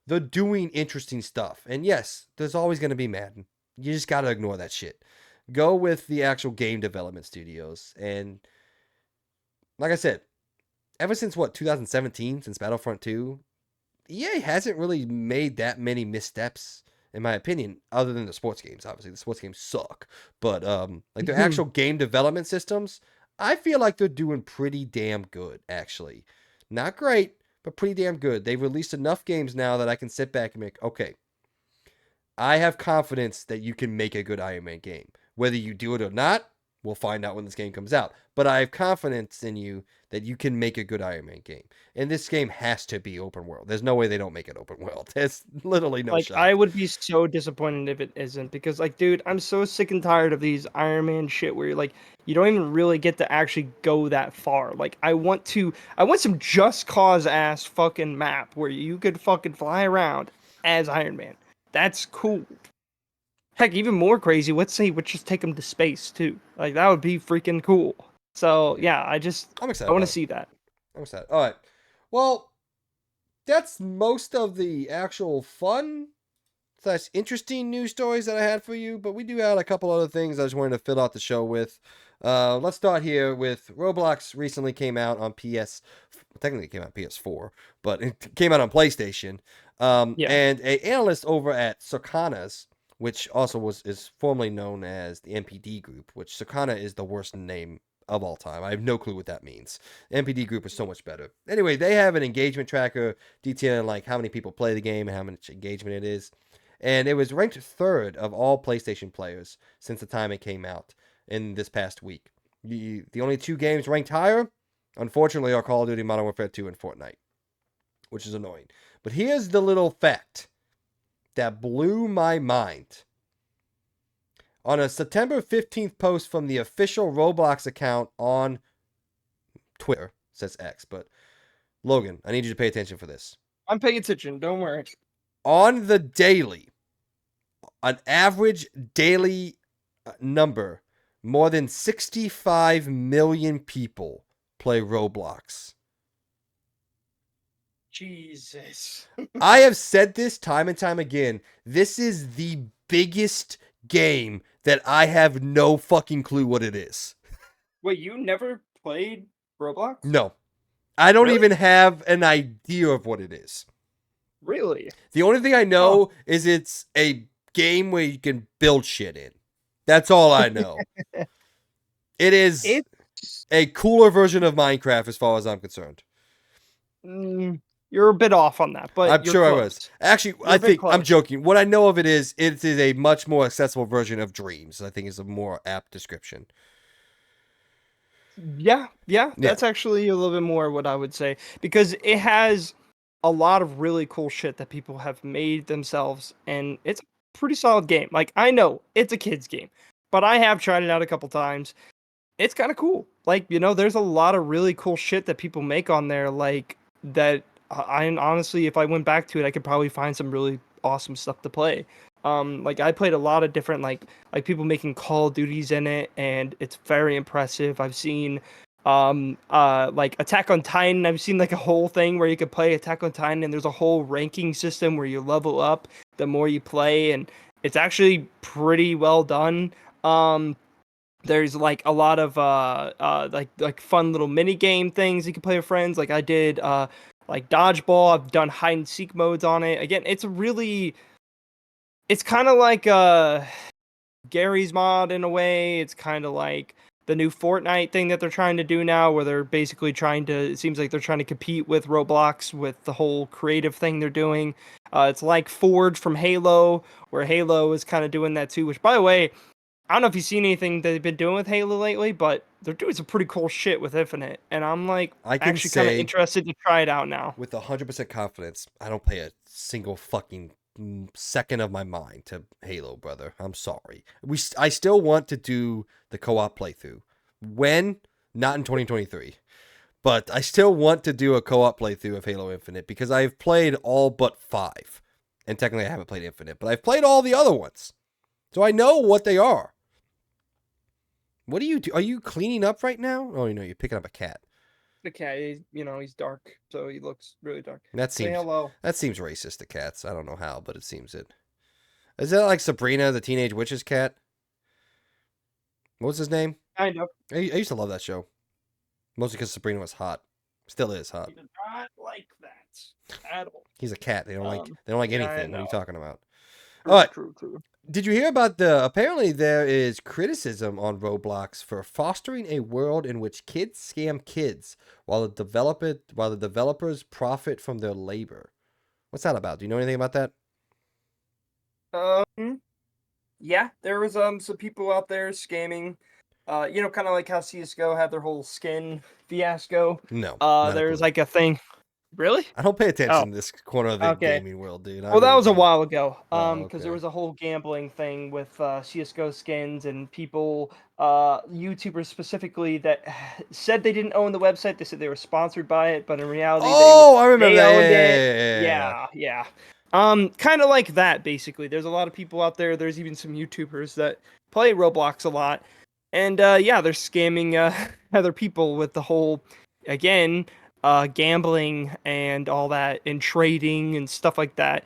they're doing interesting stuff. And yes, there's always going to be Madden. You just got to ignore that shit. Go with the actual game development studios. And like I said, ever since what, 2017, since Battlefront 2, EA hasn't really made that many missteps, in my opinion, other than the sports games. Obviously, the sports games suck. But like their actual game development systems, I feel like they're doing pretty damn good, actually. Not great, but pretty damn good. They've released enough games now that I can sit back and make, okay, I have confidence that you can make a good Iron Man game. Whether you do it or not, we'll find out when this game comes out. But I have confidence in you that you can make a good Iron Man game. And this game has to be open world. There's no way they don't make it open world. There's literally no Like, I shot. would be so disappointed if it isn't because, like, dude, I'm so sick and tired of these Iron Man shit where you're like, you don't even really get to actually go that far. Like, I want some Just Cause ass fucking map where you could fucking fly around as Iron Man. That's cool. Heck, even more crazy. Let's say we just take him to space too. Like, that would be freaking cool. So Yeah. yeah, I'm I excited want to about it. see that. I'm excited. All right. Well, that's most of the actual fun / interesting news stories that I had for you, but we do have a couple other things I just wanted to fill out the show with. Let's start here with Roblox recently came out on PS. Technically, it came out on PS4, but it came out on PlayStation. Yeah. And a analyst over at Socanas, which also is formerly known as the MPD Group, which Socana is the worst name of all time. I have no clue what that means. MPD Group is so much better. Anyway, they have an engagement tracker detailing like how many people play the game and how much engagement it is. And it was ranked third of all PlayStation players since the time it came out in this past week. The only two games ranked higher, unfortunately, are Call of Duty Modern Warfare 2 and Fortnite, which is annoying. But here's the little fact that blew my mind. On a September 15th post from the official Roblox account on Twitter, says X, but Logan, I need you to pay attention for this. I'm paying attention. Don't worry. On the daily, an average daily number, more than 65 million people play Roblox. Jesus. I have said this time and time again. This is the biggest game that I have no fucking clue what it is. Wait, you never played Roblox? No. I don't Really? even have an idea of what it is. Really? The only thing I know is it's a game where you can build shit in. That's all I know. It is It's a cooler version of Minecraft as far as I'm concerned. mm, You're a bit off on that, but I'm you're sure I was. close. Actually, You're I a bit think I'm close. joking. What I know of it is a much more accessible version of Dreams. I think is a more apt description. Yeah, yeah, Yeah. that's actually a little bit more what I would say because it has a lot of really cool shit that people have made themselves, and it's a pretty solid game. Like I know it's a kids game, but I have tried it out a couple times. It's kind of cool. Like there's a lot of really cool shit that people make on there. Like that, I honestly, if I went back to it, I could probably find some really awesome stuff to play. Like I played a lot of different like people making Call of Duties in it, and it's very impressive. I've seen like Attack on Titan. I've seen like a whole thing where you could play Attack on Titan, and there's a whole ranking system where you level up the more you play, and it's actually pretty well done. Um, there's like a lot of like fun little mini game things you can play with friends. Like I did like dodgeball. I've done hide and seek modes on it. Again, it's kind of like Gary's mod in a way. It's kind of like the new Fortnite thing that they're trying to do now, where they're basically trying to. It seems like they're trying to compete with Roblox with the whole creative thing they're doing. It's like Forge from Halo, where Halo is kind of doing that too. Which, by the way, I don't know if you've seen anything they've been doing with Halo lately, but they're doing some pretty cool shit with Infinite, and I'm like I can actually kind of say interested to try it out now. with 100% confidence, I don't pay a single fucking second of my mind to Halo, brother. I'm sorry. I still want to do the co-op playthrough. When? Not in 2023. But I still want to do a co-op playthrough of Halo Infinite because I've played all but 5. And technically I haven't played Infinite, but I've played all the other ones. So I know what they are. What do you do? Are you cleaning up right now? Oh, you're picking up a cat. The cat, he's dark, so he looks really dark. That Say seems hello. that seems racist to cats. I don't know how, but it seems it. Is that like Sabrina, the Teenage Witch's cat? What was his name? Kind of. I used to love that show. Mostly because Sabrina was hot. Still is hot. He did not like that at all. He's a cat. Um, They don't like yeah, I anything. What are know. you talking about? All True, right. true, true. Did you hear about the apparently there is criticism on Roblox for fostering a world in which kids scam kids while the developers profit from their labor? What's that about? Do you know anything about that? Yeah, there was some people out there scamming. Kind of like how CS:GO had their whole skin fiasco. No, not a There's clue. like a thing. Really? I don't pay Oh, attention to this corner of the okay. gaming world, dude. I Well, that really was a don't. while ago. Oh, Because there okay. was a whole gambling thing with CS:GO skins and people, YouTubers specifically that said they didn't own the website. They said they were sponsored by it, but in reality Oh, I remember they that. owned it. Yeah. Yeah, yeah. Kind of like that basically. There's a lot of people out there. There's even some YouTubers that play Roblox a lot, and yeah, they're scamming other people with the whole, again, gambling and all that, and trading and stuff like that.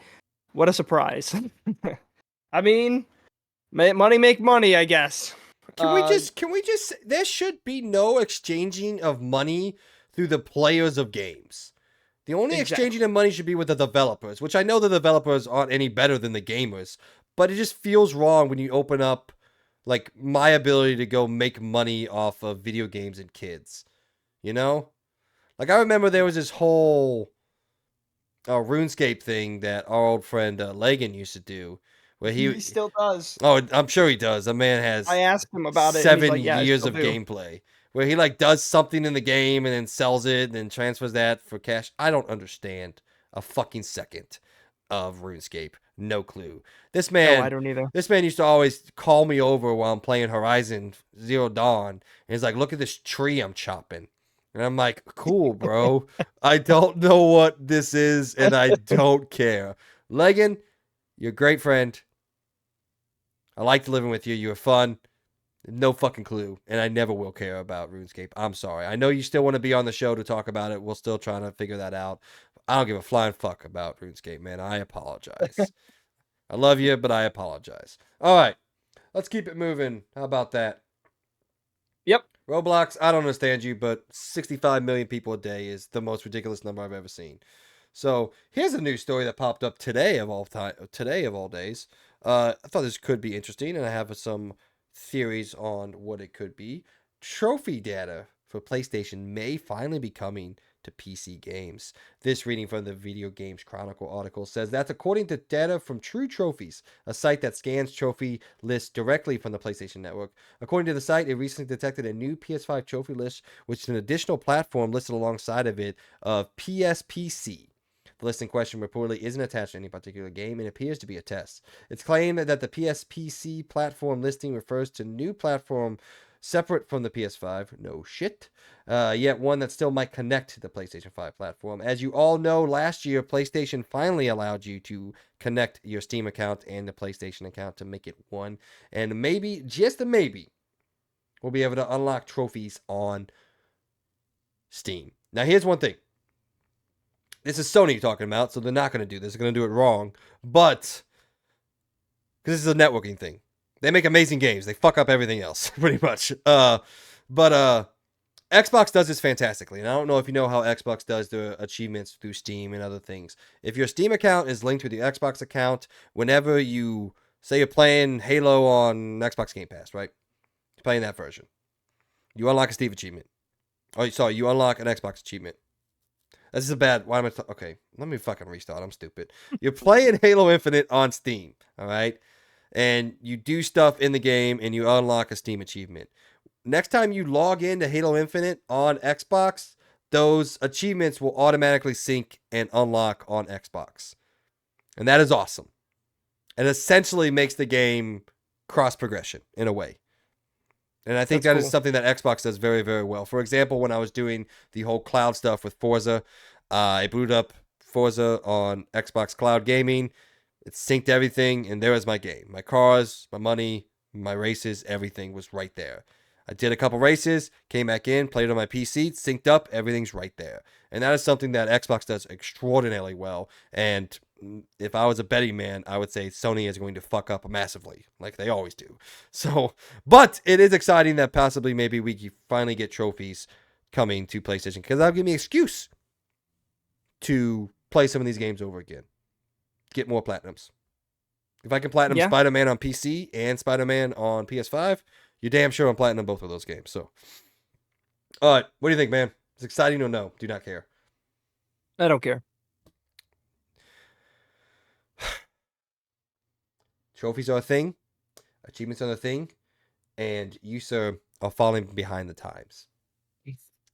What a surprise. I mean, money make money, I guess. Uh, Can we just there should be no exchanging of money through the players of games. The only exactly. exchanging of money should be with the developers, which I know the developers aren't any better than the gamers, but it just feels wrong when you open up like my ability to go make money off of video games and kids. You know? Like I remember there was this whole RuneScape thing that our old friend Logan used to do, where He still does. I'm sure he does. The man I has asked him about it and he's 7 like, "Yeah, I years still of do." gameplay where he like does something in the game and then sells it and then transfers that for cash. I don't understand a fucking second of RuneScape. No clue. This No, I man, don't either. this man used to always call me over while I'm playing Horizon Zero Dawn, and he's like, "Look at this tree I'm chopping." And I'm like, "Cool, bro. I don't know what this is, and I don't care." Legan, you're a great friend. I liked living with you. You were fun. No fucking clue, and I never will care about RuneScape. I'm sorry. I know you still want to be on the show to talk about it. We're still trying to figure that out. I don't give a flying fuck about RuneScape, man. I apologize. I love you, but I apologize. All right, let's keep it moving. How about that? Yep. Roblox, I don't understand you, but 65 million people a day is the most ridiculous number I've ever seen. So here's a news story that popped up today of all time, today of all days. I thought this could be interesting, and I have some theories on what it could be. Trophy data for PlayStation may finally be coming to PC games. This reading from the Video Games Chronicle article says that's according to data from True Trophies, a site that scans trophy lists directly from the PlayStation Network. According to the site, it recently detected a new PS5 trophy list, which is an additional platform listed alongside of it of PSPC. The list in question reportedly isn't attached to any particular game and appears to be a test. It's claimed that the PSPC platform listing refers to new platform separate from the PS5. No shit. Yet one that still might connect to the PlayStation 5 platform. As you all know, last year, PlayStation finally allowed you to connect your Steam account and the PlayStation account to make it one. And maybe, just a maybe, we'll be able to unlock trophies on Steam. Now, here's one thing. This is Sony talking about, so they're not going to do this. They're going to do it wrong. But, because this is a networking thing. They make amazing games. They fuck up everything else, pretty much. But Xbox does this fantastically. And I don't know if you know how Xbox does the achievements through Steam and other things. If your Steam account is linked with your Xbox account, whenever you, say you're playing Halo on Xbox Game Pass, right? You're playing that version. You unlock a Steam achievement. Oh, sorry, you unlock an Xbox achievement. This is a bad. Why am I? Okay, let me fucking restart. I'm stupid. You're playing Halo Infinite on Steam, all right? And you do stuff in the game and you unlock a Steam achievement. Next time you log into Halo Infinite on Xbox, those achievements will automatically sync and unlock on Xbox. And that is awesome. It essentially makes the game cross progression in a way. And I think that's cool. Is something that Xbox does very, very well. For example, when I was doing the whole cloud stuff with Forza, I booted up Forza on Xbox Cloud Gaming. It synced everything, and there was my game. My cars, my money, my races, everything was right there. I did a couple races, came back in, played on my PC, synced up, everything's right there. And that is something that Xbox does extraordinarily well. And if I was a betting man, I would say Sony is going to fuck up massively, like they always do. So, but it is exciting that possibly maybe we finally get trophies coming to PlayStation, because that'll give me an excuse to play some of these games over again. Get more platinums. If I can platinum Spider-Man on PC and Spider-Man on PS5, you're damn sure I'm platinum both of those games. So, all right, what do you think, man? It's exciting or no? Do not care. I don't care. Trophies are a thing, achievements are a thing, and you, sir, are falling behind the times.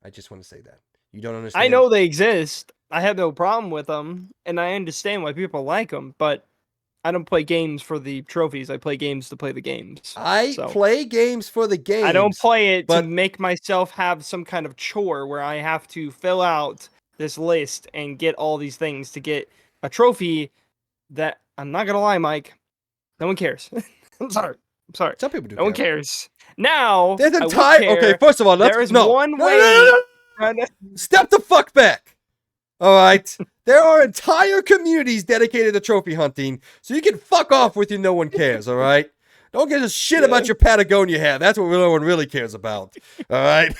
I just want to say that. You don't understand. I know they exist. I have no problem with them, and I understand why people like them, but I don't play games for the trophies. I play games to play the games. I play games for the games. I don't play it to make myself have some kind of chore where I have to fill out this list and get all these things to get a trophy that, I'm not going to lie, Mike, no one cares. I'm sorry. Some people do. No one cares. Now, there's okay, first of all, there's one way. Step the fuck back. All right. There are entire communities dedicated to trophy hunting, so you can fuck off with your no one cares, all right? Don't give a shit about your Patagonia hat. That's what no one really cares about, all right?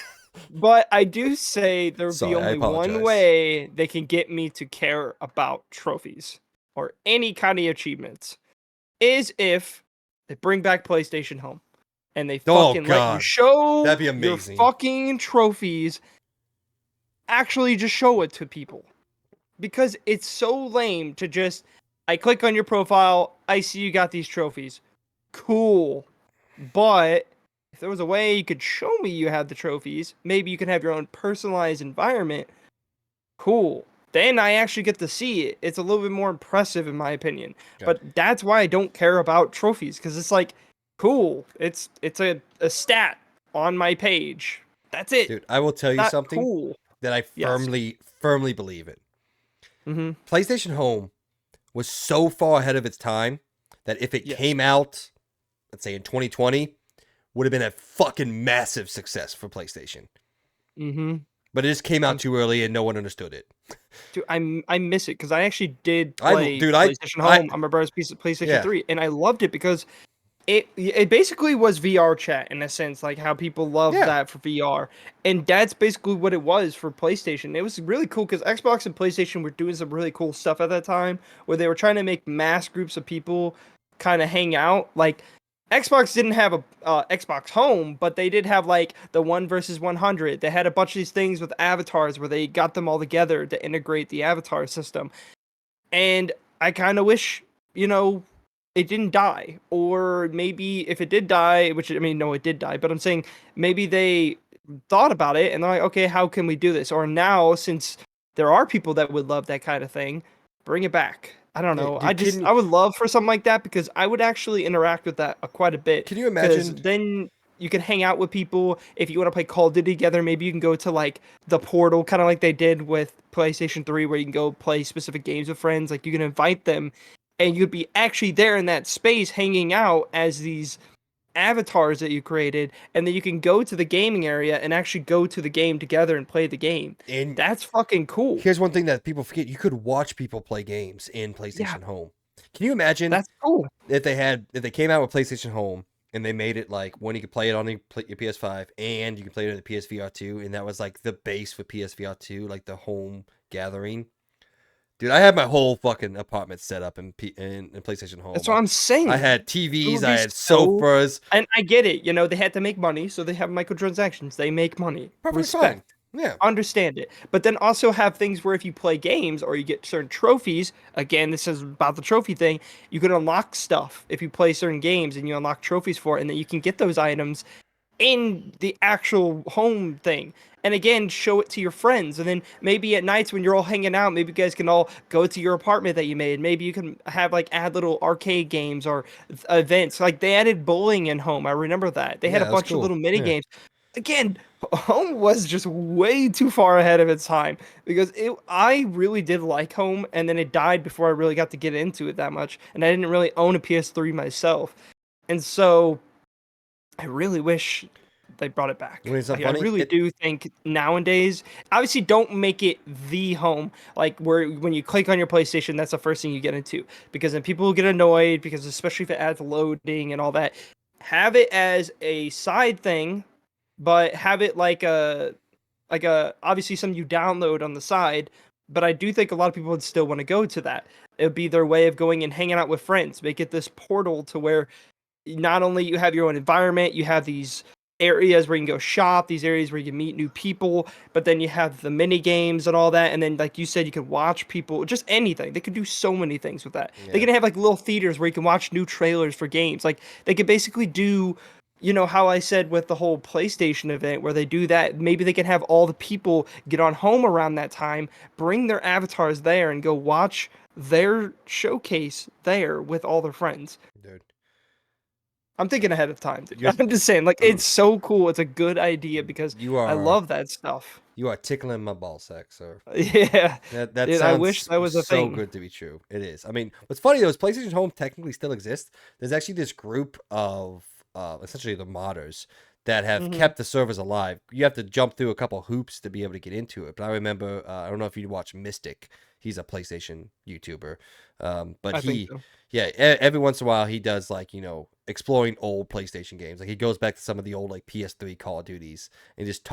But I do say there'll be only one way they can get me to care about trophies or any kind of achievements, is if they bring back PlayStation Home and they fucking let you show That'd be amazing. Your fucking trophies. Actually just show it to people, because it's so lame to just, I click on your profile, I see you got these trophies, cool, but if there was a way you could show me you had the trophies, maybe you can have your own personalized environment, cool, then I actually get to see it. It's a little bit more impressive in my opinion. But that's why I don't care about trophies, because it's like, cool, it's a stat on my page, that's it. Dude, I will tell you something. Cool. That I firmly believe in. Mm-hmm. PlayStation Home was so far ahead of its time that if it came out, let's say in 2020, would have been a fucking massive success for PlayStation. Mm-hmm. But it just came out too early and no one understood it. Dude, I miss it because I actually did play PlayStation Home on my brother's piece of PlayStation 3, and I loved it because it basically was VR chat in a sense, like how people love that for VR, and that's basically what it was for PlayStation. It was really cool because Xbox and PlayStation were doing some really cool stuff at that time, where they were trying to make mass groups of people kind of hang out. Like Xbox didn't have a Xbox Home, but they did have like the 1 versus 100. They had a bunch of these things with avatars where they got them all together to integrate the avatar system. And I kind of wish, it didn't die. Or maybe if it did die, which I mean, no, it did die, but I'm saying maybe they thought about it and they're like, okay, how can we do this? Or now, since there are people that would love that kind of thing, bring it back. I don't Yeah, know. dude, I would love for something like that because I would actually interact with that quite a bit. can you Because imagine? then you can hang out with people. If you want to play Call of Duty together, maybe you can go to like the portal, kind of like they did with PlayStation 3, where you can go play specific games with friends. Like you can invite them, and you'd be actually there in that space hanging out as these avatars that you created, and then you can go to the gaming area and actually go to the game together and play the game. And That's fucking cool. here's one thing that people forget: you could watch people play games in Yeah, PlayStation Home. Can you imagine that's cool. if they came out with PlayStation Home and they made it like when you could play it on your PS5 and you could play it on the PSVR 2, and that was like the base for PSVR 2, like the home gathering. Dude, I had my whole fucking apartment set up in PlayStation Home. That's what I'm I saying. had It TVs, would I be had so. sofas. And I get it. They had to make money, so they have microtransactions. They make money. Perfectly fine. Respect. Yeah. Understand it. But then also have things where if you play games or you get certain trophies, again, this is about the trophy thing, you can unlock stuff if you play certain games and you unlock trophies for it, and then you can get those items in the actual home thing. And again, show it to your friends. And then maybe at nights when you're all hanging out, maybe you guys can all go to your apartment that you made. Maybe you can have like add little arcade games or events. Like they added bowling in home. I remember that. They had a Yeah, that's bunch of cool. little mini Yeah. games. Again, home was just way too far ahead of its time because I really did like home, and then it died before I really got to get into it that much. And I didn't really own a PS3 myself. And so I really wish they brought it You want back. to something I funny? really do think nowadays, obviously, don't make it the home, like where when you click on your PlayStation, that's the first thing you get into, because then people will get annoyed, because especially if it adds loading and all that. Have it as a side thing, but have it like a obviously something you download on the side. But I do think a lot of people would still want to go to that. It would be their way of going and hanging out with friends. Make it this portal to where not only you have your own environment, you have these areas where you can go shop, these areas where you can meet new people, but then you have the mini games and all that, and then like you said, you can watch people, just anything. They could do so many things with that. They Yeah. can have like little theaters where you can watch new trailers for games. Like they could basically do, how I said with the whole PlayStation event where they do that. Maybe they can have all the people get on home around that time, bring their avatars there, and go watch their showcase there with all their friends. Dude. I'm thinking ahead of time, dude. You're I'm just saying, like, it's so cool. It's a good idea because you I are love that stuff. you are tickling my ball sack, sir. Yeah, That dude, I wish sounds that was a so thing. good to be true. It is. I mean, what's funny though is PlayStation Home technically still exists. There's actually this group of essentially the modders that have Hmm. kept the servers alive. You have to jump through a couple hoops to be able to get into it. But I remember, I don't know if you watch Mystic. He's a PlayStation YouTuber, but I think so. yeah, every once in a while he does like exploring old PlayStation games. Like he goes back to some of the old like PS3 Call of Duties and Yeah, just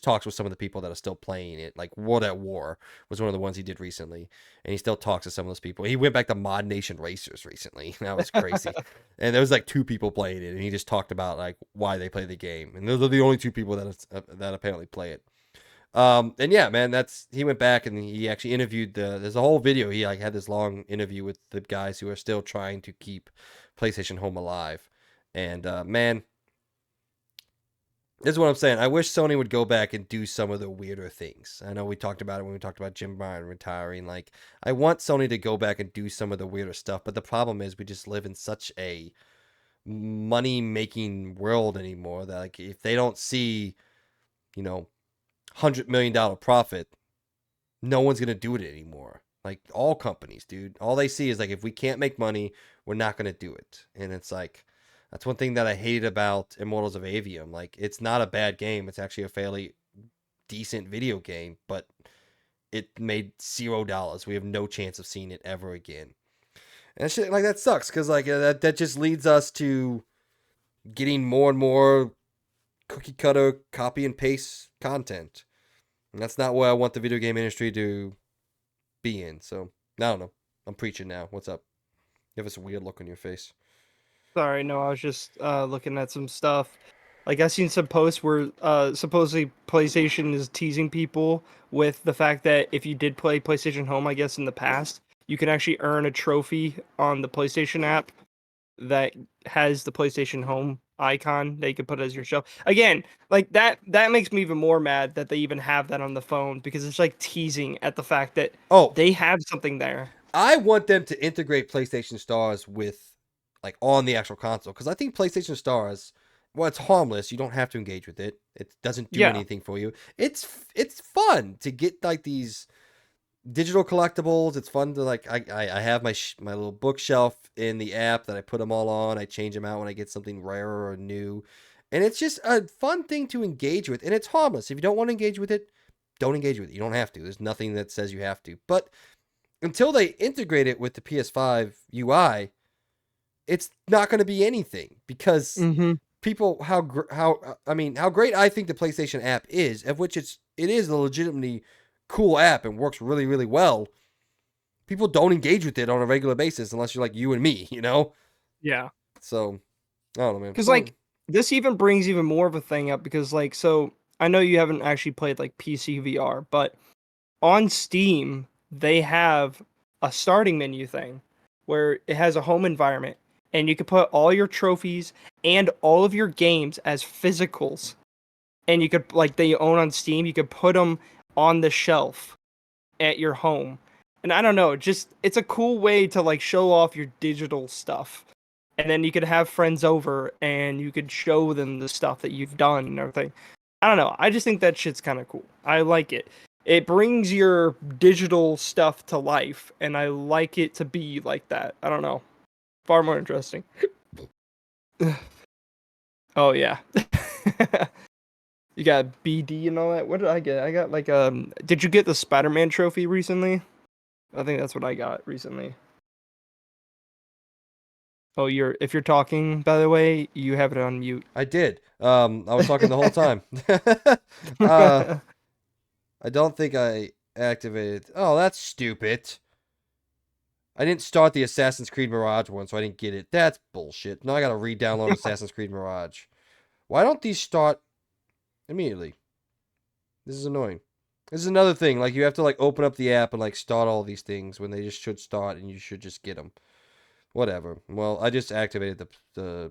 talks with some of the people that are still playing it. Like World at War was one of the ones he did recently, and he still talks to some of those people. He went back to Mod Nation Racers recently. That was crazy. And there was like two people playing it, and he just talked about like why they play the game, and those are the only two people that apparently play it. And yeah, man, he went back and he actually interviewed there's a whole video. He like had this long interview with the guys who are still trying to keep PlayStation Home alive. And man, this is what I'm saying. I wish Sony would go back and do some of the weirder things. I know we talked about it when we talked about Jim Bryan retiring. Like, I want Sony to go back and do some of the weirder stuff, but the problem is we just live in such a money making world anymore that like if they don't see, you know, $100 million profit, no one's gonna do it anymore. Like all companies, dude. All they see is like if we can't make money, we're not gonna do it. And it's like that's one thing that I hated about Immortals of Avium. Like it's not a bad game. It's actually a fairly decent video game, but it made $0. We have no chance of seeing it ever again. And shit like that sucks because like that just leads us to getting more and more cookie cutter copy and paste content. And that's not what I want the video game industry to be in. So, I don't know. I'm preaching now. What's up? You have this weird look on your face. Sorry, no, I was just looking at some stuff. Like I seen some posts where supposedly PlayStation is teasing people with the fact that if you did play PlayStation Home, I guess in the past, you can actually earn a trophy on the PlayStation app that has the PlayStation Home icon that you can put as your shelf. Again, like that makes me even more mad that they even have that on the phone because it's like teasing at the fact that Oh, they have something there. I want them to integrate PlayStation Stars with like on the actual console because I think PlayStation Stars, well, it's harmless. You don't have to engage with it. It doesn't do Yeah. anything for you. It's fun to get like these digital collectibles. It's fun to like I have my little bookshelf in the app that I put them all on. I change them out when I get something rare or new, and it's just a fun thing to engage with. And it's harmless. If you don't want to engage with it, don't engage with it. You don't have to. There's nothing that says you have to. But until they integrate it with the PS5 UI, it's not going to be anything because Mm-hmm. people how great I think the PlayStation app is, of which it is a legitimately cool app and works really really well. People don't engage with it on a regular basis unless you're like you and me, you know. Yeah. So I don't know, man. Because like this even brings even more of a thing up because like so I know you haven't actually played like PC VR, but on Steam they have a starting menu thing where it has a home environment and you can put all your trophies and all of your games as physicals and you could like they own on Steam, you could put them on the shelf at your home. And I don't know, just it's a cool way to like show off your digital stuff. And then you could have friends over and you could show them the stuff that you've done and everything. I don't know. I just think that shit's kind of cool. I like it. It brings your digital stuff to life, and I like it to be like that. I don't know. Far more interesting. Oh yeah. You got BD and all that. What did I get? I got like did you get the Spider-Man trophy recently? I think that's what I got recently. Oh, if you're talking, by the way, you have it on mute. I did. I was talking the whole time. uh, I don't think I activated. Oh, that's stupid. I didn't start the Assassin's Creed Mirage one, so I didn't get it. That's bullshit. Now I gotta re-download Assassin's Creed Mirage. Why don't these start immediately? This is annoying. This is another thing. Like you have to like open up the app and like start all these things when they just should start and you should just get them. Whatever. Well, I just activated the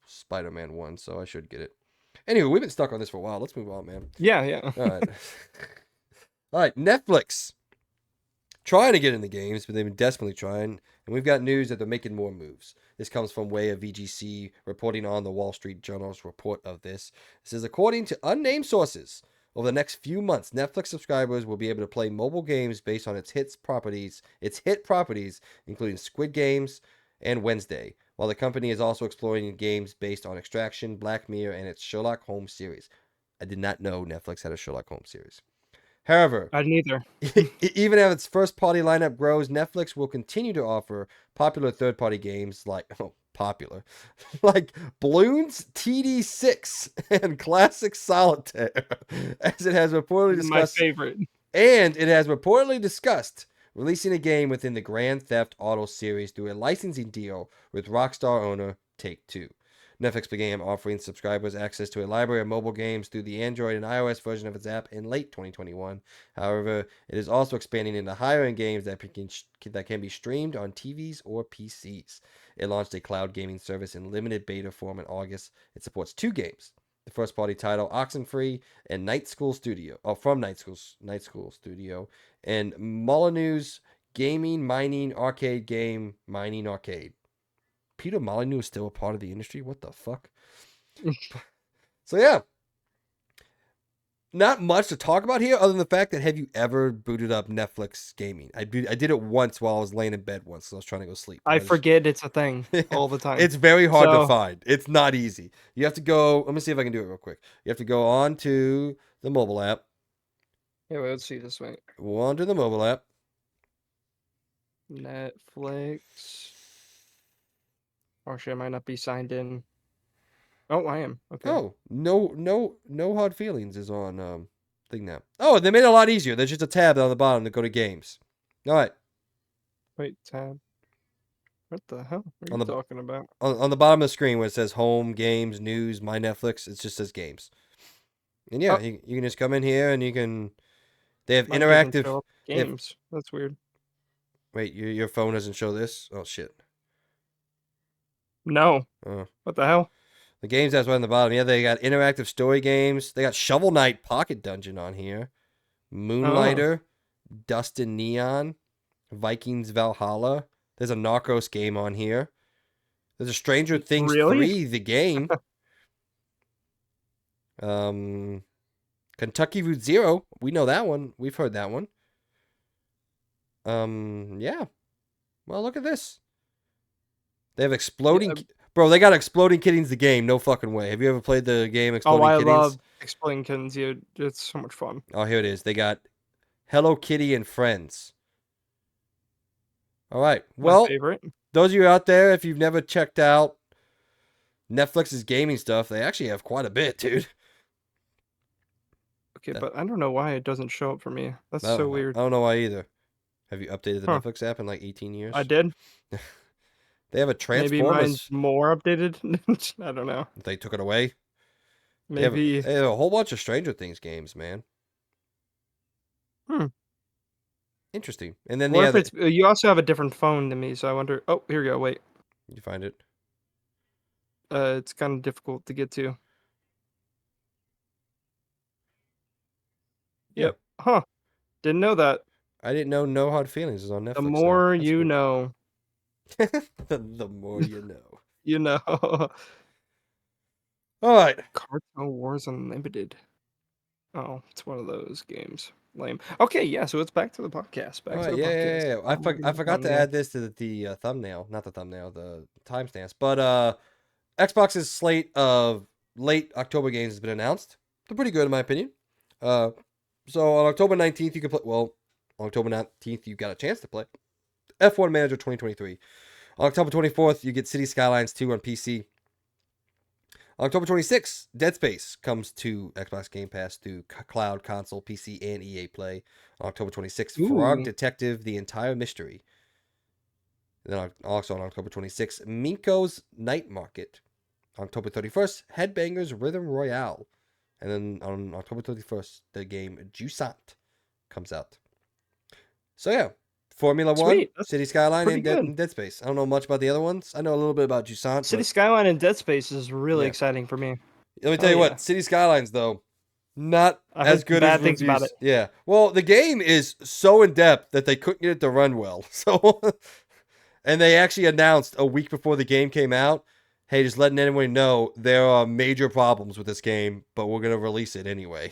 Spider-Man one, so I should get it. Anyway, we've been stuck on this for a while. Let's move on, man. Yeah, yeah. All right. All right, Netflix trying to get in the games, but they've been desperately trying. And we've got news that they're making more moves. This comes from way of VGC reporting on the Wall Street Journal's report of this. It says, according to unnamed sources, over the next few months, Netflix subscribers will be able to play mobile games based on its hit properties, including Squid Games and Wednesday, while the company is also exploring games based on Extraction, Black Mirror, and its Sherlock Holmes series. I did not know Netflix had a Sherlock Holmes series. However, I neither. even as its first party lineup grows, Netflix will continue to offer popular third party games like like Bloons TD6 and Classic Solitaire, as it has reportedly My discussed. favorite. And it has reportedly discussed releasing a game within the Grand Theft Auto series through a licensing deal with Rockstar owner Take-Two. Netflix began offering subscribers access to a library of mobile games through the Android and iOS version of its app in late 2021. However, it is also expanding into higher-end games that can be streamed on TVs or PCs. It launched a cloud gaming service in limited beta form in August. It supports 2 games. The first-party title Oxenfree and Night School Studio, from Night School Studio, and Molyneux's gaming mining arcade game Mining Arcade. Peter Molyneux is still a part of the industry. What the fuck? So yeah, not much to talk about here, other than the fact that have you ever booted up Netflix gaming? I did it once while I was laying in bed once, so I was trying to go sleep. I forget it's a thing all the time. It's very hard to So- find. It's not easy. You have to go. Let me see if I can do it real quick. You have to go on to the mobile app. Yeah, wait, let's see this way. Go on to the mobile app. Netflix. Oh shit, I might not be signed in. Oh, I am. Okay. Oh, no hard feelings is on thing now. Oh, they made it a lot easier. There's just a tab on the bottom to go to games. All right. Wait, tab. What the hell are On you the talking about? on the bottom of the screen where it says home, games, news, my Netflix, it just says games. And yeah, Oh, you can just come in here and you can. They have mine doesn't interactive. show up They have, games. That's weird. wait, your phone doesn't show this? Oh shit. No. Oh. What the hell? The games that's right on the bottom. Yeah, they got interactive story games. They got Shovel Knight Pocket Dungeon on here. Oh, Moonlighter, Dust and Neon, Vikings Valhalla. There's a Narcos game on here. There's a Stranger Things really? 3, the game. Kentucky Route Zero. We know that one. We've heard that one. Yeah. Well, look at this. They have Yeah. exploding. Bro, they got Exploding Kittens the game. No fucking way. Have you ever played the game Oh, Exploding I Kittens? love Exploding Kittens. Yeah, it's so much fun. Oh, here it is. They got Hello Kitty and Friends. All right. My Well, favorite. those of you out there, if you've never checked out Netflix's gaming stuff, they actually have quite a bit, dude. Okay, That- but I don't know why it doesn't show up for me. That's so I weird. don't know why either. Have you updated the Huh. Netflix app in like 18 I years? did. They have a Maybe mine's Transformers. more updated. I don't know. They took it away. Maybe. They have a whole bunch of Stranger Things games, man. Hmm. Interesting. And then What yeah, if it's you also have a different phone than me, so I wonder. Oh, here we go. Wait. you find it. It's kind of difficult to get to. Yeah. Yep. Huh. Didn't know that. I didn't know No Hard Feelings is on Netflix The now. more That's you cool. know. The more you know. You know. All right. Cartel Wars Unlimited. Oh, it's one of those games. Lame. Okay, yeah, so it's back to the podcast. All Back to right. the Yeah, podcast. yeah, yeah. Oh, we're I gonna forgot find to add this to the thumbnail, not the thumbnail, the timestamps. But Xbox's slate of late October games has been announced. They're pretty good in my opinion. Uh, so on October 19th you can play. Well, on October 19th you got a chance to play F1 Manager 2023. On October 24th you get City Skylines 2 on PC. On October 26th, Dead Space comes to Xbox Game Pass through cloud, console, PC, and EA Play. On October 26th, Frog Ooh, Detective: The Entire Mystery. And then also on October 26th, Minko's Night Market. On October 31st, Headbangers Rhythm Royale. And then on October 31st, the game Jusant comes out. So yeah, Formula One, sweet. That's City Skyline, pretty and good. Dead Space. I don't know much about the other ones. I know a little bit about Jusant, City but Skyline and Dead Space is really yeah. exciting for me. Let me tell Oh you yeah. what, City Skylines though, not I as heard some good as bad things about reviews. it. Yeah. Well, the game is so in depth that they couldn't get it to run well. So and they actually announced a week before the game came out, hey, just letting anyone know there are major problems with this game, but we're gonna release it anyway.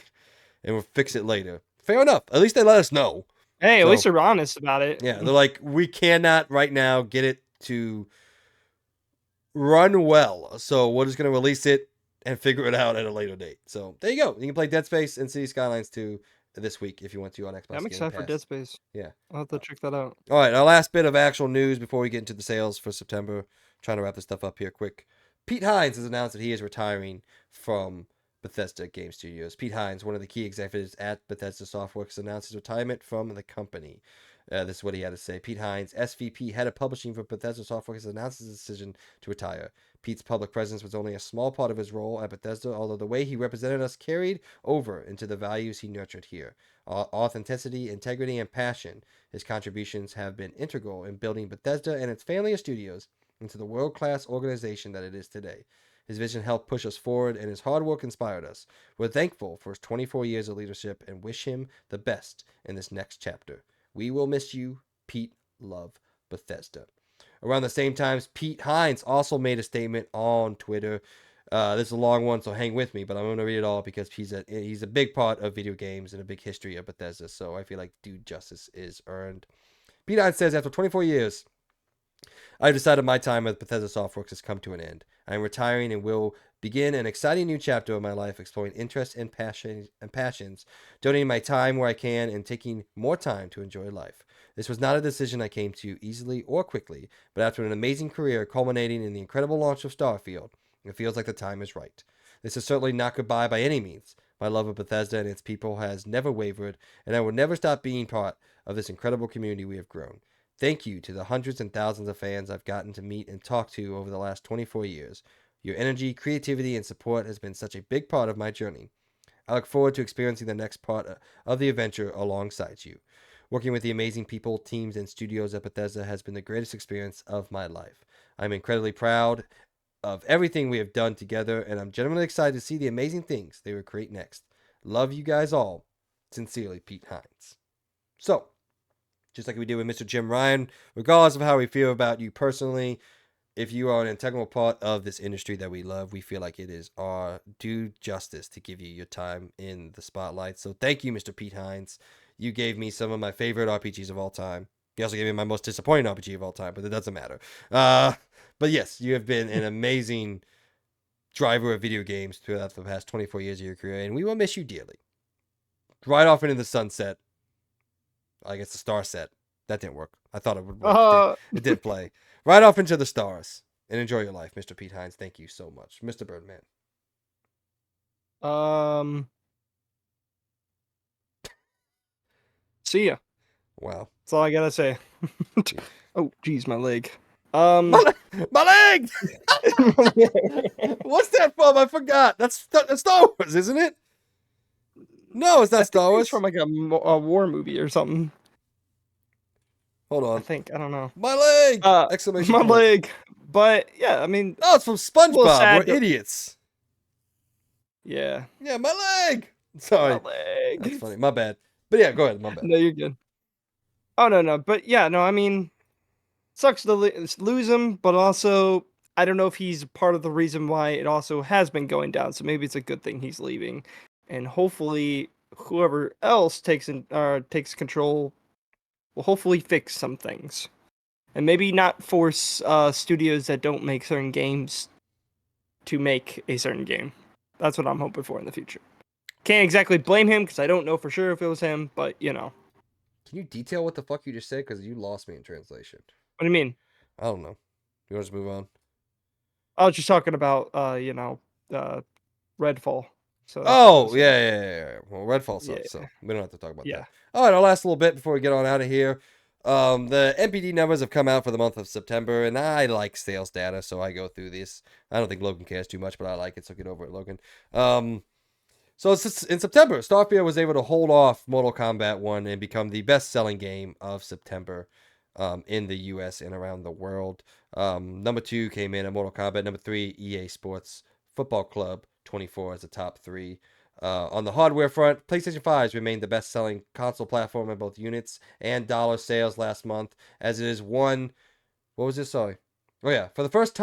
And we'll fix it later. Fair enough. At least they let us know. Hey, at So least they're honest about it. yeah, they're like, we cannot right now get it to run well. So we're just gonna release it and figure it out at a later date. So there you go. You can play Dead Space and City Skylines 2 this week if you want to on Xbox I'm Game excited for Pass. Dead Space. Yeah. I'll have to check that out. All right, our last bit of actual news before we get into the sales for September. Trying to wrap this stuff up here quick. Pete Hines has announced that he is retiring from Bethesda Game Studios. Pete Hines, one of the key executives at Bethesda Softworks, announced his retirement from the company. This is what he had to say. Pete Hines, SVP, head of publishing for Bethesda Softworks, announced his decision to retire. Pete's public presence was only a small part of his role at Bethesda, although the way he represented us carried over into the values he nurtured here. Authenticity, integrity, and passion. His contributions have been integral in building Bethesda and its family of studios into the world-class organization that it is today. His vision helped push us forward, and his hard work inspired us. We're thankful for his 24 years of leadership and wish him the best in this next chapter. We will miss you, Pete. Love, Bethesda. Around the same time, Pete Hines also made a statement on Twitter. This is a long one, so hang with me, but I'm going to read it all because he's a big part of video games and a big history of Bethesda, so I feel like due justice is earned. Pete Hines says, after 24 years, I've decided my time at Bethesda Softworks has come to an end. I am retiring and will begin an exciting new chapter of my life, exploring interests and passions, donating my time where I can, and taking more time to enjoy life. This was not a decision I came to easily or quickly, but after an amazing career culminating in the incredible launch of Starfield, it feels like the time is right. This is certainly not goodbye by any means. My love of Bethesda and its people has never wavered, and I will never stop being part of this incredible community we have grown. Thank you to the hundreds and thousands of fans I've gotten to meet and talk to over the last 24 years. Your energy, creativity, and support has been such a big part of my journey. I look forward to experiencing the next part of the adventure alongside you. Working with the amazing people, teams, and studios at Bethesda has been the greatest experience of my life. I'm incredibly proud of everything we have done together, and I'm genuinely excited to see the amazing things they will create next. Love you guys all. Sincerely, Pete Hines. So, just like we did with Mr. Jim Ryan, regardless of how we feel about you personally, if you are an integral part of this industry that we love, we feel like it is our due justice to give you your time in the spotlight. So thank you, Mr. Pete Hines. You gave me some of my favorite RPGs of all time. You also gave me my most disappointing RPG of all time, but it doesn't matter. But yes, you have been an amazing driver of video games throughout the past 24 years of your career, and we will miss you dearly. Right off into the sunset. I guess the star set. That didn't work. I thought it would work. It didn't play. Right off into the stars. And enjoy your life, Mr. Pete Hines. Thank you so much. Mr. Birdman. See ya. Wow. That's all I gotta say. Oh, geez, my leg. My leg! What's that from? I forgot. That's Star Wars, isn't it? No, it's not Star Wars. It's from like a war movie or something. Hold on. I don't know. My leg! Exclamation my point. leg. But yeah, I mean. Oh, it's from SpongeBob. We're idiots. Yeah. Yeah, my leg. Sorry. My leg. That's funny. My bad. But yeah, go ahead. My bad. No, you're good. Oh no. But yeah, no. I mean, sucks to lose him, but also I don't know if he's part of the reason why it also has been going down. So maybe it's a good thing he's leaving, and hopefully whoever else takes control will hopefully fix some things, and maybe not force studios that don't make certain games to make a certain game. That's what I'm hoping for in the future. Can't exactly blame him because I don't know for sure if it was him, but you know. Can you detail what the fuck you just said? Because you lost me in translation. What do you mean? I don't know. You want to just move on? I was just talking about, Redfall. So yeah. Well, Redfall sucks, so we don't have to talk about that. All right, our last little bit before we get on out of here. The NPD numbers have come out for the month of September, and I like sales data, so I go through this. I don't think Logan cares too much, but I like it, so get over it, Logan. So in September, Starfield was able to hold off Mortal Kombat 1 and become the best-selling game of September in the U.S. and around the world. Number 2 came in at Mortal Kombat. Number 3, EA Sports Football Club 24 as the top 3. On the hardware front, PlayStation 5 remained the best-selling console platform in both units and dollar sales last month, as it is one. What was this? Sorry. Oh yeah, for the first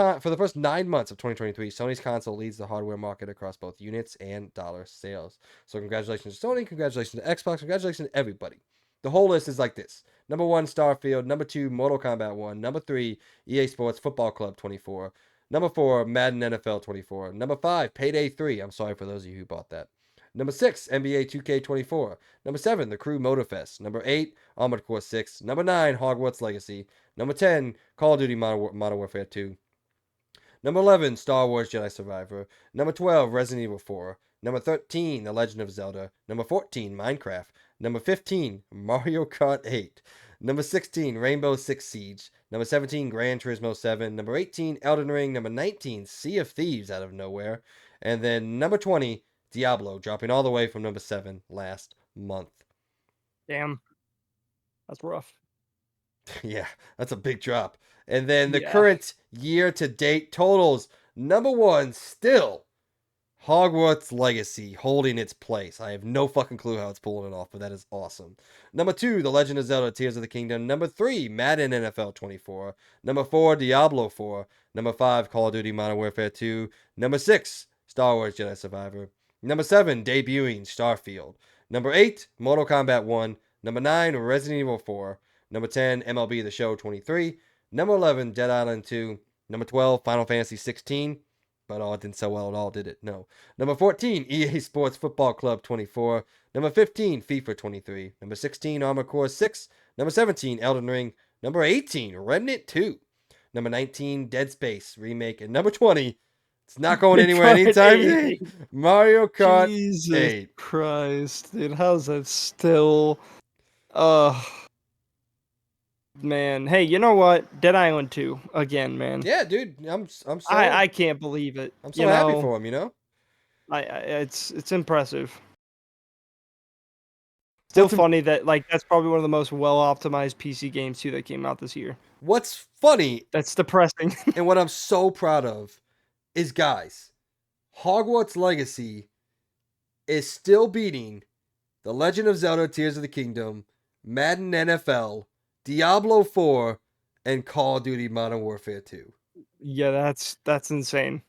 9 months of 2023, Sony's console leads the hardware market across both units and dollar sales. So congratulations to Sony, congratulations to Xbox, congratulations to everybody. The whole list is like this. Number 1, Starfield. Number 2, Mortal Kombat 1. Number 3, EA Sports Football Club 24. Number 4, Madden NFL 24. Number 5, Payday 3. I'm sorry for those of you who bought that. Number 6, NBA 2K24. Number 7, The Crew Motorfest. Number 8, Armored Core 6. Number 9, Hogwarts Legacy. Number 10, Call of Duty Modern Warfare 2. Number 11, Star Wars Jedi Survivor. Number 12, Resident Evil 4. Number 13, The Legend of Zelda. Number 14, Minecraft. Number 15, Mario Kart 8. Number 16, Rainbow Six Siege. Number 17, Gran Turismo 7. Number 18, Elden Ring. Number 19, Sea of Thieves out of nowhere. And then number 20, Diablo, dropping all the way from number 7 last month. Damn. That's rough. Yeah, that's a big drop. And then the current year-to-date totals. Number 1, still Hogwarts Legacy, holding its place. I have no fucking clue how it's pulling it off, but that is awesome. Number 2, The Legend of Zelda Tears of the Kingdom. Number 3, Madden NFL 24. Number 4, Diablo 4. Number 5, Call of Duty Modern Warfare 2. Number 6, Star Wars Jedi Survivor. Number 7, debuting Starfield. Number 8, Mortal Kombat 1. Number 9, Resident Evil 4. Number 10, MLB The Show 23. Number 11, Dead Island 2. Number 12, Final Fantasy 16. But it didn't sell well at all, did it? No. Number 14, EA Sports Football Club 24. Number 15, FIFA 23. Number 16, Armored Core 6. Number 17, Elden Ring. Number 18, Remnant 2. Number 19, Dead Space Remake. And number 20, it's not going anywhere anytime soon, Mario Kart 8. Jesus Christ, dude. How's that still... Man, hey, you know what? Dead Island 2 again, man. Yeah, dude. I can't believe it. I'm so You happy know, for him. You know. it's impressive. Well, Still funny that like that's probably one of the most well optimized PC games too that came out this year. what's funny That's depressing. and what I'm so proud of is, guys, Hogwarts Legacy is still beating The Legend of Zelda: Tears of the Kingdom, Madden NFL, Diablo 4, and Call of Duty Modern Warfare 2. Yeah, that's insane.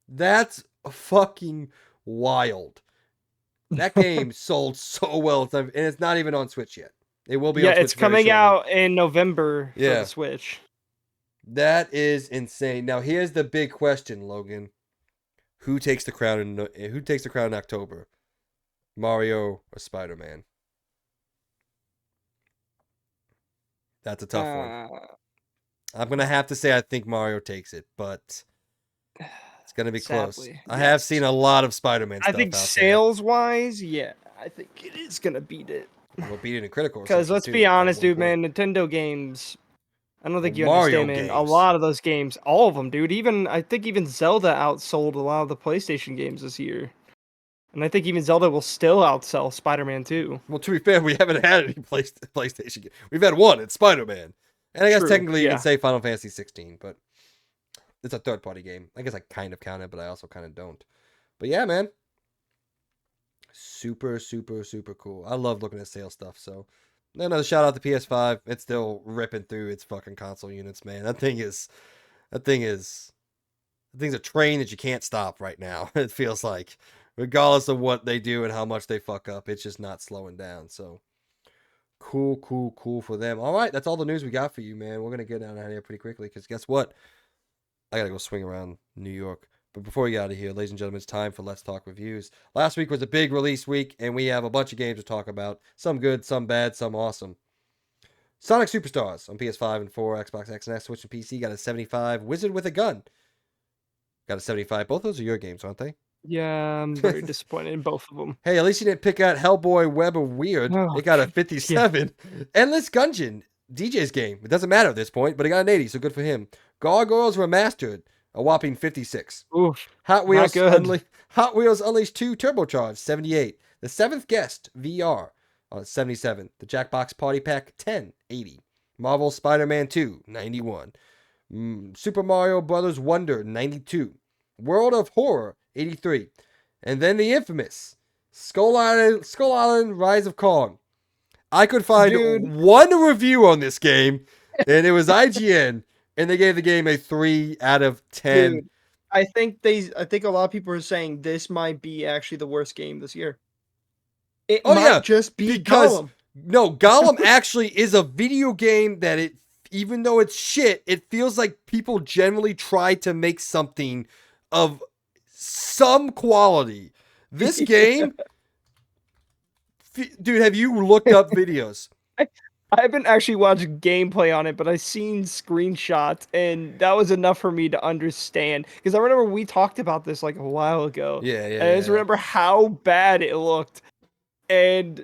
That's fucking wild. That game sold so well, and it's not even on Switch yet. It will be Yeah, on it's Switch very coming shortly. out in November for the Yeah, Switch. that is insane. Now, here's the big question, Logan: Who takes the crown in October? Mario or Spider-Man? That's a tough one. Uh, I'm gonna have to say I think Mario takes it, but it's gonna be close. Sadly, I have yes. seen a lot of Spider-Man I stuff think out there. sales wise, yeah, I think it is gonna beat it. We'll beat it in critical Because reception let's too, be by honest, one dude, point. man, Nintendo games. I don't Well, think you Mario understand, man. A games. lot of those games, all of them, dude. Even I think even Zelda outsold a lot of the PlayStation games this year, and I think even Zelda will still outsell Spider-Man 2. Well, to be fair, we haven't had any PlayStation game. We've had one. It's Spider-Man, and I guess True, technically you can yeah. say Final Fantasy 16, but it's a third-party game. I guess I kind of count it, but I also kind of don't. But yeah, man, super, super, super cool. I love looking at sales stuff. So another shout out to PS5. It's still ripping through its fucking console units, man. That thing is that thing's a train that you can't stop right now. It feels like, regardless of what they do and how much they fuck up, it's just not slowing down. So cool, cool, cool for them. All right, that's all the news we got for you, man. We're gonna get out of here pretty quickly because guess what? I gotta go swing around New York. But before we get out of here, ladies and gentlemen, it's time for Let's Talk Reviews. Last week was a big release week, and we have a bunch of games to talk about. Some good, some bad, some awesome. Sonic Superstars on PS5 and 4, Xbox X and S, Switch and PC got a 75. Wizard with a Gun got a 75. Both those are your games, aren't they? Yeah, I'm very disappointed in both of them. Hey, at least you didn't pick out Hellboy Web of Weird. Oh, It got a yeah. 57. Endless Gungeon, DJ's game. It doesn't matter at this point, but it got an 80, so good for him. Gargoyles Remastered, a whopping 56. Oof, Hot not Wheels good. Hot Wheels Unleashed 2 Turbocharged, 78. The Seventh Guest VR on 77. The Jackbox Party Pack 10, 80. Marvel Spider-Man 2, 91. Super Mario Brothers Wonder, 92. World of Horror, 83. And then the infamous Skull Island Rise of Kong. I could find Dude, one review on this game, and it was IGN, and they gave the game a 3 out of 10. dude. I think a lot of people are saying this might be actually the worst game this year. It Oh yeah, might just be because Gollum. no, Gollum actually is a video game that it, even though it's shit, it feels like people generally try to make something of some quality. This game, dude, have you looked up videos? I, I haven't actually watched gameplay on it, but I've seen screenshots, and that was enough for me to understand. Because I remember we talked about this like a while ago, Yeah, yeah, and I just yeah. remember how bad it looked. And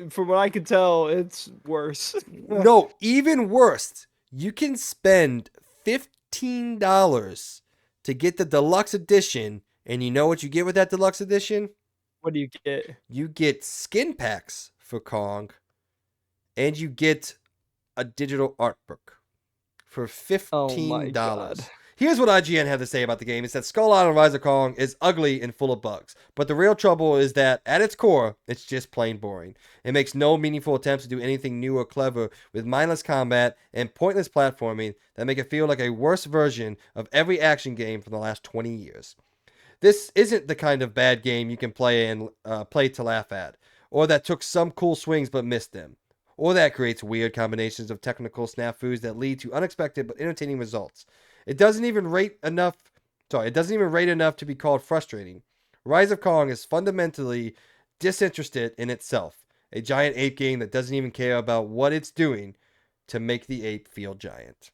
from what I could tell, it's worse. No, even worse. You can spend $15 to get the deluxe edition, and you know what you get with that deluxe edition? What do you get? You get skin packs for Kong, and you get a digital art book for Oh my god. $15. Here's what IGN had to say about the game. It said Skull Island Rise of Kong is ugly and full of bugs. But the real trouble is that at its core, it's just plain boring. It makes no meaningful attempts to do anything new or clever with mindless combat and pointless platforming that make it feel like a worse version of every action game from the last 20 years. This isn't the kind of bad game you can play to laugh at, or that took some cool swings but missed them, or that creates weird combinations of technical snafus that lead to unexpected but entertaining results. It doesn't even rate enough. Sorry, it doesn't even rate enough to be called frustrating. Rise of Kong is fundamentally disinterested in itself, a giant ape game that doesn't even care about what it's doing to make the ape feel giant.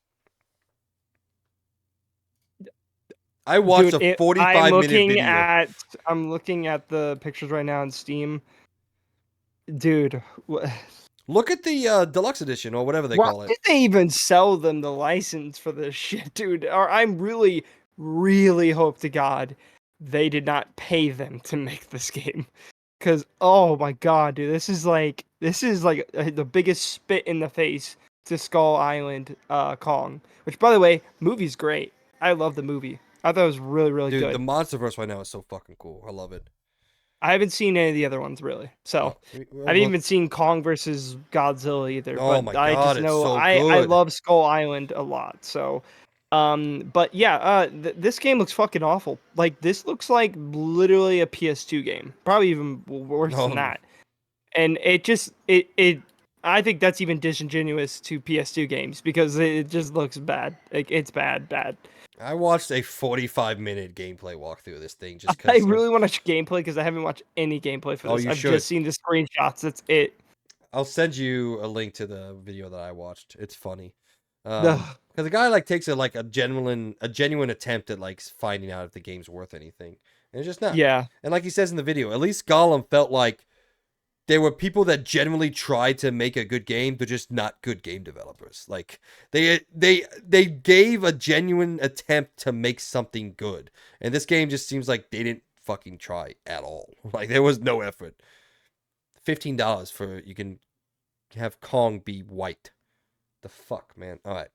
I watched Dude, a 45-minute video. I'm looking at the pictures right now on Steam. Dude, Look at the deluxe edition or whatever they Why call it. did they even sell them the license for this shit, dude? Or I'm really, really hope to God they did not pay them to make this game. Cause oh my God, dude, this is like the biggest spit in the face to Skull Island Kong. Which, by the way, movie's great. I love the movie. I thought it was really, really Dude, the good. MonsterVerse right now is so fucking cool. I love it. I haven't seen any of the other ones really, so Oh, I haven't well, even seen Kong versus Godzilla either. oh But my I god, just it's know so I good. love Skull Island a lot. So, but yeah, this game looks fucking awful. Like this looks like literally a PS2 game, probably even worse than Um, that. And it I think that's even disingenuous to PS2 games because it just looks bad. Like it's bad. I watched a 45-minute gameplay walkthrough of this thing just I because of. really want to watch gameplay because I haven't watched any gameplay for Oh, this. you I've should. just seen the screenshots. That's it. I'll send you a link to the video that I watched. It's funny. Ugh. Because the guy like takes a genuine attempt at like finding out if the game's worth anything, and it's just not. Yeah. And like he says in the video, at least Gollum felt like there were people that genuinely tried to make a good game, they're just not good game developers. Like they gave a genuine attempt to make something good, and this game just seems like they didn't fucking try at all. Like there was no effort. $15 for you can have Kong be white. The fuck, man. All right,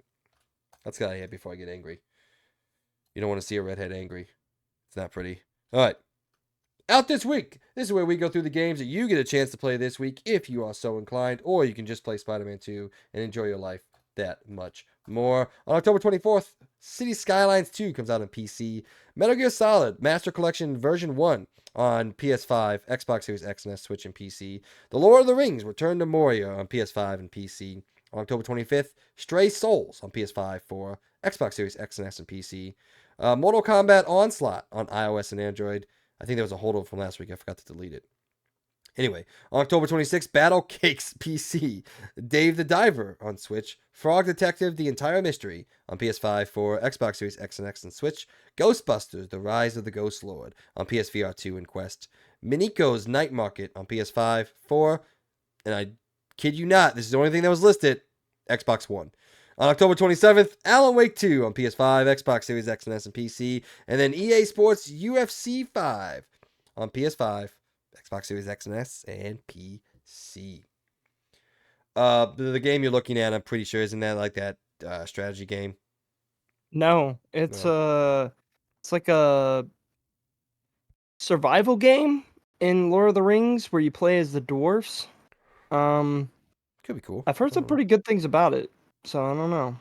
let's get out of here before I get angry. You don't want to see a redhead angry. It's not pretty. All right. Out this week. This is where we go through the games that you get a chance to play this week if you are so inclined, or you can just play Spider-Man 2 and enjoy your life that much more. On October 24th, City Skylines 2 comes out on PC. Metal Gear Solid Master Collection version 1 on PS5, Xbox Series X and S, Switch, and PC. The Lord of the Rings Return to Moria on PS5 and PC. On October 25th, Stray Souls on PS5 for Xbox Series X and S and PC. Mortal Kombat Onslaught on iOS and Android. I think there was a holdover from last week. I forgot to delete it. Anyway, on October 26th, Battle Cakes PC, Dave the Diver on Switch, Frog Detective: The Entire Mystery on PS5 for Xbox Series X and X and Switch, Ghostbusters: The Rise of the Ghost Lord on PSVR 2 and Quest, Miniko's Night Market on PS5 for, and I kid you not, this is the only thing that was listed, Xbox One. On October 27th, Alan Wake 2 on PS5, Xbox Series X and S and PC, and then EA Sports UFC 5 on PS5, Xbox Series X and S, and PC. The game you're looking at, I'm pretty sure, isn't that like that strategy game? No, it's No, it's like a survival game in Lord of the Rings where you play as the dwarfs. Um, could be cool. I've heard I don't some know. pretty good things about it, so I don't know.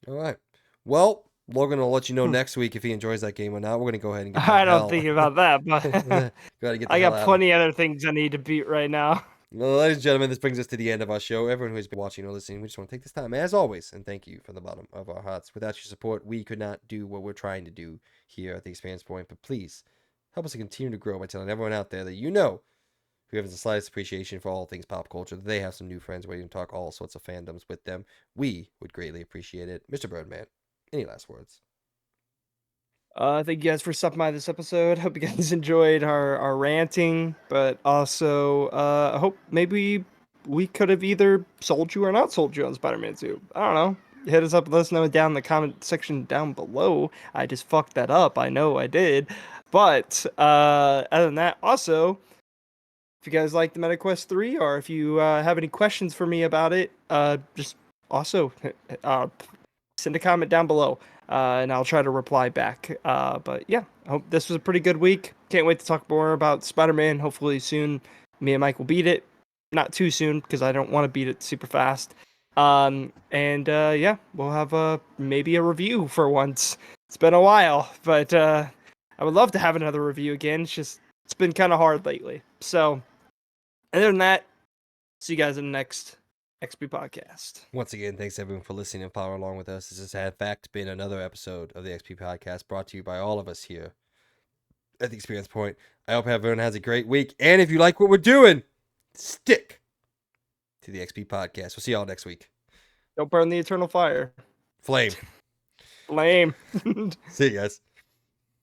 All right. Well, Logan will let you know Hmm. next week if he enjoys that game or not. We're gonna go ahead and get the I don't hell. think about that, Go but ahead and get the I hell got out of. plenty other things I need to beat right now. Well, ladies and gentlemen, this brings us to the end of our show. Everyone who has been watching or listening, we just want to take this time, as always, and thank you from the bottom of our hearts. Without your support, we could not do what we're trying to do here at the Experience Point. But please help us to continue to grow by telling everyone out there that you know who has the slightest appreciation for all things pop culture, that they have some new friends waiting to talk all sorts of fandoms with them. We would greatly appreciate it. Mr. Birdman, any last words? Thank you guys for stopping by this episode. Hope you guys enjoyed our ranting, but also I hope maybe we could have either sold you or not sold you on Spider-Man 2. I don't know. Hit us up, let us know down in the comment section down below. I just fucked that up. I know I did. But other than that, also, if you guys like the MetaQuest 3 or if you have any questions for me about it, just also uh, send a comment down below, and I'll try to reply back. But yeah, I hope this was a pretty good week. Can't wait to talk more about Spider-Man. Hopefully soon, me and Mike will beat it. Not too soon because I don't want to beat it super fast. And yeah, we'll have maybe a review for once. It's been a while, but I would love to have another review again. It's been kind of hard lately. So other than that, see you guys in the next XP podcast. Once again, thanks everyone for listening and following along with us. This has, in fact, been another episode of the XP Podcast brought to you by all of us here at the Experience Point. I hope everyone has a great week. And if you like what we're doing, stick to the XP Podcast. We'll see y'all next week. Don't burn the eternal fire. Flame. Lame. See you guys.